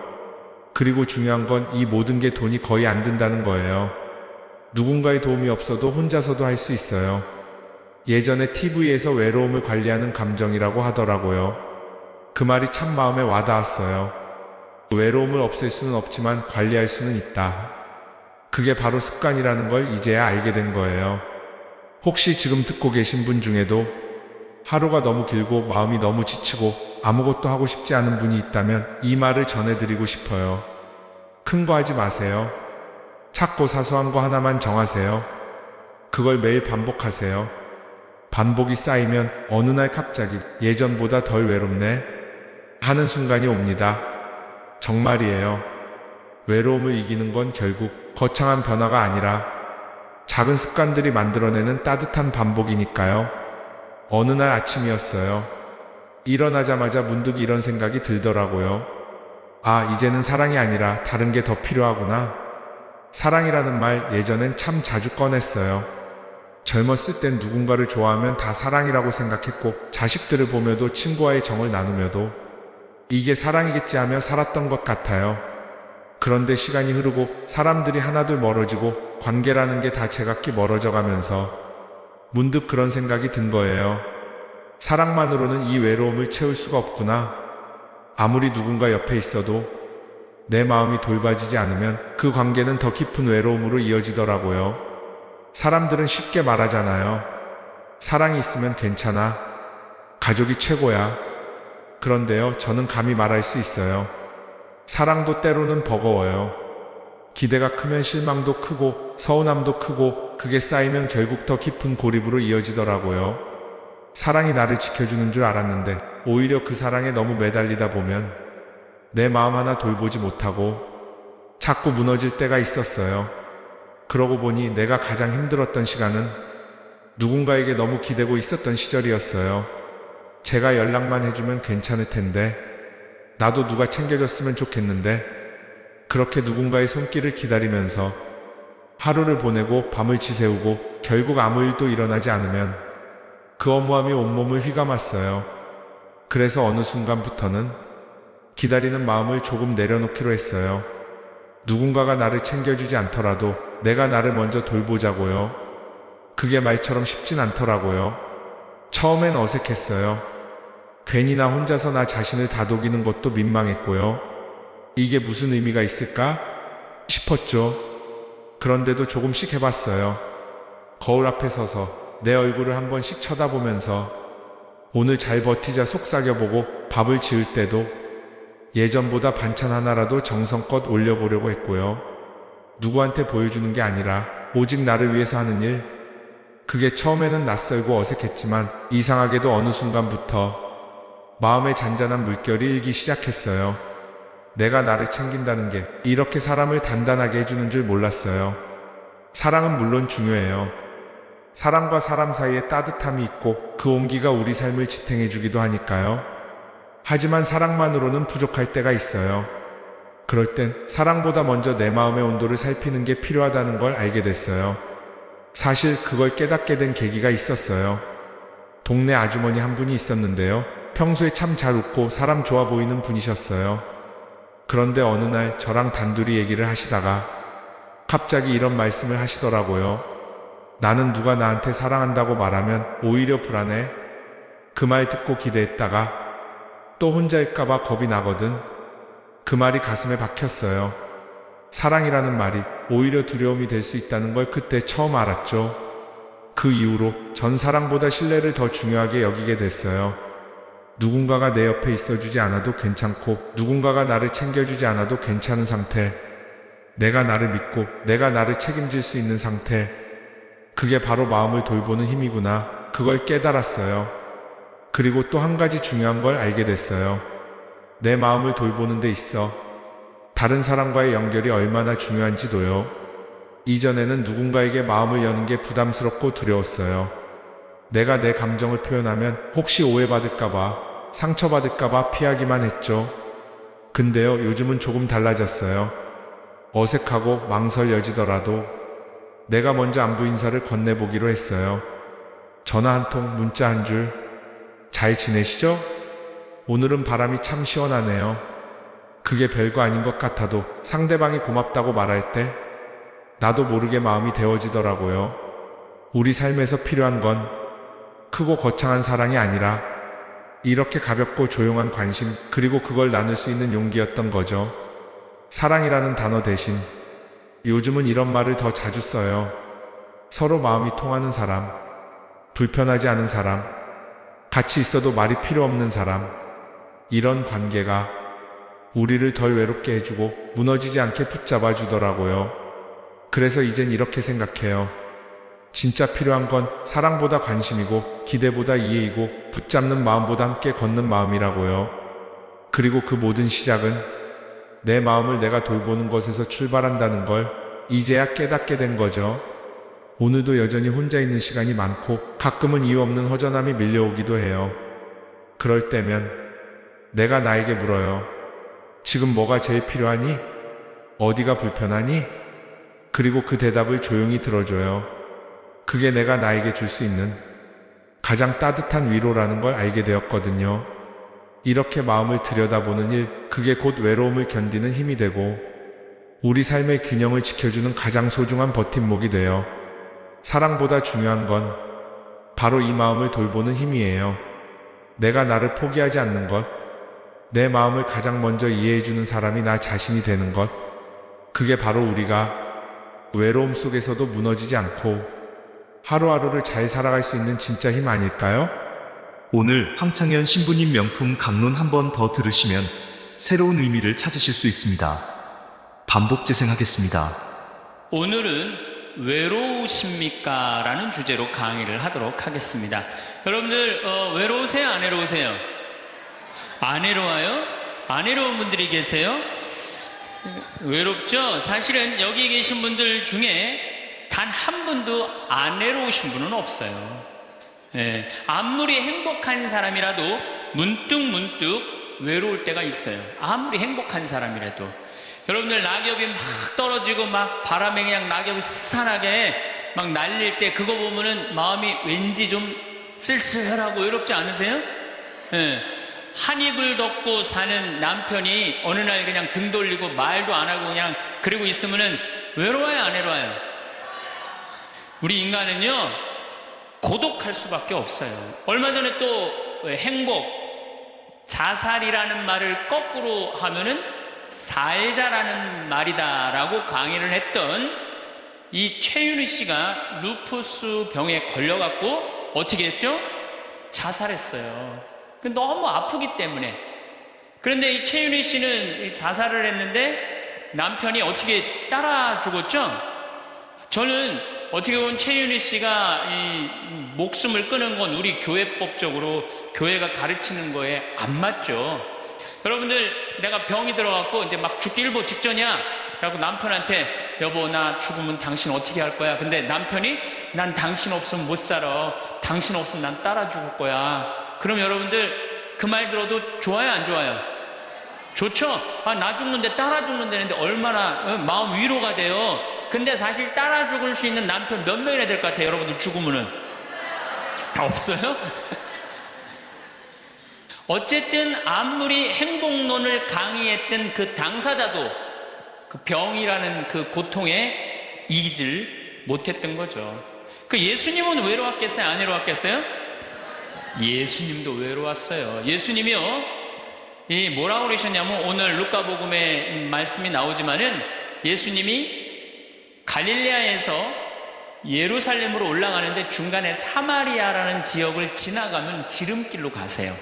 그리고 중요한 건 이 모든 게 돈이 거의 안 든다는 거예요. 누군가의 도움이 없어도 혼자서도 할 수 있어요. 예전에 TV에서 외로움을 관리하는 감정이라고 하더라고요. 그 말이 참 마음에 와닿았어요. 외로움을 없앨 수는 없지만 관리할 수는 있다. 그게 바로 습관이라는 걸 이제야 알게 된 거예요. 혹시 지금 듣고 계신 분 중에도 하루가 너무 길고 마음이 너무 지치고 아무것도 하고 싶지 않은 분이 있다면 이 말을 전해드리고 싶어요. 큰 거 하지 마세요. 작고 사소한 거 하나만 정하세요. 그걸 매일 반복하세요. 반복이 쌓이면 어느 날 갑자기 예전보다 덜 외롭네 하는 순간이 옵니다. 정말이에요. 외로움을 이기는 건 결국 거창한 변화가 아니라 작은 습관들이 만들어내는 따뜻한 반복이니까요. 어느 날 아침이었어요. 일어나자마자 문득 이런 생각이 들더라고요. 아, 이제는 사랑이 아니라 다른 게 더 필요하구나. 사랑이라는 말 예전엔 참 자주 꺼냈어요. 젊었을 땐 누군가를 좋아하면 다 사랑이라고 생각했고 자식들을 보며도 친구와의 정을 나누며도 이게 사랑이겠지 하며 살았던 것 같아요. 그런데 시간이 흐르고 사람들이 하나둘 멀어지고 관계라는 게 다 제각기 멀어져 가면서 문득 그런 생각이 든 거예요. 사랑만으로는 이 외로움을 채울 수가 없구나. 아무리 누군가 옆에 있어도 내 마음이 돌봐지지 않으면 그 관계는 더 깊은 외로움으로 이어지더라고요. 사람들은 쉽게 말하잖아요. 사랑이 있으면 괜찮아. 가족이 최고야. 그런데요, 저는 감히 말할 수 있어요. 사랑도 때로는 버거워요. 기대가 크면 실망도 크고 서운함도 크고 그게 쌓이면 결국 더 깊은 고립으로 이어지더라고요. 사랑이 나를 지켜주는 줄 알았는데 오히려 그 사랑에 너무 매달리다 보면 내 마음 하나 돌보지 못하고 자꾸 무너질 때가 있었어요. 그러고 보니 내가 가장 힘들었던 시간은 누군가에게 너무 기대고 있었던 시절이었어요. 제가 연락만 해주면 괜찮을 텐데, 나도 누가 챙겨줬으면 좋겠는데, 그렇게 누군가의 손길을 기다리면서 하루를 보내고 밤을 지새우고 결국 아무 일도 일어나지 않으면 그 허무함이 온몸을 휘감았어요. 그래서 어느 순간부터는 기다리는 마음을 조금 내려놓기로 했어요. 누군가가 나를 챙겨주지 않더라도 내가 나를 먼저 돌보자고요. 그게 말처럼 쉽진 않더라고요. 처음엔 어색했어요. 괜히 나 혼자서 나 자신을 다독이는 것도 민망했고요. 이게 무슨 의미가 있을까 싶었죠. 그런데도 조금씩 해봤어요. 거울 앞에 서서 내 얼굴을 한 번씩 쳐다보면서 오늘 잘 버티자 속삭여보고 밥을 지을 때도 예전보다 반찬 하나라도 정성껏 올려보려고 했고요. 누구한테 보여주는 게 아니라 오직 나를 위해서 하는 일. 그게 처음에는 낯설고 어색했지만 이상하게도 어느 순간부터 마음의 잔잔한 물결이 일기 시작했어요. 내가 나를 챙긴다는 게 이렇게 사람을 단단하게 해주는 줄 몰랐어요. 사랑은 물론 중요해요. 사람과 사람 사이에 따뜻함이 있고 그 온기가 우리 삶을 지탱해주기도 하니까요. 하지만 사랑만으로는 부족할 때가 있어요. 그럴 땐 사랑보다 먼저 내 마음의 온도를 살피는 게 필요하다는 걸 알게 됐어요. 사실 그걸 깨닫게 된 계기가 있었어요. 동네 아주머니 한 분이 있었는데요. 평소에 참 잘 웃고 사람 좋아 보이는 분이셨어요. 그런데 어느 날 저랑 단둘이 얘기를 하시다가 갑자기 이런 말씀을 하시더라고요. 나는 누가 나한테 사랑한다고 말하면 오히려 불안해. 그 말 듣고 기대했다가 또 혼자일까봐 겁이 나거든. 그 말이 가슴에 박혔어요. 사랑이라는 말이 오히려 두려움이 될 수 있다는 걸 그때 처음 알았죠. 그 이후로 전 사랑보다 신뢰를 더 중요하게 여기게 됐어요. 누군가가 내 옆에 있어주지 않아도 괜찮고 누군가가 나를 챙겨주지 않아도 괜찮은 상태. 내가 나를 믿고 내가 나를 책임질 수 있는 상태. 그게 바로 마음을 돌보는 힘이구나. 그걸 깨달았어요. 그리고 또 한 가지 중요한 걸 알게 됐어요. 내 마음을 돌보는 데 있어 다른 사람과의 연결이 얼마나 중요한지도요. 이전에는 누군가에게 마음을 여는 게 부담스럽고 두려웠어요. 내가 내 감정을 표현하면 혹시 오해받을까봐, 상처받을까봐 피하기만 했죠. 근데요, 요즘은 조금 달라졌어요. 어색하고 망설여지더라도 내가 먼저 안부 인사를 건네보기로 했어요. 전화 한 통, 문자 한 줄. 잘 지내시죠? 오늘은 바람이 참 시원하네요. 그게 별거 아닌 것 같아도 상대방이 고맙다고 말할 때 나도 모르게 마음이 데워지더라고요. 우리 삶에서 필요한 건 크고 거창한 사랑이 아니라 이렇게 가볍고 조용한 관심, 그리고 그걸 나눌 수 있는 용기였던 거죠. 사랑이라는 단어 대신 요즘은 이런 말을 더 자주 써요. 서로 마음이 통하는 사람, 불편하지 않은 사람, 같이 있어도 말이 필요 없는 사람. 이런 관계가 우리를 덜 외롭게 해주고 무너지지 않게 붙잡아 주더라고요. 그래서 이젠 이렇게 생각해요. 진짜 필요한 건 사랑보다 관심이고 기대보다 이해이고 붙잡는 마음보다 함께 걷는 마음이라고요. 그리고 그 모든 시작은 내 마음을 내가 돌보는 것에서 출발한다는 걸 이제야 깨닫게 된 거죠. 오늘도 여전히 혼자 있는 시간이 많고 가끔은 이유 없는 허전함이 밀려오기도 해요. 그럴 때면 내가 나에게 물어요. 지금 뭐가 제일 필요하니? 어디가 불편하니? 그리고 그 대답을 조용히 들어줘요. 그게 내가 나에게 줄 수 있는 가장 따뜻한 위로라는 걸 알게 되었거든요. 이렇게 마음을 들여다보는 일, 그게 곧 외로움을 견디는 힘이 되고 우리 삶의 균형을 지켜주는 가장 소중한 버팀목이 돼요. 사랑보다 중요한 건 바로 이 마음을 돌보는 힘이에요. 내가 나를 포기하지 않는 것, 내 마음을 가장 먼저 이해해주는 사람이 나 자신이 되는 것, 그게 바로 우리가 외로움 속에서도 무너지지 않고 하루하루를 잘 살아갈 수 있는 진짜 힘 아닐까요? 오늘 황창현 신부님 명품 강론 한 번 더 들으시면 새로운 의미를 찾으실 수 있습니다. 반복 재생하겠습니다. 오늘은 외로우십니까? 라는 주제로 강의를 하도록 하겠습니다. 여러분들 외로우세요? 안 외로우세요? 안 외로워요? 안 외로운 분들이 계세요? 외롭죠? 사실은 여기 계신 분들 중에 단 한 분도 안 외로우신 분은 없어요. 예, 아무리 행복한 사람이라도 문득 외로울 때가 있어요. 아무리 행복한 사람이라도. 여러분들 낙엽이 막 떨어지고 막 바람에 그냥 낙엽이 스산하게 막 날릴 때 그거 보면은 마음이 왠지 좀 쓸쓸하고 외롭지 않으세요? 예, 한 입을 덮고 사는 남편이 어느 날 그냥 등 돌리고 말도 안 하고 그냥 그러고 있으면은 외로워요, 안 외로워요? 우리 인간은요, 고독할 수밖에 없어요. 얼마 전에 또 행복, 자살이라는 말을 거꾸로 하면은 살자라는 말이다라고 강의를 했던 이 최윤희 씨가 루푸스 병에 걸려갖고 어떻게 했죠? 자살했어요. 너무 아프기 때문에. 그런데 이 최윤희 씨는 자살을 했는데 남편이 어떻게 따라 죽었죠? 저는 어떻게 보면 최윤희 씨가 이 목숨을 끊은 건 우리 교회법적으로 교회가 가르치는 거에 안 맞죠. 여러분들, 내가 병이 들어갖고 이제 막 죽기 일보 직전이야. 그래갖고 남편한테 여보 나 죽으면 당신 어떻게 할 거야? 근데 남편이 난 당신 없으면 못 살아. 당신 없으면 난 따라 죽을 거야. 그럼 여러분들 그 말 들어도 좋아요 안 좋아요? 좋죠? 나 죽는데 따라 죽는다는데 얼마나 마음 위로가 돼요. 근데 사실 따라 죽을 수 있는 남편 몇 명이나 될 것 같아요? 여러분들 죽으면은 없어요? 어쨌든 아무리 행복론을 강의했던 그 당사자도 그 병이라는 그 고통에 이기질 못했던 거죠. 그 예수님은 외로웠겠어요? 안 외로웠겠어요? 예수님도 외로웠어요. 예수님이요, 이 뭐라고 그러셨냐면, 오늘 루카복음에 말씀이 나오지만은 예수님이 갈릴레아에서 예루살렘으로 올라가는데 중간에 사마리아라는 지역을 지나가면 지름길로 가세요.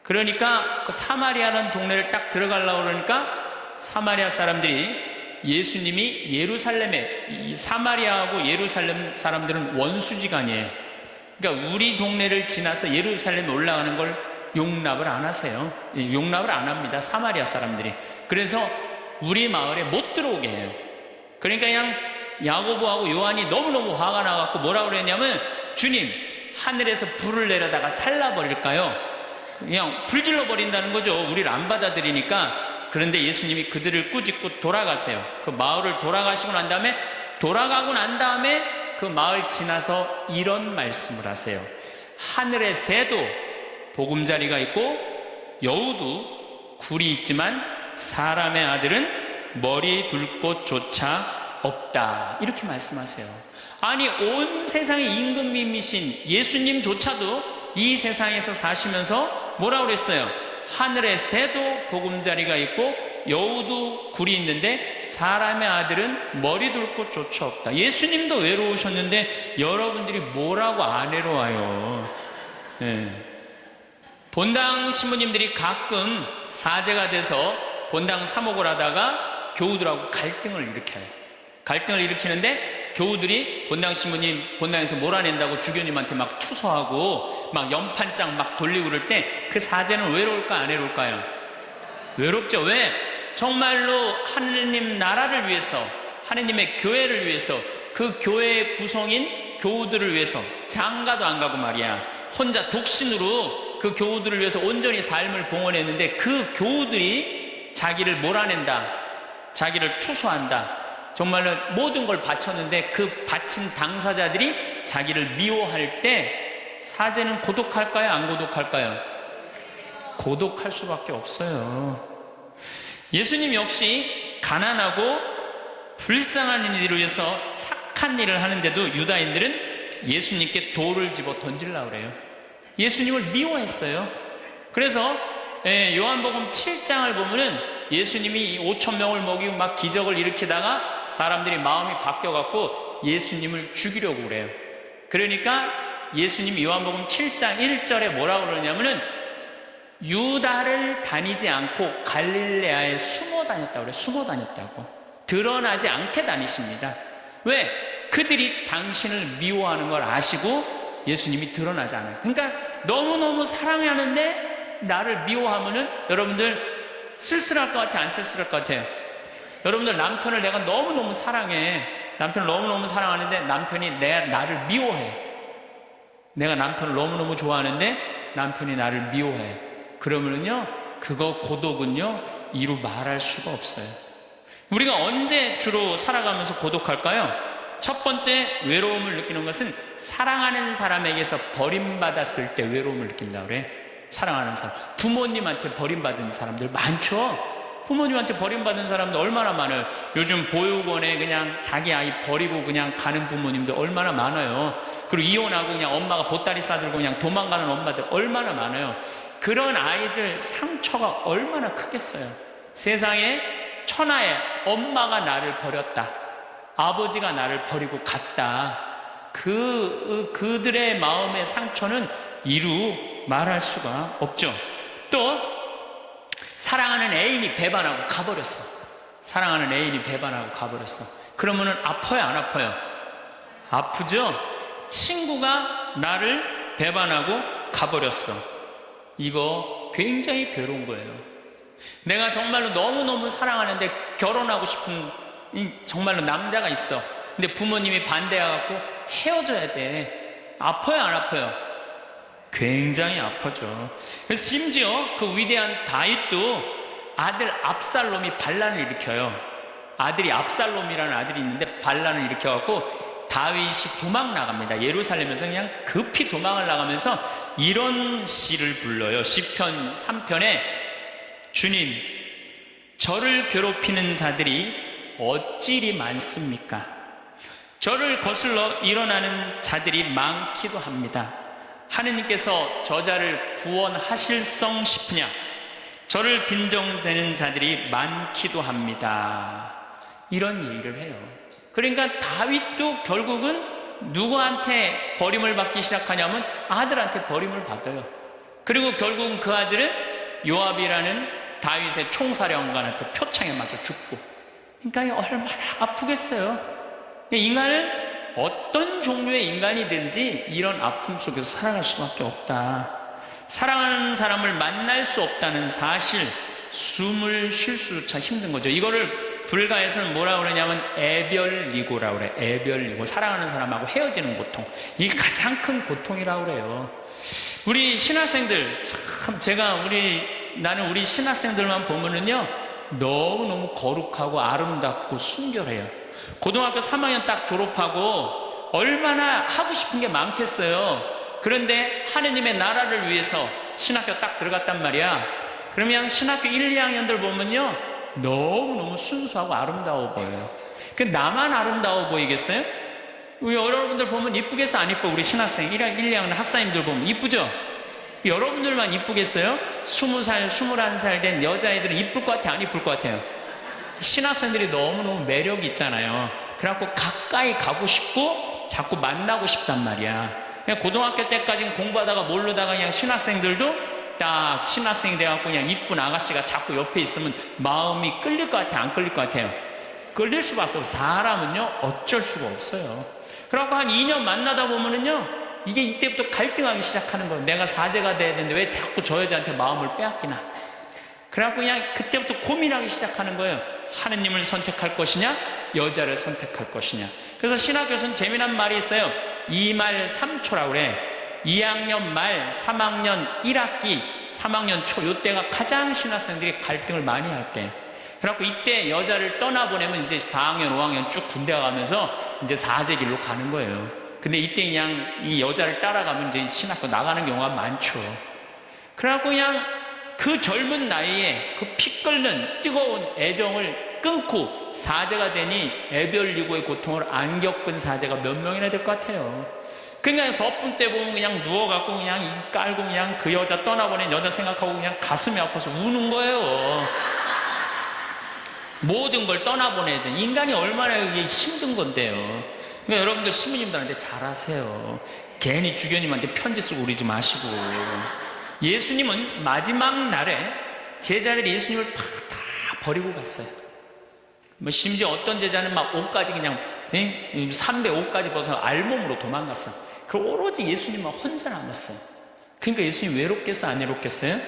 그러니까 그 사마리아라는 동네를 딱 들어가려고 그러니까 사마리아 사람들이 예수님이 예루살렘에, 이 사마리아하고 예루살렘 사람들은 원수지간이에요. 그러니까 우리 동네를 지나서 예루살렘에 올라가는 걸 용납을 안 하세요. 용납을 안 합니다, 사마리아 사람들이. 그래서 우리 마을에 못 들어오게 해요. 그러니까 그냥 야고보하고 요한이 너무너무 화가 나갖고 뭐라고 그랬냐면, 주님, 하늘에서 불을 내려다가 살라버릴까요? 그냥 불질러 버린다는 거죠. 우리를 안 받아들이니까. 그런데 예수님이 그들을 꾸짖고 돌아가세요. 그 마을을 돌아가시고 난 다음에 그 마을 지나서 이런 말씀을 하세요. 하늘의 새도 보금자리가 있고 여우도 굴이 있지만 사람의 아들은 머리 둘 곳조차 없다. 이렇게 말씀하세요. 아니, 온 세상의 임금님이신 예수님조차도 이 세상에서 사시면서 뭐라고 그랬어요? 하늘의 새도 보금자리가 있고 여우도 굴이 있는데 사람의 아들은 머리 둘 곳조차 없다. 예수님도 외로우셨는데 여러분들이 뭐라고 안 외로워요? 네. 본당 신부님들이 가끔 사제가 돼서 본당 사목을 하다가 교우들하고 갈등을 일으켜요. 갈등을 일으키는데 교우들이 본당 신부님 본당에서 몰아낸다고 주교님한테 막 투서하고 막 연판장 막 돌리고 그럴 때 그 사제는 외로울까 안 외로울까요? 외롭죠. 왜? 정말로 하느님 나라를 위해서, 하느님의 교회를 위해서, 그 교회의 구성인 교우들을 위해서 장가도 안 가고 말이야, 혼자 독신으로 그 교우들을 위해서 온전히 삶을 봉헌했는데 그 교우들이 자기를 몰아낸다, 자기를 투소한다, 정말로 모든 걸 바쳤는데 그 바친 당사자들이 자기를 미워할 때 사제는 고독할까요? 안 고독할까요? 고독할 수밖에 없어요. 예수님 역시 가난하고 불쌍한 이들을 위해서 착한 일을 하는데도 유다인들은 예수님께 돌을 집어 던지려고 그래요. 예수님을 미워했어요. 그래서 요한복음 7장을 보면은 예수님이 5,000명을 먹이고 막 기적을 일으키다가 사람들이 마음이 바뀌어갖고 예수님을 죽이려고 그래요. 그러니까 예수님이 요한복음 7장 1절에 뭐라고 그러냐면은 유다를 다니지 않고 갈릴레아에 숨어 다녔다고 그래요. 숨어 다녔다고. 드러나지 않게 다니십니다. 왜? 그들이 당신을 미워하는 걸 아시고 예수님이 드러나지 않아요. 그러니까 너무너무 사랑하는데 나를 미워하면은 여러분들 쓸쓸할 것 같아요? 안 쓸쓸할 것 같아요? 여러분들 남편을 내가 너무너무 사랑해. 남편을 너무너무 사랑하는데 남편이 나를 미워해. 내가 남편을 너무너무 좋아하는데 남편이 나를 미워해. 그러면은요, 그거 고독은요, 이루 말할 수가 없어요. 우리가 언제 주로 살아가면서 고독할까요? 첫 번째 외로움을 느끼는 것은 사랑하는 사람에게서 버림받았을 때 외로움을 느낀다고 그래. 사랑하는 사람. 부모님한테 버림받은 사람들 많죠? 부모님한테 버림받은 사람도 얼마나 많아요. 요즘 보육원에 그냥 자기 아이 버리고 그냥 가는 부모님들 얼마나 많아요. 그리고 이혼하고 그냥 엄마가 보따리 싸들고 그냥 도망가는 엄마들 얼마나 많아요. 그런 아이들 상처가 얼마나 크겠어요. 세상에 천하에 엄마가 나를 버렸다, 아버지가 나를 버리고 갔다, 그들의 마음의 상처는 이루 말할 수가 없죠. 또 사랑하는 애인이 배반하고 가버렸어. 사랑하는 애인이 배반하고 가버렸어. 그러면은 아파요, 안 아파요? 아프죠? 친구가 나를 배반하고 가버렸어. 이거 굉장히 괴로운 거예요. 내가 정말로 너무너무 사랑하는데 결혼하고 싶은 정말로 남자가 있어. 근데 부모님이 반대해갖고 헤어져야 돼. 아파요, 안 아파요? 굉장히 아파죠. 그래서 심지어 그 위대한 다윗도 아들 압살롬이 반란을 일으켜요. 아들이 압살롬이라는 아들이 있는데 반란을 일으켜갖고 다윗이 도망 나갑니다. 예루살렘에서 그냥 급히 도망을 나가면서 이런 시를 불러요. 시편 3편에 주님, 저를 괴롭히는 자들이 어찌리 많습니까? 저를 거슬러 일어나는 자들이 많기도 합니다. 하느님께서 저자를 구원하실성 싶으냐? 저를 빈정대는 자들이 많기도 합니다. 이런 얘기를 해요. 그러니까 다윗도 결국은 누구한테 버림을 받기 시작하냐면 아들한테 버림을 받아요. 그리고 결국은 그 아들은 요압이라는 다윗의 총사령관한테 표창에 맞아 죽고. 그러니까 얼마나 아프겠어요. 인간은 어떤 종류의 인간이든지 이런 아픔 속에서 살아갈 수밖에 없다. 사랑하는 사람을 만날 수 없다는 사실, 숨을 쉴 수조차 힘든 거죠. 이거를 불가에서는 뭐라 그러냐면 애별리고라고 그래. 애별리고. 사랑하는 사람하고 헤어지는 고통. 이게 가장 큰 고통이라고 그래요. 우리 신학생들, 참 나는 우리 신학생들만 보면은요, 너무너무 거룩하고 아름답고 순결해요. 고등학교 3학년 딱 졸업하고 얼마나 하고 싶은 게 많겠어요. 그런데 하느님의 나라를 위해서 신학교 딱 들어갔단 말이야. 그러면 신학교 1, 2학년들 보면요, 너무너무 순수하고 아름다워 보여요. 그 나만 아름다워 보이겠어요? 우리 여러분들 보면 이쁘겠어, 안 이뻐? 우리 신학생 1, 2학년 학사님들 보면 이쁘죠? 여러분들만 이쁘겠어요? 20살, 21살 된 여자애들은 이쁠 것 같아, 안 이쁠 것 같아요? 신학생들이 너무너무 매력이 있잖아요. 그래갖고 가까이 가고 싶고 자꾸 만나고 싶단 말이야. 그냥 고등학교 때까지는 공부하다가 모르다가 그냥 신학생들도 딱 신학생이 돼갖고 그냥 이쁜 아가씨가 자꾸 옆에 있으면 마음이 끌릴 것 같아요, 안 끌릴 것 같아요? 끌릴 수밖에 없어요. 사람은요, 어쩔 수가 없어요. 그래갖고 한 2년 만나다 보면은요, 이게 이때부터 갈등하기 시작하는 거예요. 내가 사제가 돼야 되는데 왜 자꾸 저 여자한테 마음을 빼앗기나. 그래갖고 그냥 그때부터 고민하기 시작하는 거예요. 하느님을 선택할 것이냐, 여자를 선택할 것이냐. 그래서 신학교에서는 재미난 말이 있어요. 2말 3초라고 그래. 2학년 말, 3학년 1학기, 3학년 초, 요때가 가장 신학생들이 갈등을 많이 할 때. 그래갖고 이때 여자를 떠나보내면 이제 4학년, 5학년 쭉 군대 가면서 이제 사제 길로 가는 거예요. 근데 이때 그냥 이 여자를 따라가면 이제 신학교 나가는 경우가 많죠. 그래갖고 그냥 그 젊은 나이에 그 피 끓는 뜨거운 애정을 끊고 사제가 되니 애별리고의 고통을 안 겪은 사제가 몇 명이나 될 것 같아요. 그러니까 서푼 때 보면 그냥 누워갖고 그냥 입 깔고 그냥 그 여자 떠나보낸 여자 생각하고 그냥 가슴이 아파서 우는 거예요. 모든 걸 떠나보내든 인간이 얼마나 이게 힘든 건데요. 그러니까 여러분들 시민님들한테 잘하세요. 괜히 주교님한테 편지 쓰고 그러지 마시고. 예수님은 마지막 날에 제자들이 예수님을 다 버리고 갔어요. 뭐 심지어 어떤 제자는 막 옷까지 그냥 3배 옷까지 벗어 알몸으로 도망갔어. 그 오로지 예수님만 혼자 남았어요. 그러니까 예수님 외롭겠어, 안 외롭겠어요?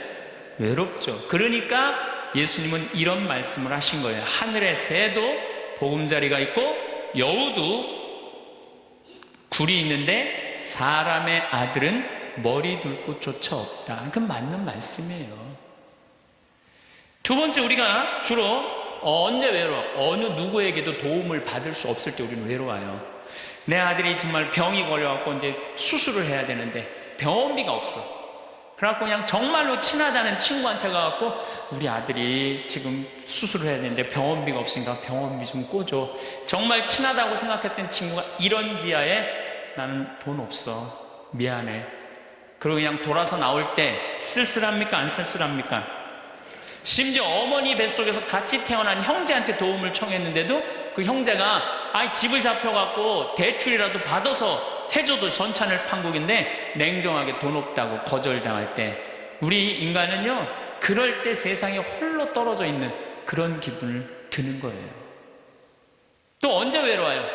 외롭죠. 그러니까 예수님은 이런 말씀을 하신 거예요. 하늘의 새도 보금자리가 있고 여우도 굴이 있는데 사람의 아들은 머리 둘 곳조차 없다. 그건 맞는 말씀이에요. 두 번째, 우리가 주로 언제 외로워? 어느 누구에게도 도움을 받을 수 없을 때 우리는 외로워요. 내 아들이 정말 병이 걸려갖고 이제 수술을 해야 되는데 병원비가 없어. 그래갖고 그냥 정말로 친하다는 친구한테 가갖고 우리 아들이 지금 수술을 해야 되는데 병원비가 없으니까 병원비 좀 꿔줘. 정말 친하다고 생각했던 친구가 이런 지하에 나는 돈 없어. 미안해. 그리고 그냥 돌아서 나올 때 쓸쓸합니까? 안 쓸쓸합니까? 심지어 어머니 뱃속에서 같이 태어난 형제한테 도움을 청했는데도 그 형제가 집을 잡혀갖고 대출이라도 받아서 해줘도 전찬을 판국인데 냉정하게 돈 없다고 거절당할 때 우리 인간은요 그럴 때 세상에 홀로 떨어져 있는 그런 기분을 드는 거예요. 또 언제 외로워요?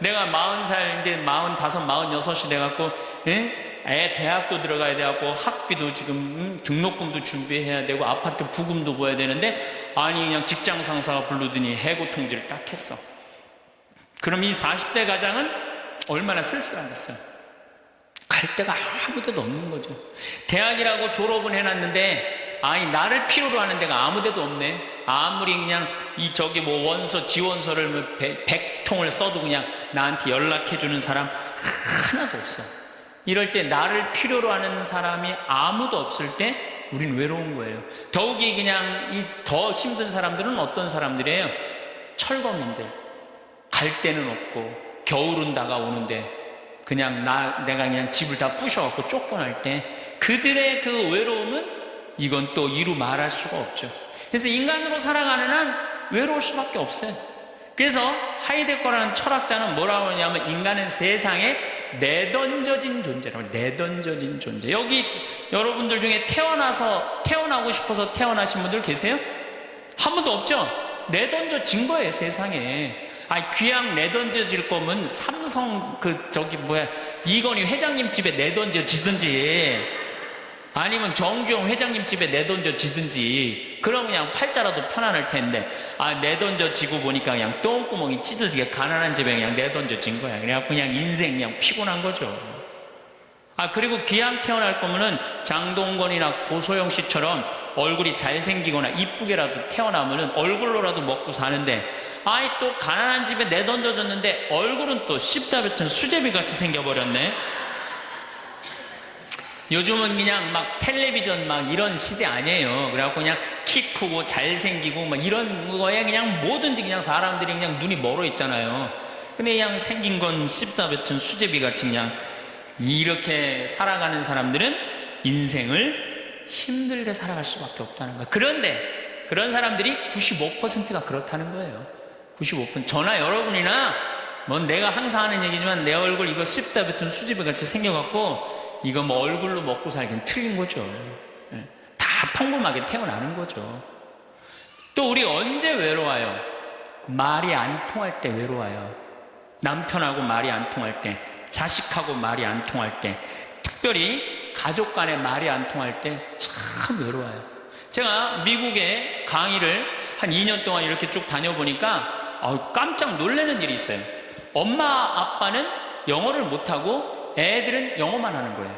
내가 40살 이제 45, 46이 돼갖고 애 대학도 들어가야 돼갖고 학비도 지금 등록금도 준비해야 되고 아파트 부금도 보야 되는데 그냥 직장 상사가 부르더니 해고 통지를 딱 했어. 그럼 이 40대 가장은 얼마나 쓸쓸하겠어요. 갈 데가 아무 데도 없는 거죠. 대학이라고 졸업은 해놨는데 나를 필요로 하는 데가 아무 데도 없네. 아무리 그냥 원서 지원서를 100통을 써도 그냥 나한테 연락해주는 사람 하나도 없어. 이럴 때 나를 필요로 하는 사람이 아무도 없을 때 우린 외로운 거예요. 더욱이 그냥 더 힘든 사람들은 어떤 사람들이에요? 철거민들. 갈 데는 없고 겨울은 다가오는데 그냥 내가 그냥 집을 다 부셔갖고 쫓겨날 때 그들의 그 외로움은 이건 또 이루 말할 수가 없죠. 그래서 인간으로 살아가는 한 외로울 수밖에 없어요. 그래서 하이데거라는 철학자는 뭐라고 하냐면 인간은 세상에 내던져진 존재라고. 내던져진 존재. 여기 여러분들 중에 태어나고 싶어서 태어나신 분들 계세요? 한 분도 없죠? 내던져진 거예요 세상에. 귀양 내던져질 거면 삼성 이건희 회장님 집에 내던져지든지 아니면 정주영 회장님 집에 내던져지든지 그럼 그냥 팔자라도 편안할 텐데 내던져지고 보니까 그냥 똥구멍이 찢어지게 가난한 집에 그냥 내던져진 거야. 그냥 인생 그냥 피곤한 거죠. 그리고 귀양 태어날 거면은 장동건이나 고소영 씨처럼 얼굴이 잘생기거나 이쁘게라도 태어나면은 얼굴로라도 먹고 사는데 또 가난한 집에 내던져졌는데 얼굴은 또 씹다 뱉은 수제비 같이 생겨버렸네. 요즘은 그냥 막 텔레비전 이런 시대 아니에요. 그래갖고 그냥 키 크고 잘생기고 이런 거에 그냥 뭐든지 그냥 사람들이 그냥 눈이 멀어 있잖아요. 근데 그냥 생긴 건 씹다 뱉은 수제비 같이 그냥 이렇게 살아가는 사람들은 인생을 힘들게 살아갈 수밖에 없다는 거예요. 그런데 그런 사람들이 95%가 그렇다는 거예요. 95%. 저나 여러분이나 내가 항상 하는 얘기지만 내 얼굴 이거 씹다 뱉은 수제비 같이 생겨갖고 이거 얼굴로 먹고 살기는 틀린 거죠. 다 평범하게 태어나는 거죠. 또 우리 언제 외로워요? 말이 안 통할 때 외로워요. 남편하고 말이 안 통할 때, 자식하고 말이 안 통할 때, 특별히 가족 간에 말이 안 통할 때 참 외로워요. 제가 미국에 강의를 한 2년 동안 이렇게 쭉 다녀보니까 깜짝 놀라는 일이 있어요. 엄마 아빠는 영어를 못하고 애들은 영어만 하는 거예요.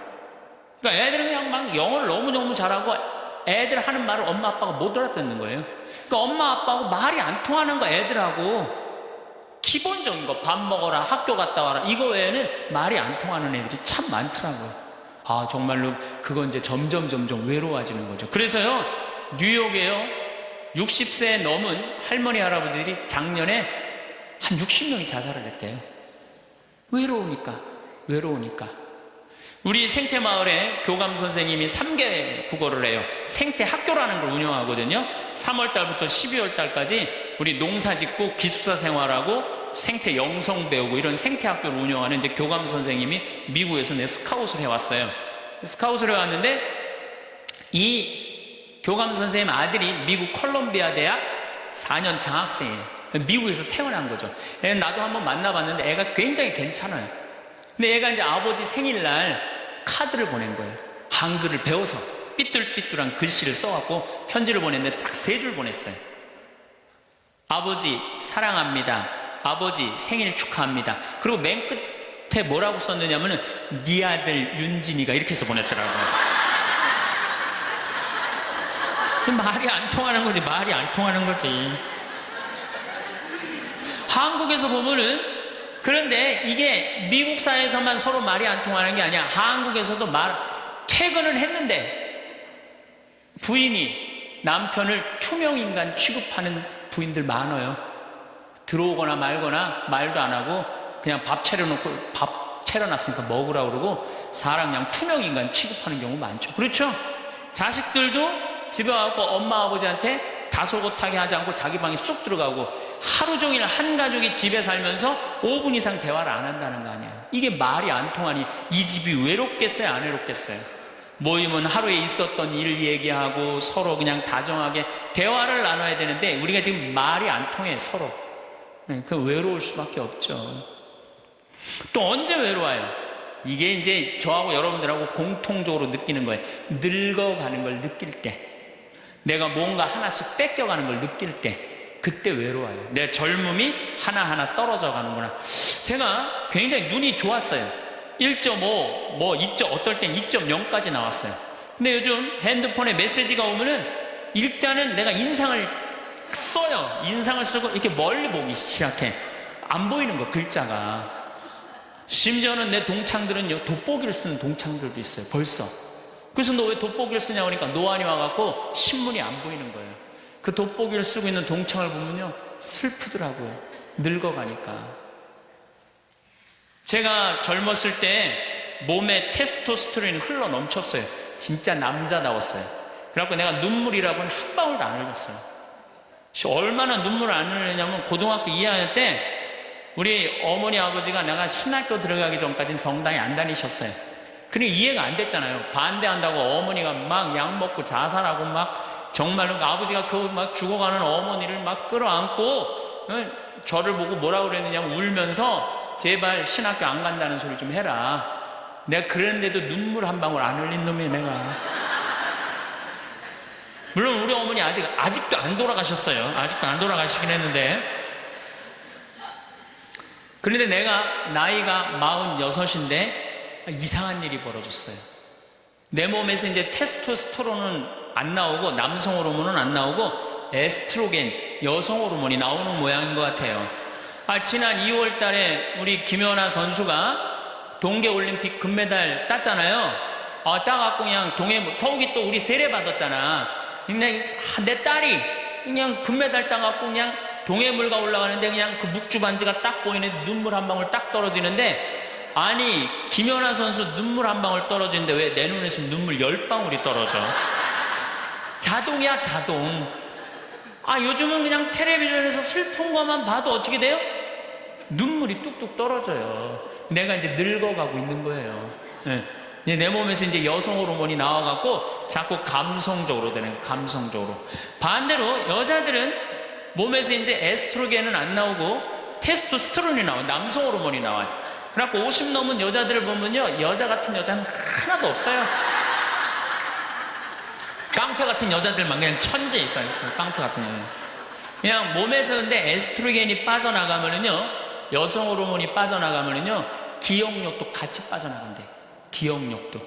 그러니까 애들은 그냥 영어를 너무너무 잘하고 애들 하는 말을 엄마 아빠가 못 알아듣는 거예요. 그러니까 엄마 아빠하고 말이 안 통하는 거 애들하고 기본적인 거 밥 먹어라 학교 갔다 와라 이거 외에는 말이 안 통하는 애들이 참 많더라고요. 정말로 그건 이제 점점 외로워지는 거죠. 그래서요 뉴욕에요 60세 넘은 할머니 할아버지들이 작년에 한 60명이 자살을 했대요. 외로우니까. 우리 생태마을에 교감 선생님이 3개 국어를 해요. 생태학교라는 걸 운영하거든요. 3월달부터 12월달까지 우리 농사 짓고 기숙사 생활하고 생태 영성 배우고 이런 생태학교를 운영하는 이제 교감 선생님이 미국에서 스카웃을 해왔어요. 스카웃을 해왔는데 이 교감 선생님 아들이 미국 컬럼비아 대학 4년 장학생이에요. 미국에서 태어난 거죠. 나도 한번 만나봤는데 애가 굉장히 괜찮아요. 근데 애가 이제 아버지 생일날 카드를 보낸 거예요. 한글을 배워서 삐뚤삐뚤한 글씨를 써갖고 편지를 보냈는데 딱 3줄 보냈어요. 아버지 사랑합니다. 아버지 생일 축하합니다. 그리고 맨 끝에 뭐라고 썼느냐면은 네 아들 윤진이가 이렇게 해서 보냈더라고요. 말이 안 통하는 거지. 말이 안 통하는 거지. 한국에서 보면은 그런데 이게 미국 사회에서만 서로 말이 안 통하는 게 아니야. 한국에서도 퇴근을 했는데 부인이 남편을 투명인간 취급하는 부인들 많아요. 들어오거나 말거나 말도 안 하고 그냥 밥 차려놨으니까 먹으라고 그러고 사람 그냥 투명인간 취급하는 경우 많죠. 그렇죠? 자식들도 집에 와서 엄마 아버지한테 다소곳하게 하지 않고 자기 방에 쑥 들어가고 하루 종일 한 가족이 집에 살면서 5분 이상 대화를 안 한다는 거 아니에요. 이게 말이 안 통하니 이 집이 외롭겠어요, 안 외롭겠어요? 모이면 하루에 있었던 일 얘기하고 서로 그냥 다정하게 대화를 나눠야 되는데 우리가 지금 말이 안 통해, 서로. 그 외로울 수밖에 없죠. 또 언제 외로워요? 이게 이제 저하고 여러분들하고 공통적으로 느끼는 거예요. 늙어가는 걸 느낄 때, 내가 뭔가 하나씩 뺏겨가는 걸 느낄 때, 그때 외로워요. 내 젊음이 하나하나 떨어져 가는구나. 제가 굉장히 눈이 좋았어요. 1.5, 어떨 땐 2.0까지 나왔어요. 근데 요즘 핸드폰에 메시지가 오면은 일단은 내가 인상을 써요. 인상을 쓰고 이렇게 멀리 보기 시작해. 안 보이는 거, 글자가. 심지어는 내 동창들은요, 돋보기를 쓰는 동창들도 있어요, 벌써. 그래서 너 왜 돋보기를 쓰냐고 하니까 노안이 와갖고 신문이 안 보이는 거예요. 그 돋보기를 쓰고 있는 동창을 보면요, 슬프더라고요. 늙어가니까. 제가 젊었을 때 몸에 테스토스테론이 흘러 넘쳤어요. 진짜 남자다웠어요. 그래갖고 내가 눈물이라고는 한 방울도 안 흘렸어요. 얼마나 눈물을 안 흘리냐면 고등학교 2학년 때 우리 어머니 아버지가 내가 신학교 들어가기 전까지는 성당에 안 다니셨어요. 그러니 이해가 안 됐잖아요. 반대한다고 어머니가 막 약 먹고 자살하고 막 정말로 아버지가 그 막 죽어가는 어머니를 막 끌어안고 저를 보고 뭐라고 그랬느냐면 울면서 제발 신학교 안 간다는 소리 좀 해라. 내가 그랬는데도 눈물 한 방울 안 흘린 놈이에요, 내가. 물론 우리 어머니 아직도 안 돌아가셨어요. 아직도 안 돌아가시긴 했는데. 그런데 내가 나이가 46인데 이상한 일이 벌어졌어요. 내 몸에서 이제 테스토스테론은 안 나오고 남성 호르몬은 안 나오고 에스트로겐, 여성 호르몬이 나오는 모양인 것 같아요. 지난 2월 달에 우리 김연아 선수가 동계올림픽 금메달 땄잖아요. 따갖고 그냥 더욱이 또 우리 세례 받았잖아. 근데 내 딸이 그냥 금메달 따갖고 그냥 동해물가 올라가는데 그냥 그 묵주 반지가 딱 보이는데 눈물 한 방울 딱 떨어지는데, 아니 김연아 선수 눈물 한 방울 떨어지는데 왜 내 눈에서 눈물 10방울이 떨어져? 자동이야, 자동. 요즘은 그냥 텔레비전에서 슬픈 것만 봐도 어떻게 돼요? 눈물이 뚝뚝 떨어져요. 내가 이제 늙어가고 있는 거예요. 네. 내 몸에서 이제 여성 호르몬이 나와갖고 자꾸 감성적으로 되는 거예요. 감성적으로. 반대로 여자들은 몸에서 이제 에스트로겐은 안 나오고 테스토스테론이 나와요. 남성 호르몬이 나와요. 그래갖고 50 넘은 여자들을 보면요, 여자 같은 여자는 하나도 없어요. 깡패 같은 여자들만 그냥 천재 있어요. 깡패 같은 여자. 그냥 몸에서 근데 에스트로겐이 빠져나가면은요, 여성 호르몬이 빠져나가면은요, 기억력도 같이 빠져나간대. 기억력도.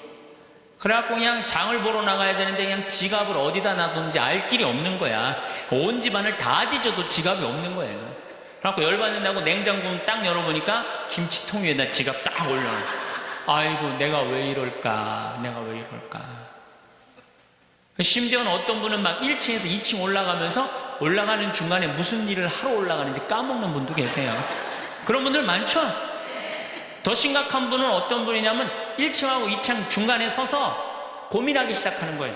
그래갖고 그냥 장을 보러 나가야 되는데 그냥 지갑을 어디다 놔뒀는지 알 길이 없는 거야. 온 집안을 다 뒤져도 지갑이 없는 거예요. 그래갖고 열받는다고 냉장고 딱 열어보니까 김치통 위에다 지갑 딱 올려놔. 아이고, 내가 왜 이럴까? 내가 왜 이럴까? 심지어는 어떤 분은 막 1층에서 2층 올라가면서 올라가는 중간에 무슨 일을 하러 올라가는지 까먹는 분도 계세요. 그런 분들 많죠? 더 심각한 분은 어떤 분이냐면 1층하고 2층 중간에 서서 고민하기 시작하는 거예요.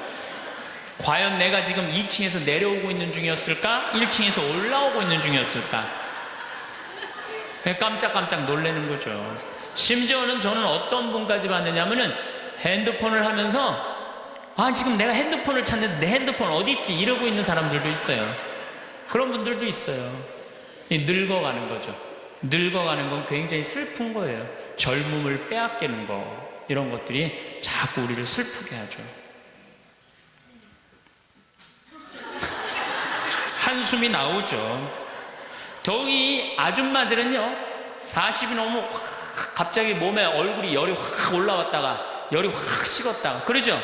과연 내가 지금 2층에서 내려오고 있는 중이었을까? 1층에서 올라오고 있는 중이었을까? 깜짝깜짝 놀라는 거죠. 심지어는 저는 어떤 분까지 봤느냐면은 핸드폰을 하면서 지금 내가 핸드폰을 찾는데 내 핸드폰 어디 있지? 이러고 있는 사람들도 있어요. 그런 분들도 있어요. 늙어가는 거죠. 늙어가는 건 굉장히 슬픈 거예요. 젊음을 빼앗기는 거, 이런 것들이 자꾸 우리를 슬프게 하죠. 한숨이 나오죠. 더욱이 아줌마들은요, 40이 넘으면 갑자기 몸에 얼굴이 열이 확 올라왔다가 열이 확 식었다가 그러죠.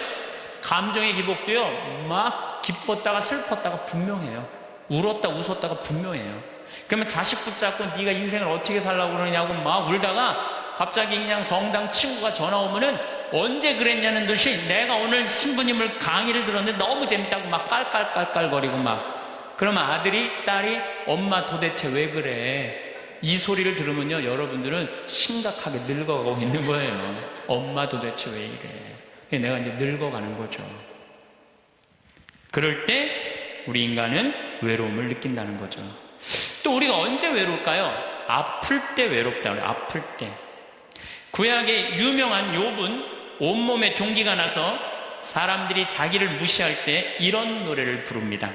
감정의 기복도요, 막 기뻤다가 슬펐다가 분명해요. 울었다 웃었다가 분명해요. 그러면 자식 붙잡고 네가 인생을 어떻게 살라고 그러냐고 막 울다가 갑자기 그냥 성당 친구가 전화 오면은 언제 그랬냐는 듯이 내가 오늘 신부님을 강의를 들었는데 너무 재밌다고 막 깔깔깔깔거리고 막, 그러면 아들이, 딸이, 엄마 도대체 왜 그래? 이 소리를 들으면요, 여러분들은 심각하게 늙어가고 있는 거예요. 엄마 도대체 왜 이래? 내가 이제 늙어가는 거죠. 그럴 때 우리 인간은 외로움을 느낀다는 거죠. 또 우리가 언제 외로울까요? 아플 때 외롭다 그래요. 아플 때. 구약의 유명한 욥은 온몸에 종기가 나서 사람들이 자기를 무시할 때 이런 노래를 부릅니다.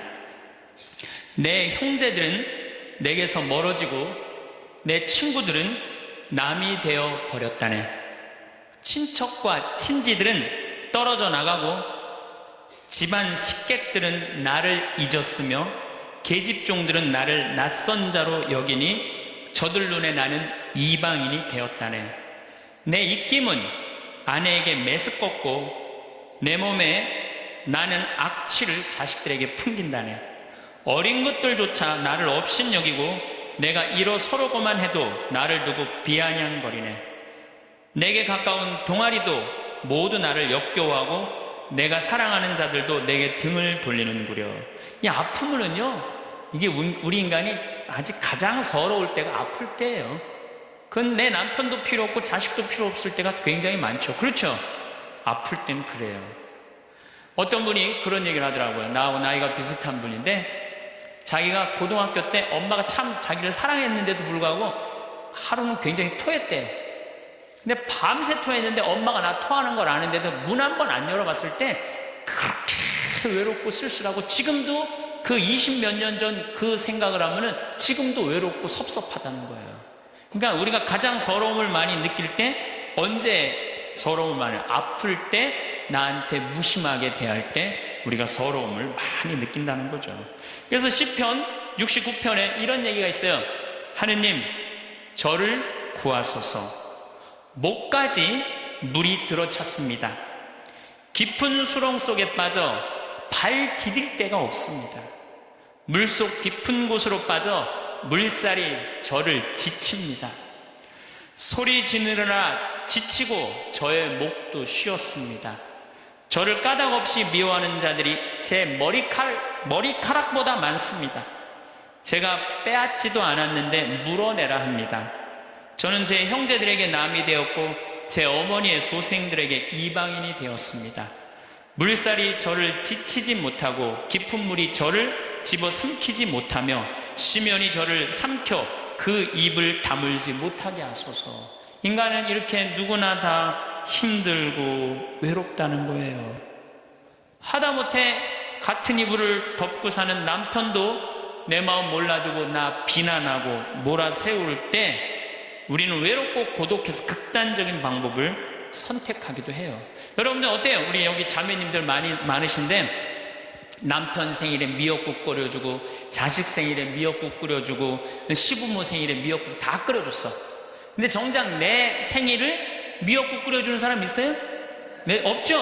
내 형제들은 내게서 멀어지고 내 친구들은 남이 되어 버렸다네. 친척과 친지들은 떨어져 나가고 집안 식객들은 나를 잊었으며 계집종들은 나를 낯선 자로 여기니 저들 눈에 나는 이방인이 되었다네. 내 입김은 아내에게 메스껍고 내 몸에 나는 악취를 자식들에게 풍긴다네. 어린 것들조차 나를 업신여기고 내가 일어서려고만 해도 나를 두고 비아냥거리네. 내게 가까운 동아리도 모두 나를 역겨워하고 내가 사랑하는 자들도 내게 등을 돌리는구려. 이 아픔은요, 이게 우리 인간이 아직 가장 서러울 때가 아플 때예요. 그건 내 남편도 필요 없고 자식도 필요 없을 때가 굉장히 많죠. 그렇죠? 아플 땐 그래요. 어떤 분이 그런 얘기를 하더라고요. 나하고 나이가 비슷한 분인데 자기가 고등학교 때 엄마가 참 자기를 사랑했는데도 불구하고 하루는 굉장히 토했대. 근데 밤새 토했는데 엄마가 나 토하는 걸 아는데도 문 한 번 안 열어봤을 때 그렇게 외롭고 쓸쓸하고, 지금도 그 20몇 년 전 그 생각을 하면은 지금도 외롭고 섭섭하다는 거예요. 그러니까 우리가 가장 서러움을 많이 느낄 때, 언제 서러움을 많이, 아플 때, 나한테 무심하게 대할 때 우리가 서러움을 많이 느낀다는 거죠. 그래서 시편 69편에 이런 얘기가 있어요. 하느님, 저를 구하소서. 목까지 물이 들어찼습니다. 깊은 수렁 속에 빠져 발 디딜 데가 없습니다. 물속 깊은 곳으로 빠져 물살이 저를 지칩니다. 소리 지르느라 지치고 저의 목도 쉬었습니다. 저를 까닭없이 미워하는 자들이 제 머리카락보다 많습니다. 제가 빼앗지도 않았는데 물어내라 합니다. 저는 제 형제들에게 남이 되었고 제 어머니의 소생들에게 이방인이 되었습니다. 물살이 저를 지치지 못하고 깊은 물이 저를 집어삼키지 못하며 심연이 저를 삼켜 그 입을 다물지 못하게 하소서. 인간은 이렇게 누구나 다 힘들고 외롭다는 거예요. 하다못해 같은 이불을 덮고 사는 남편도 내 마음 몰라주고 나 비난하고 몰아세울 때 우리는 외롭고 고독해서 극단적인 방법을 선택하기도 해요. 여러분들 어때요? 우리 여기 자매님들 많으신데 남편 생일에 미역국 끓여주고 자식 생일에 미역국 끓여주고 시부모 생일에 미역국 다 끓여줬어. 근데 정작 내 생일을 미역국 끓여주는 사람 있어요? 네, 없죠?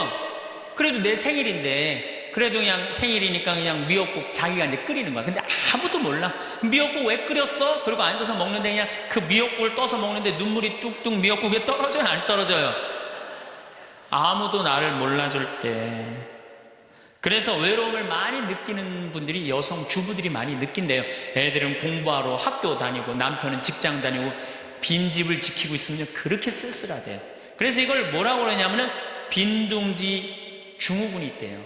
그래도 내 생일인데, 그래도 그냥 생일이니까 그냥 미역국 자기가 이제 끓이는 거야. 근데 아무도 몰라. 미역국 왜 끓였어? 그리고 앉아서 먹는데 그냥 그 미역국을 떠서 먹는데 눈물이 뚝뚝 미역국에 떨어져요? 안 떨어져요? 아무도 나를 몰라줄 때. 그래서 외로움을 많이 느끼는 분들이 여성 주부들이 많이 느낀대요. 애들은 공부하러 학교 다니고 남편은 직장 다니고 빈집을 지키고 있으면 그렇게 쓸쓸하대요. 그래서 이걸 뭐라고 그러냐면은 빈둥지 증후군이 있대요.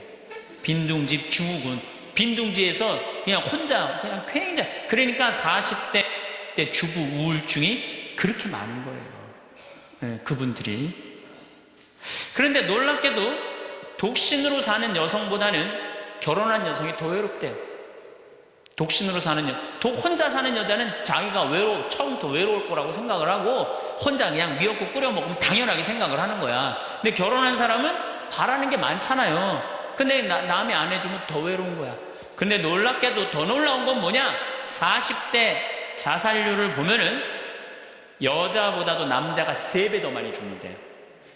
빈둥지 증후군. 빈둥지에서 그냥 혼자 그냥 굉장히, 그러니까 40대 때 주부 우울증이 그렇게 많은 거예요. 네, 그분들이. 그런데 놀랍게도 독신으로 사는 여성보다는 결혼한 여성이 더 외롭대요. 독신으로 사는 혼자 사는 여자는 자기가 처음부터 외로울 거라고 생각을 하고 혼자 그냥 미역국 끓여 먹으면 당연하게 생각을 하는 거야. 근데 결혼한 사람은 바라는 게 많잖아요. 근데 남이 안 해주면 더 외로운 거야. 근데 놀랍게도 더 놀라운 건 뭐냐? 40대 자살률을 보면은 여자보다도 남자가 3배 더 많이 죽는데요.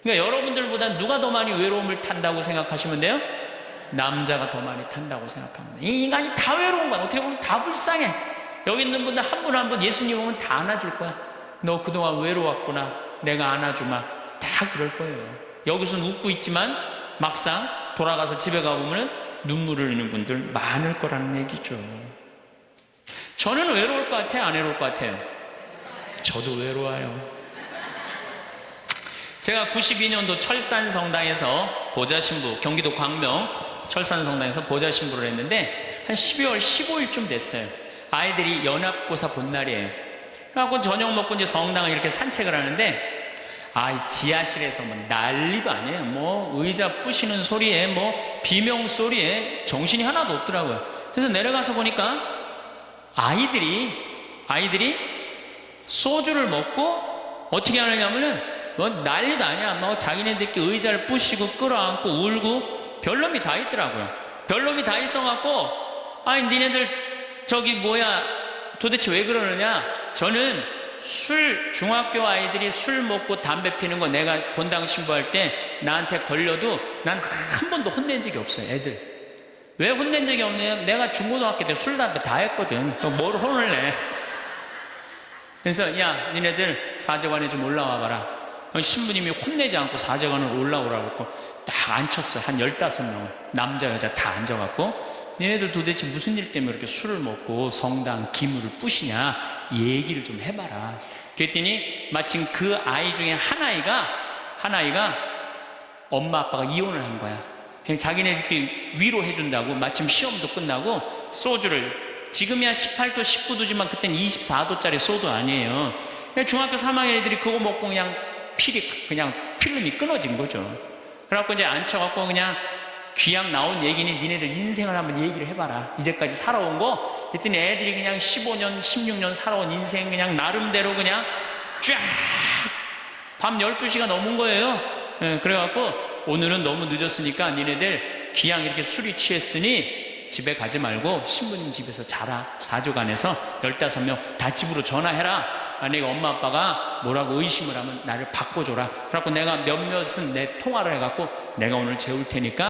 그러니까 여러분들보다 누가 더 많이 외로움을 탄다고 생각하시면 돼요? 남자가 더 많이 탄다고 생각합니다. 이 인간이 다 외로운 거야. 어떻게 보면 다 불쌍해. 여기 있는 분들 한 분 한 분 예수님 오면 다 안아줄 거야. 너 그동안 외로웠구나. 내가 안아주마. 다 그럴 거예요. 여기서는 웃고 있지만 막상 돌아가서 집에 가보면 눈물을 흘리는 분들 많을 거라는 얘기죠. 저는 외로울 것 같아요? 안 외로울 것 같아요? 저도 외로워요. 제가 92년도 철산성당에서 보좌신부, 경기도 광명 철산성당에서 보좌신부를 했는데 한 12월 15일쯤 됐어요. 아이들이 연합고사 본 날이에요. 그래갖고 저녁 먹고 이제 성당을 이렇게 산책을 하는데 지하실에서 뭐 난리도 아니에요. 뭐 의자 부시는 소리에 뭐 비명 소리에 정신이 하나도 없더라고요. 그래서 내려가서 보니까 아이들이 소주를 먹고 어떻게 하느냐면은 뭐 난리도 아니야. 뭐 자기네들끼리 의자를 부시고 끌어안고 울고 별놈이 다 있더라고요. 별놈이 다 있어갖고 니네들 도대체 왜 그러느냐? 저는 중학교 아이들이 술 먹고 담배 피는 거 내가 본당 신부할 때 나한테 걸려도 난 한 번도 혼낸 적이 없어요. 애들 왜 혼낸 적이 없냐? 내가 중고등학교 때 술 담배 다 했거든. 뭘 혼을 내? 그래서 야 니네들 사제관에 좀 올라와 봐라. 신부님이 혼내지 않고 사제관으로 올라오라고 했고 딱 앉혔어. 한 15명 남자 여자 다 앉아갖고 니네들 도대체 무슨 일 때문에 이렇게 술을 먹고 성당 기물을 부시냐 얘기를 좀 해봐라. 그랬더니 마침 그 아이 중에 한 아이가 엄마 아빠가 이혼을 한 거야. 그냥 자기네들끼리 위로해준다고 마침 시험도 끝나고 소주를 지금이야 18도 19도지만 그땐 24도짜리 소주 아니에요. 그냥 중학교 3학년 애들이 그거 먹고 그냥 필름이 끊어진 거죠. 그래갖고 이제 앉혀갖고 그냥 귀양 나온 얘기니 니네들 인생을 한번 얘기를 해봐라. 이제까지 살아온 거. 그랬더니 애들이 그냥 15년 16년 살아온 인생 그냥 나름대로 그냥 쫙 밤 12시가 넘은 거예요. 그래갖고 오늘은 너무 늦었으니까 니네들 귀양 이렇게 술이 취했으니 집에 가지 말고 신부님 집에서 자라. 사조관에서 15명 다 집으로 전화해라. 만약에 엄마 아빠가 뭐라고 의심을 하면 나를 바꿔줘라. 그래갖고 내가 몇몇은 내 통화를 해갖고 내가 오늘 재울 테니까